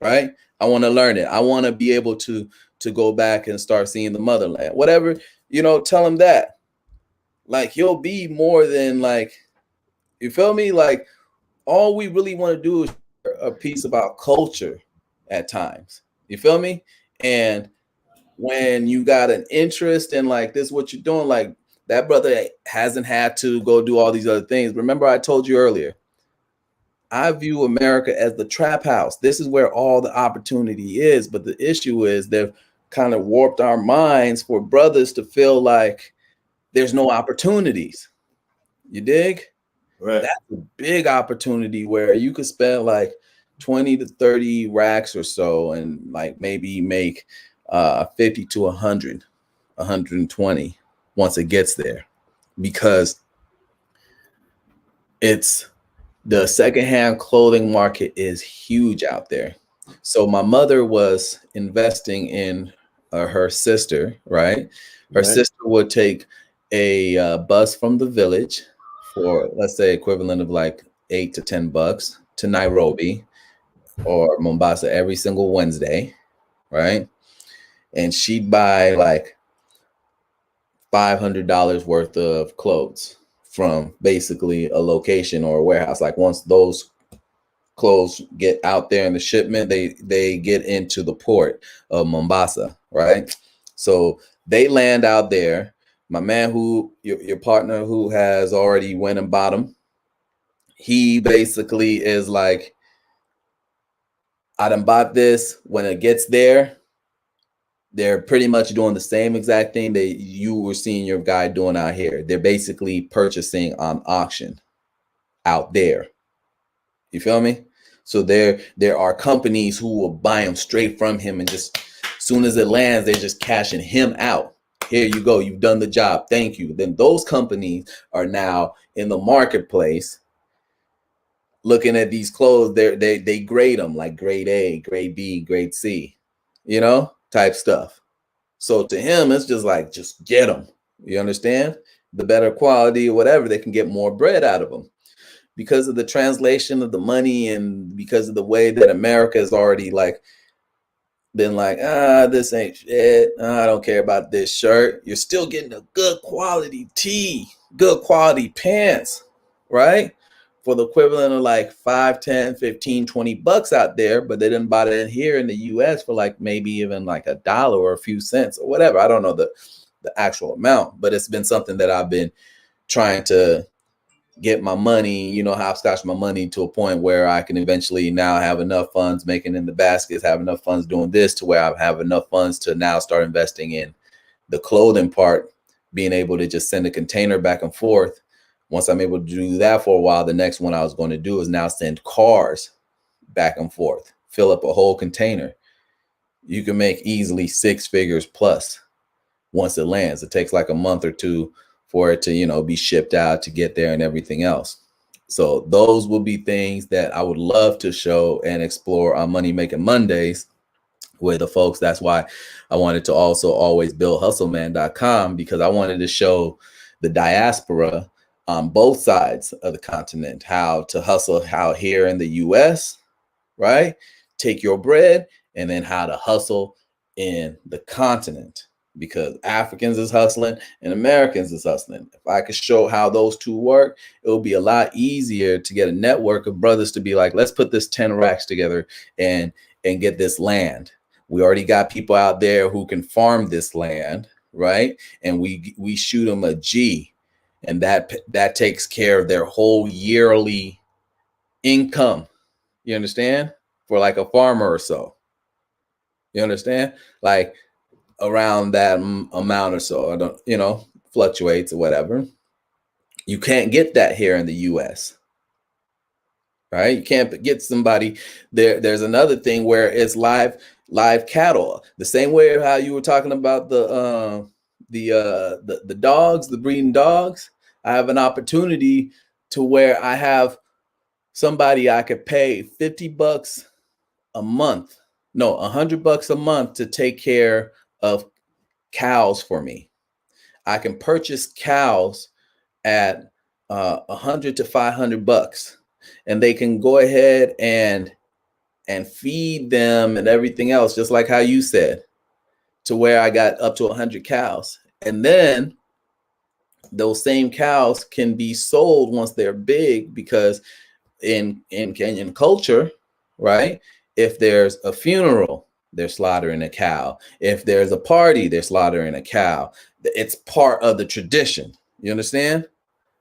right? I want to learn it. I want to be able to go back and start seeing the motherland, whatever, tell him that. Like he'll be more than like, you feel me? Like, all we really want to do is share a piece about culture at times. You feel me? And when you got an interest in like this, what you're doing, like that brother hasn't had to go do all these other things. Remember, I told you earlier, I view America as the trap house. This is where all the opportunity is. But the issue is they've kind of warped our minds for brothers to feel like there's no opportunities. You dig? Right. That's a big opportunity where you could spend like 20 to 30 racks or so and like maybe make 50 to 100, 120 once it gets there, because it's the secondhand clothing market is huge out there. So my mother was investing in her sister, right? Her Right. sister would take a bus from the village for, let's say, equivalent of like $8 to $10 to Nairobi or Mombasa every single Wednesday, right? And she'd buy like $500 worth of clothes from basically a location or a warehouse. Like once those clothes get out there in the shipment, they get into the port of Mombasa, right? So they land out there. My man, who your partner who has already went and bought them, he basically is like, I done bought this. When it gets there, They're pretty much doing the same exact thing that you were seeing your guy doing out here. They're basically purchasing on auction out there. You feel me? So there are companies who will buy them straight from him, and just as soon as it lands, they're just cashing him out. Here you go, you've done the job, thank you. Then those companies are now in the marketplace looking at these clothes. They grade them like grade A, grade B, grade C, type stuff. So to him, it's just like, just get them. You understand? The better quality or whatever, they can get more bread out of them because of the translation of the money, and because of the way that America has already like been like, this ain't shit. I don't care about this shirt. You're still getting a good quality tee, good quality pants, right? For the equivalent of like 5, 10, 15, 20 bucks out there, but they didn't buy it in here in the US for like maybe even like $1 or a few cents or whatever. I don't know the actual amount, but it's been something that I've been trying to get my money, hopscotch my money to a point where I can eventually now have enough funds making in the baskets, have enough funds doing this, to where I have enough funds to now start investing in the clothing part, being able to just send a container back and forth. Once I'm able to do that for a while, the next one I was going to do is now send cars back and forth, fill up a whole container. You can make easily 6 figures plus once it lands. It takes like a month or two for it to, be shipped out, to get there and everything else. So those will be things that I would love to show and explore on Money Making Mondays with the folks. That's why I wanted to also always build hustleman.com, because I wanted to show the diaspora on both sides of the continent how to hustle, how here in the US, right? Take your bread, and then how to hustle in the continent, because Africans is hustling and Americans is hustling. If I could show how those two work, it will be a lot easier to get a network of brothers to be like, let's put this 10 racks together and get this land. We already got people out there who can farm this land, right? And we shoot them a G, and that takes care of their whole yearly income. You understand? For like a farmer or so. You understand? Like around that amount or so. I don't, fluctuates or whatever. You can't get that here in the US. Right? You can't get somebody there. There's another thing where it's live cattle. The same way how you were talking about the dogs, the breeding dogs. I have an opportunity to where I have somebody I could pay $50 a month. No, $100 a month to take care of cows for me. I can purchase cows at $100 to $500, and they can go ahead and feed them and everything else, just like how you said, to where I got up to 100 cows. And then those same cows can be sold once they're big, because in Kenyan culture, right? If there's a funeral, they're slaughtering a cow. If there's a party, they're slaughtering a cow. It's part of the tradition. You understand?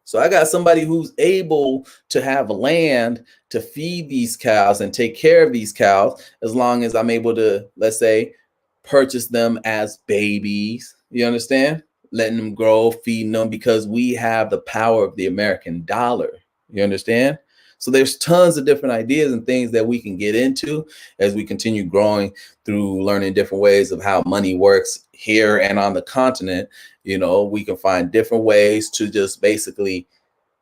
So I got somebody who's able to have land to feed these cows and take care of these cows, as long as I'm able to, let's say, purchase them as babies. You understand? Letting them grow, feeding them, because we have the power of the American dollar. You understand? So there's tons of different ideas and things that we can get into as we continue growing through learning different ways of how money works here and on the continent. We can find different ways to just basically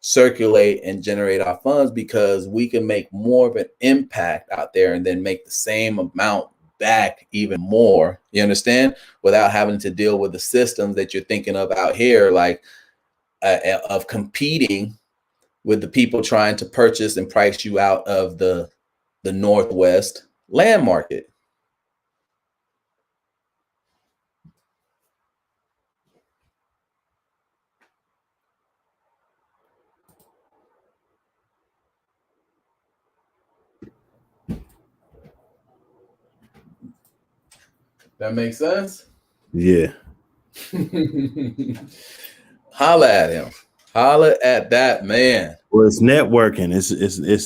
circulate and generate our funds, because we can make more of an impact out there and then make the same amount back even more, you understand, without having to deal with the systems that you're thinking of out here, like of competing with the people trying to purchase and price you out of the Northwest land market. That makes sense? Yeah. Holla at him. Holla at that man. Well, it's networking. It's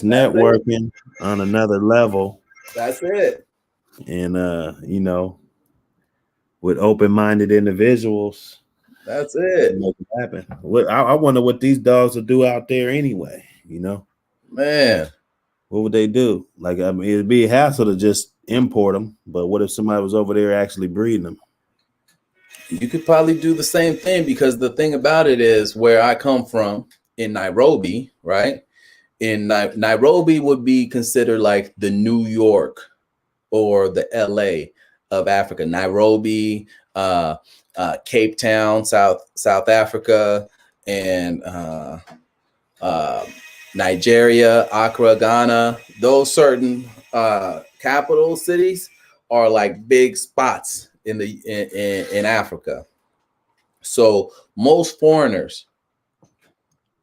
networking on another level. That's it. And with open-minded individuals, That's we it, can make it happen. I wonder what these dogs will do out there anyway. You know, man. what would they do? Like, I mean, it'd be a hassle to just import them, but what if somebody was over there actually breeding them? You could probably do the same thing, because the thing about it is, where I come from in Nairobi, right? In Nairobi would be considered like the New York or the LA of Africa. Nairobi, Cape Town, South Africa, and uh, Nigeria, Accra, Ghana. Those certain capital cities are like big spots in Africa. So most foreigners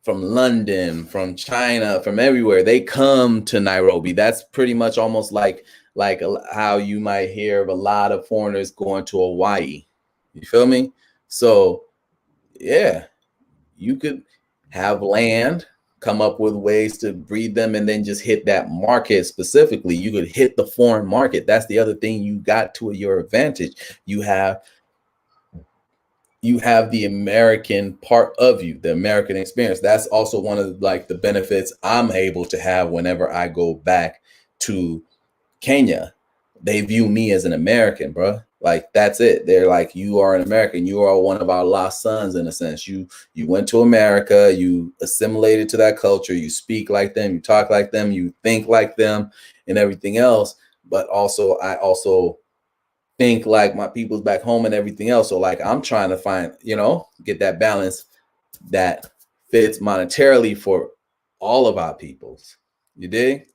from London, from China, from everywhere, they come to Nairobi. That's pretty much almost like how you might hear of a lot of foreigners going to Hawaii. You feel me? So yeah, you could have land, come up with ways to breed them, and then just hit that market specifically. You could hit the foreign market. That's the other thing you got to your advantage. You have the American part of you, the American experience. That's also one of like the benefits I'm able to have whenever I go back to Kenya. They view me as an American, bro. Like that's it. They're like, you are an American. You are one of our lost sons in a sense. You went to America. You assimilated to that culture. You speak like them. You talk like them. You think like them, and everything else. But also, I also think like my people's back home and everything else. So like I'm trying to find, get that balance that fits monetarily for all of our peoples. You dig?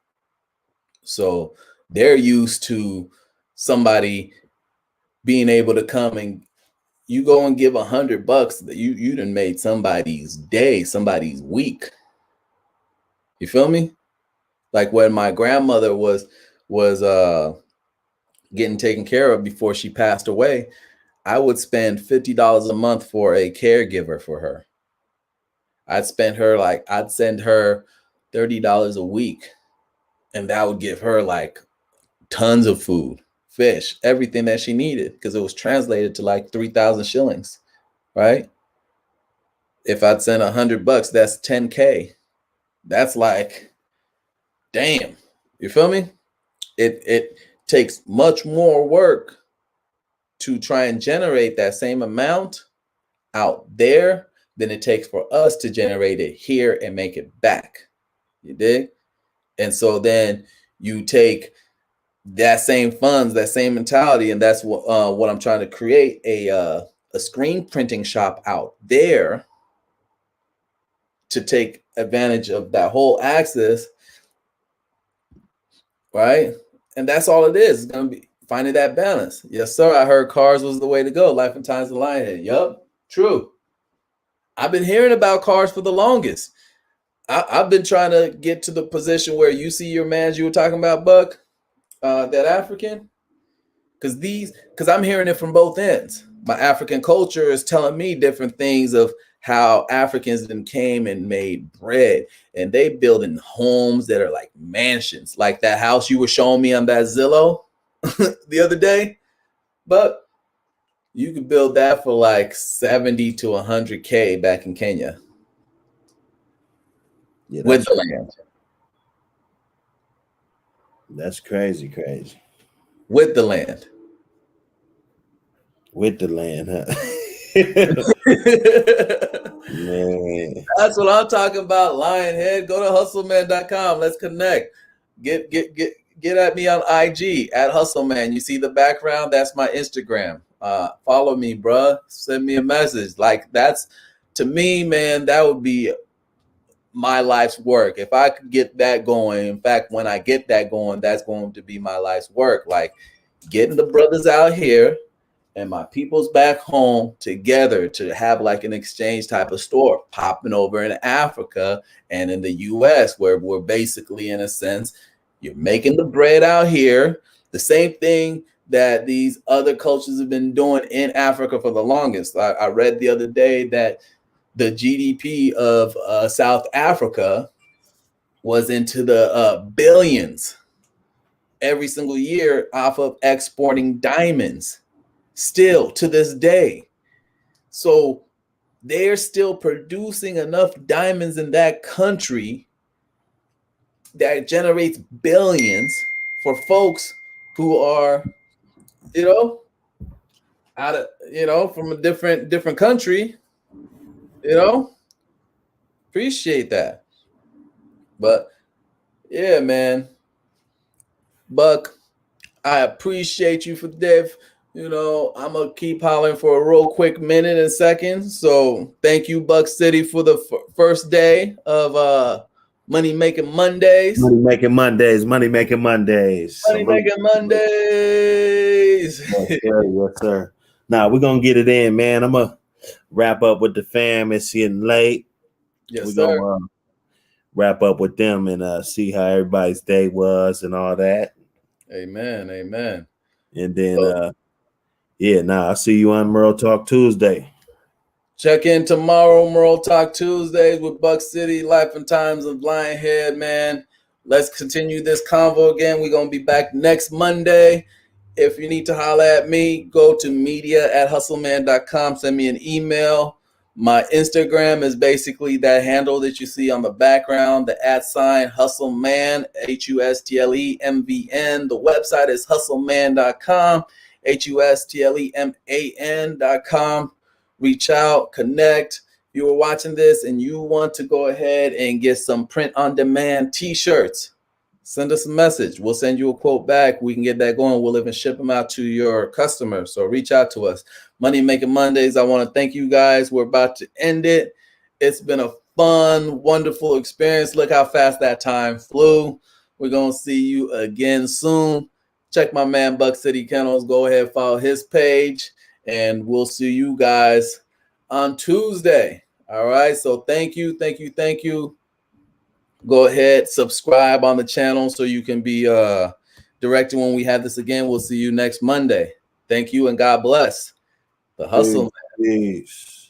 So they're used to somebody being able to come and you go and give $100 that you done made somebody's day, somebody's week. You feel me? Like when my grandmother was getting taken care of before she passed away, I would spend $50 a month for a caregiver for her. I'd send her $30 a week, and that would give her like tons of food, fish, everything that she needed, because it was translated to like 3,000 shillings, right? If I'd send $100, that's 10K. That's like, damn. You feel me? It takes much more work to try and generate that same amount out there than it takes for us to generate it here and make it back. You dig? And so then you take that same funds, that same mentality, and that's what I'm trying to create, a screen printing shop out there to take advantage of that whole access, right? And that's all it is. It's gonna be finding that balance. Yes, sir. I heard cars was the way to go. Life and Times of the Lionhead. Yup, true. I've been hearing about cars for the longest. I've been trying to get to the position where you see your mans you were talking about, Buck, that African, because I'm hearing it from both ends. My African culture is telling me different things of how Africans then came and made bread, and they building homes that are like mansions, like that house you were showing me on that Zillow the other day. But you could build that for like 70 to 100K back in Kenya. Yeah, with the land. That's crazy. With the land. With the land, huh? Man. That's what I'm talking about, Lionhead. Go to hustleman.com. Let's connect. Get at me on IG at hustleman. You see the background? That's my Instagram. Follow me, bruh. Send me a message. Like that's, to me, man, that would be my life's work. If I could get that going, in fact, when I get that going, that's going to be my life's work. Like getting the brothers out here and my people's back home together to have like an exchange type of store popping over in Africa and in the US, where we're basically, in a sense, you're making the bread out here, the same thing that these other cultures have been doing in Africa for the longest. I read the other day that the GDP of South Africa was into the billions every single year off of exporting diamonds. still to this day. So they're still producing enough diamonds in that country that generates billions for folks who are, you know, out of, from a different country, appreciate that. But yeah, man, Buck, I appreciate you for Dev. I'm gonna keep hollering for a real quick minute and second. So thank you, Buck City, for the first day of Money Making Mondays. Money making Mondays. Money making Mondays. Money Making Mondays. Yes, sir. Yes, sir. Now we're gonna get it in, man. I'm gonna wrap up with the fam. It's getting late. Yes, we're sir. gonna wrap up with them and see how everybody's day was and all that. Amen. Amen. And then I'll see you on Merle Talk Tuesday. Check in tomorrow, Merle Talk Tuesdays with Buck City, Life and Times of Lionhead, man. Let's continue this convo again. We're going to be back next Monday. If you need to holler at me, go to media@hustleman.com. Send me an email. My Instagram is basically that handle that you see on the background, the @Hustleman, HUSTLEMVN. The website is hustleman.com, HUSTLEMAN.com. Reach out, connect. If you were watching this and you want to go ahead and get some print-on-demand t-shirts, send us a message. We'll send you a quote back. We can get that going. We'll even ship them out to your customers. So reach out to us. Money Making Mondays, I want to thank you guys. We're about to end it. It's been a fun, wonderful experience. Look how fast that time flew. We're going to see you again soon. Check my man Buck City Kennels. Go ahead, follow his page. And we'll see you guys on Tuesday. All right. So thank you. Go ahead, subscribe on the channel so you can be directed when we have this again. We'll see you next Monday. Thank you and God bless. The Hustle Man. Peace.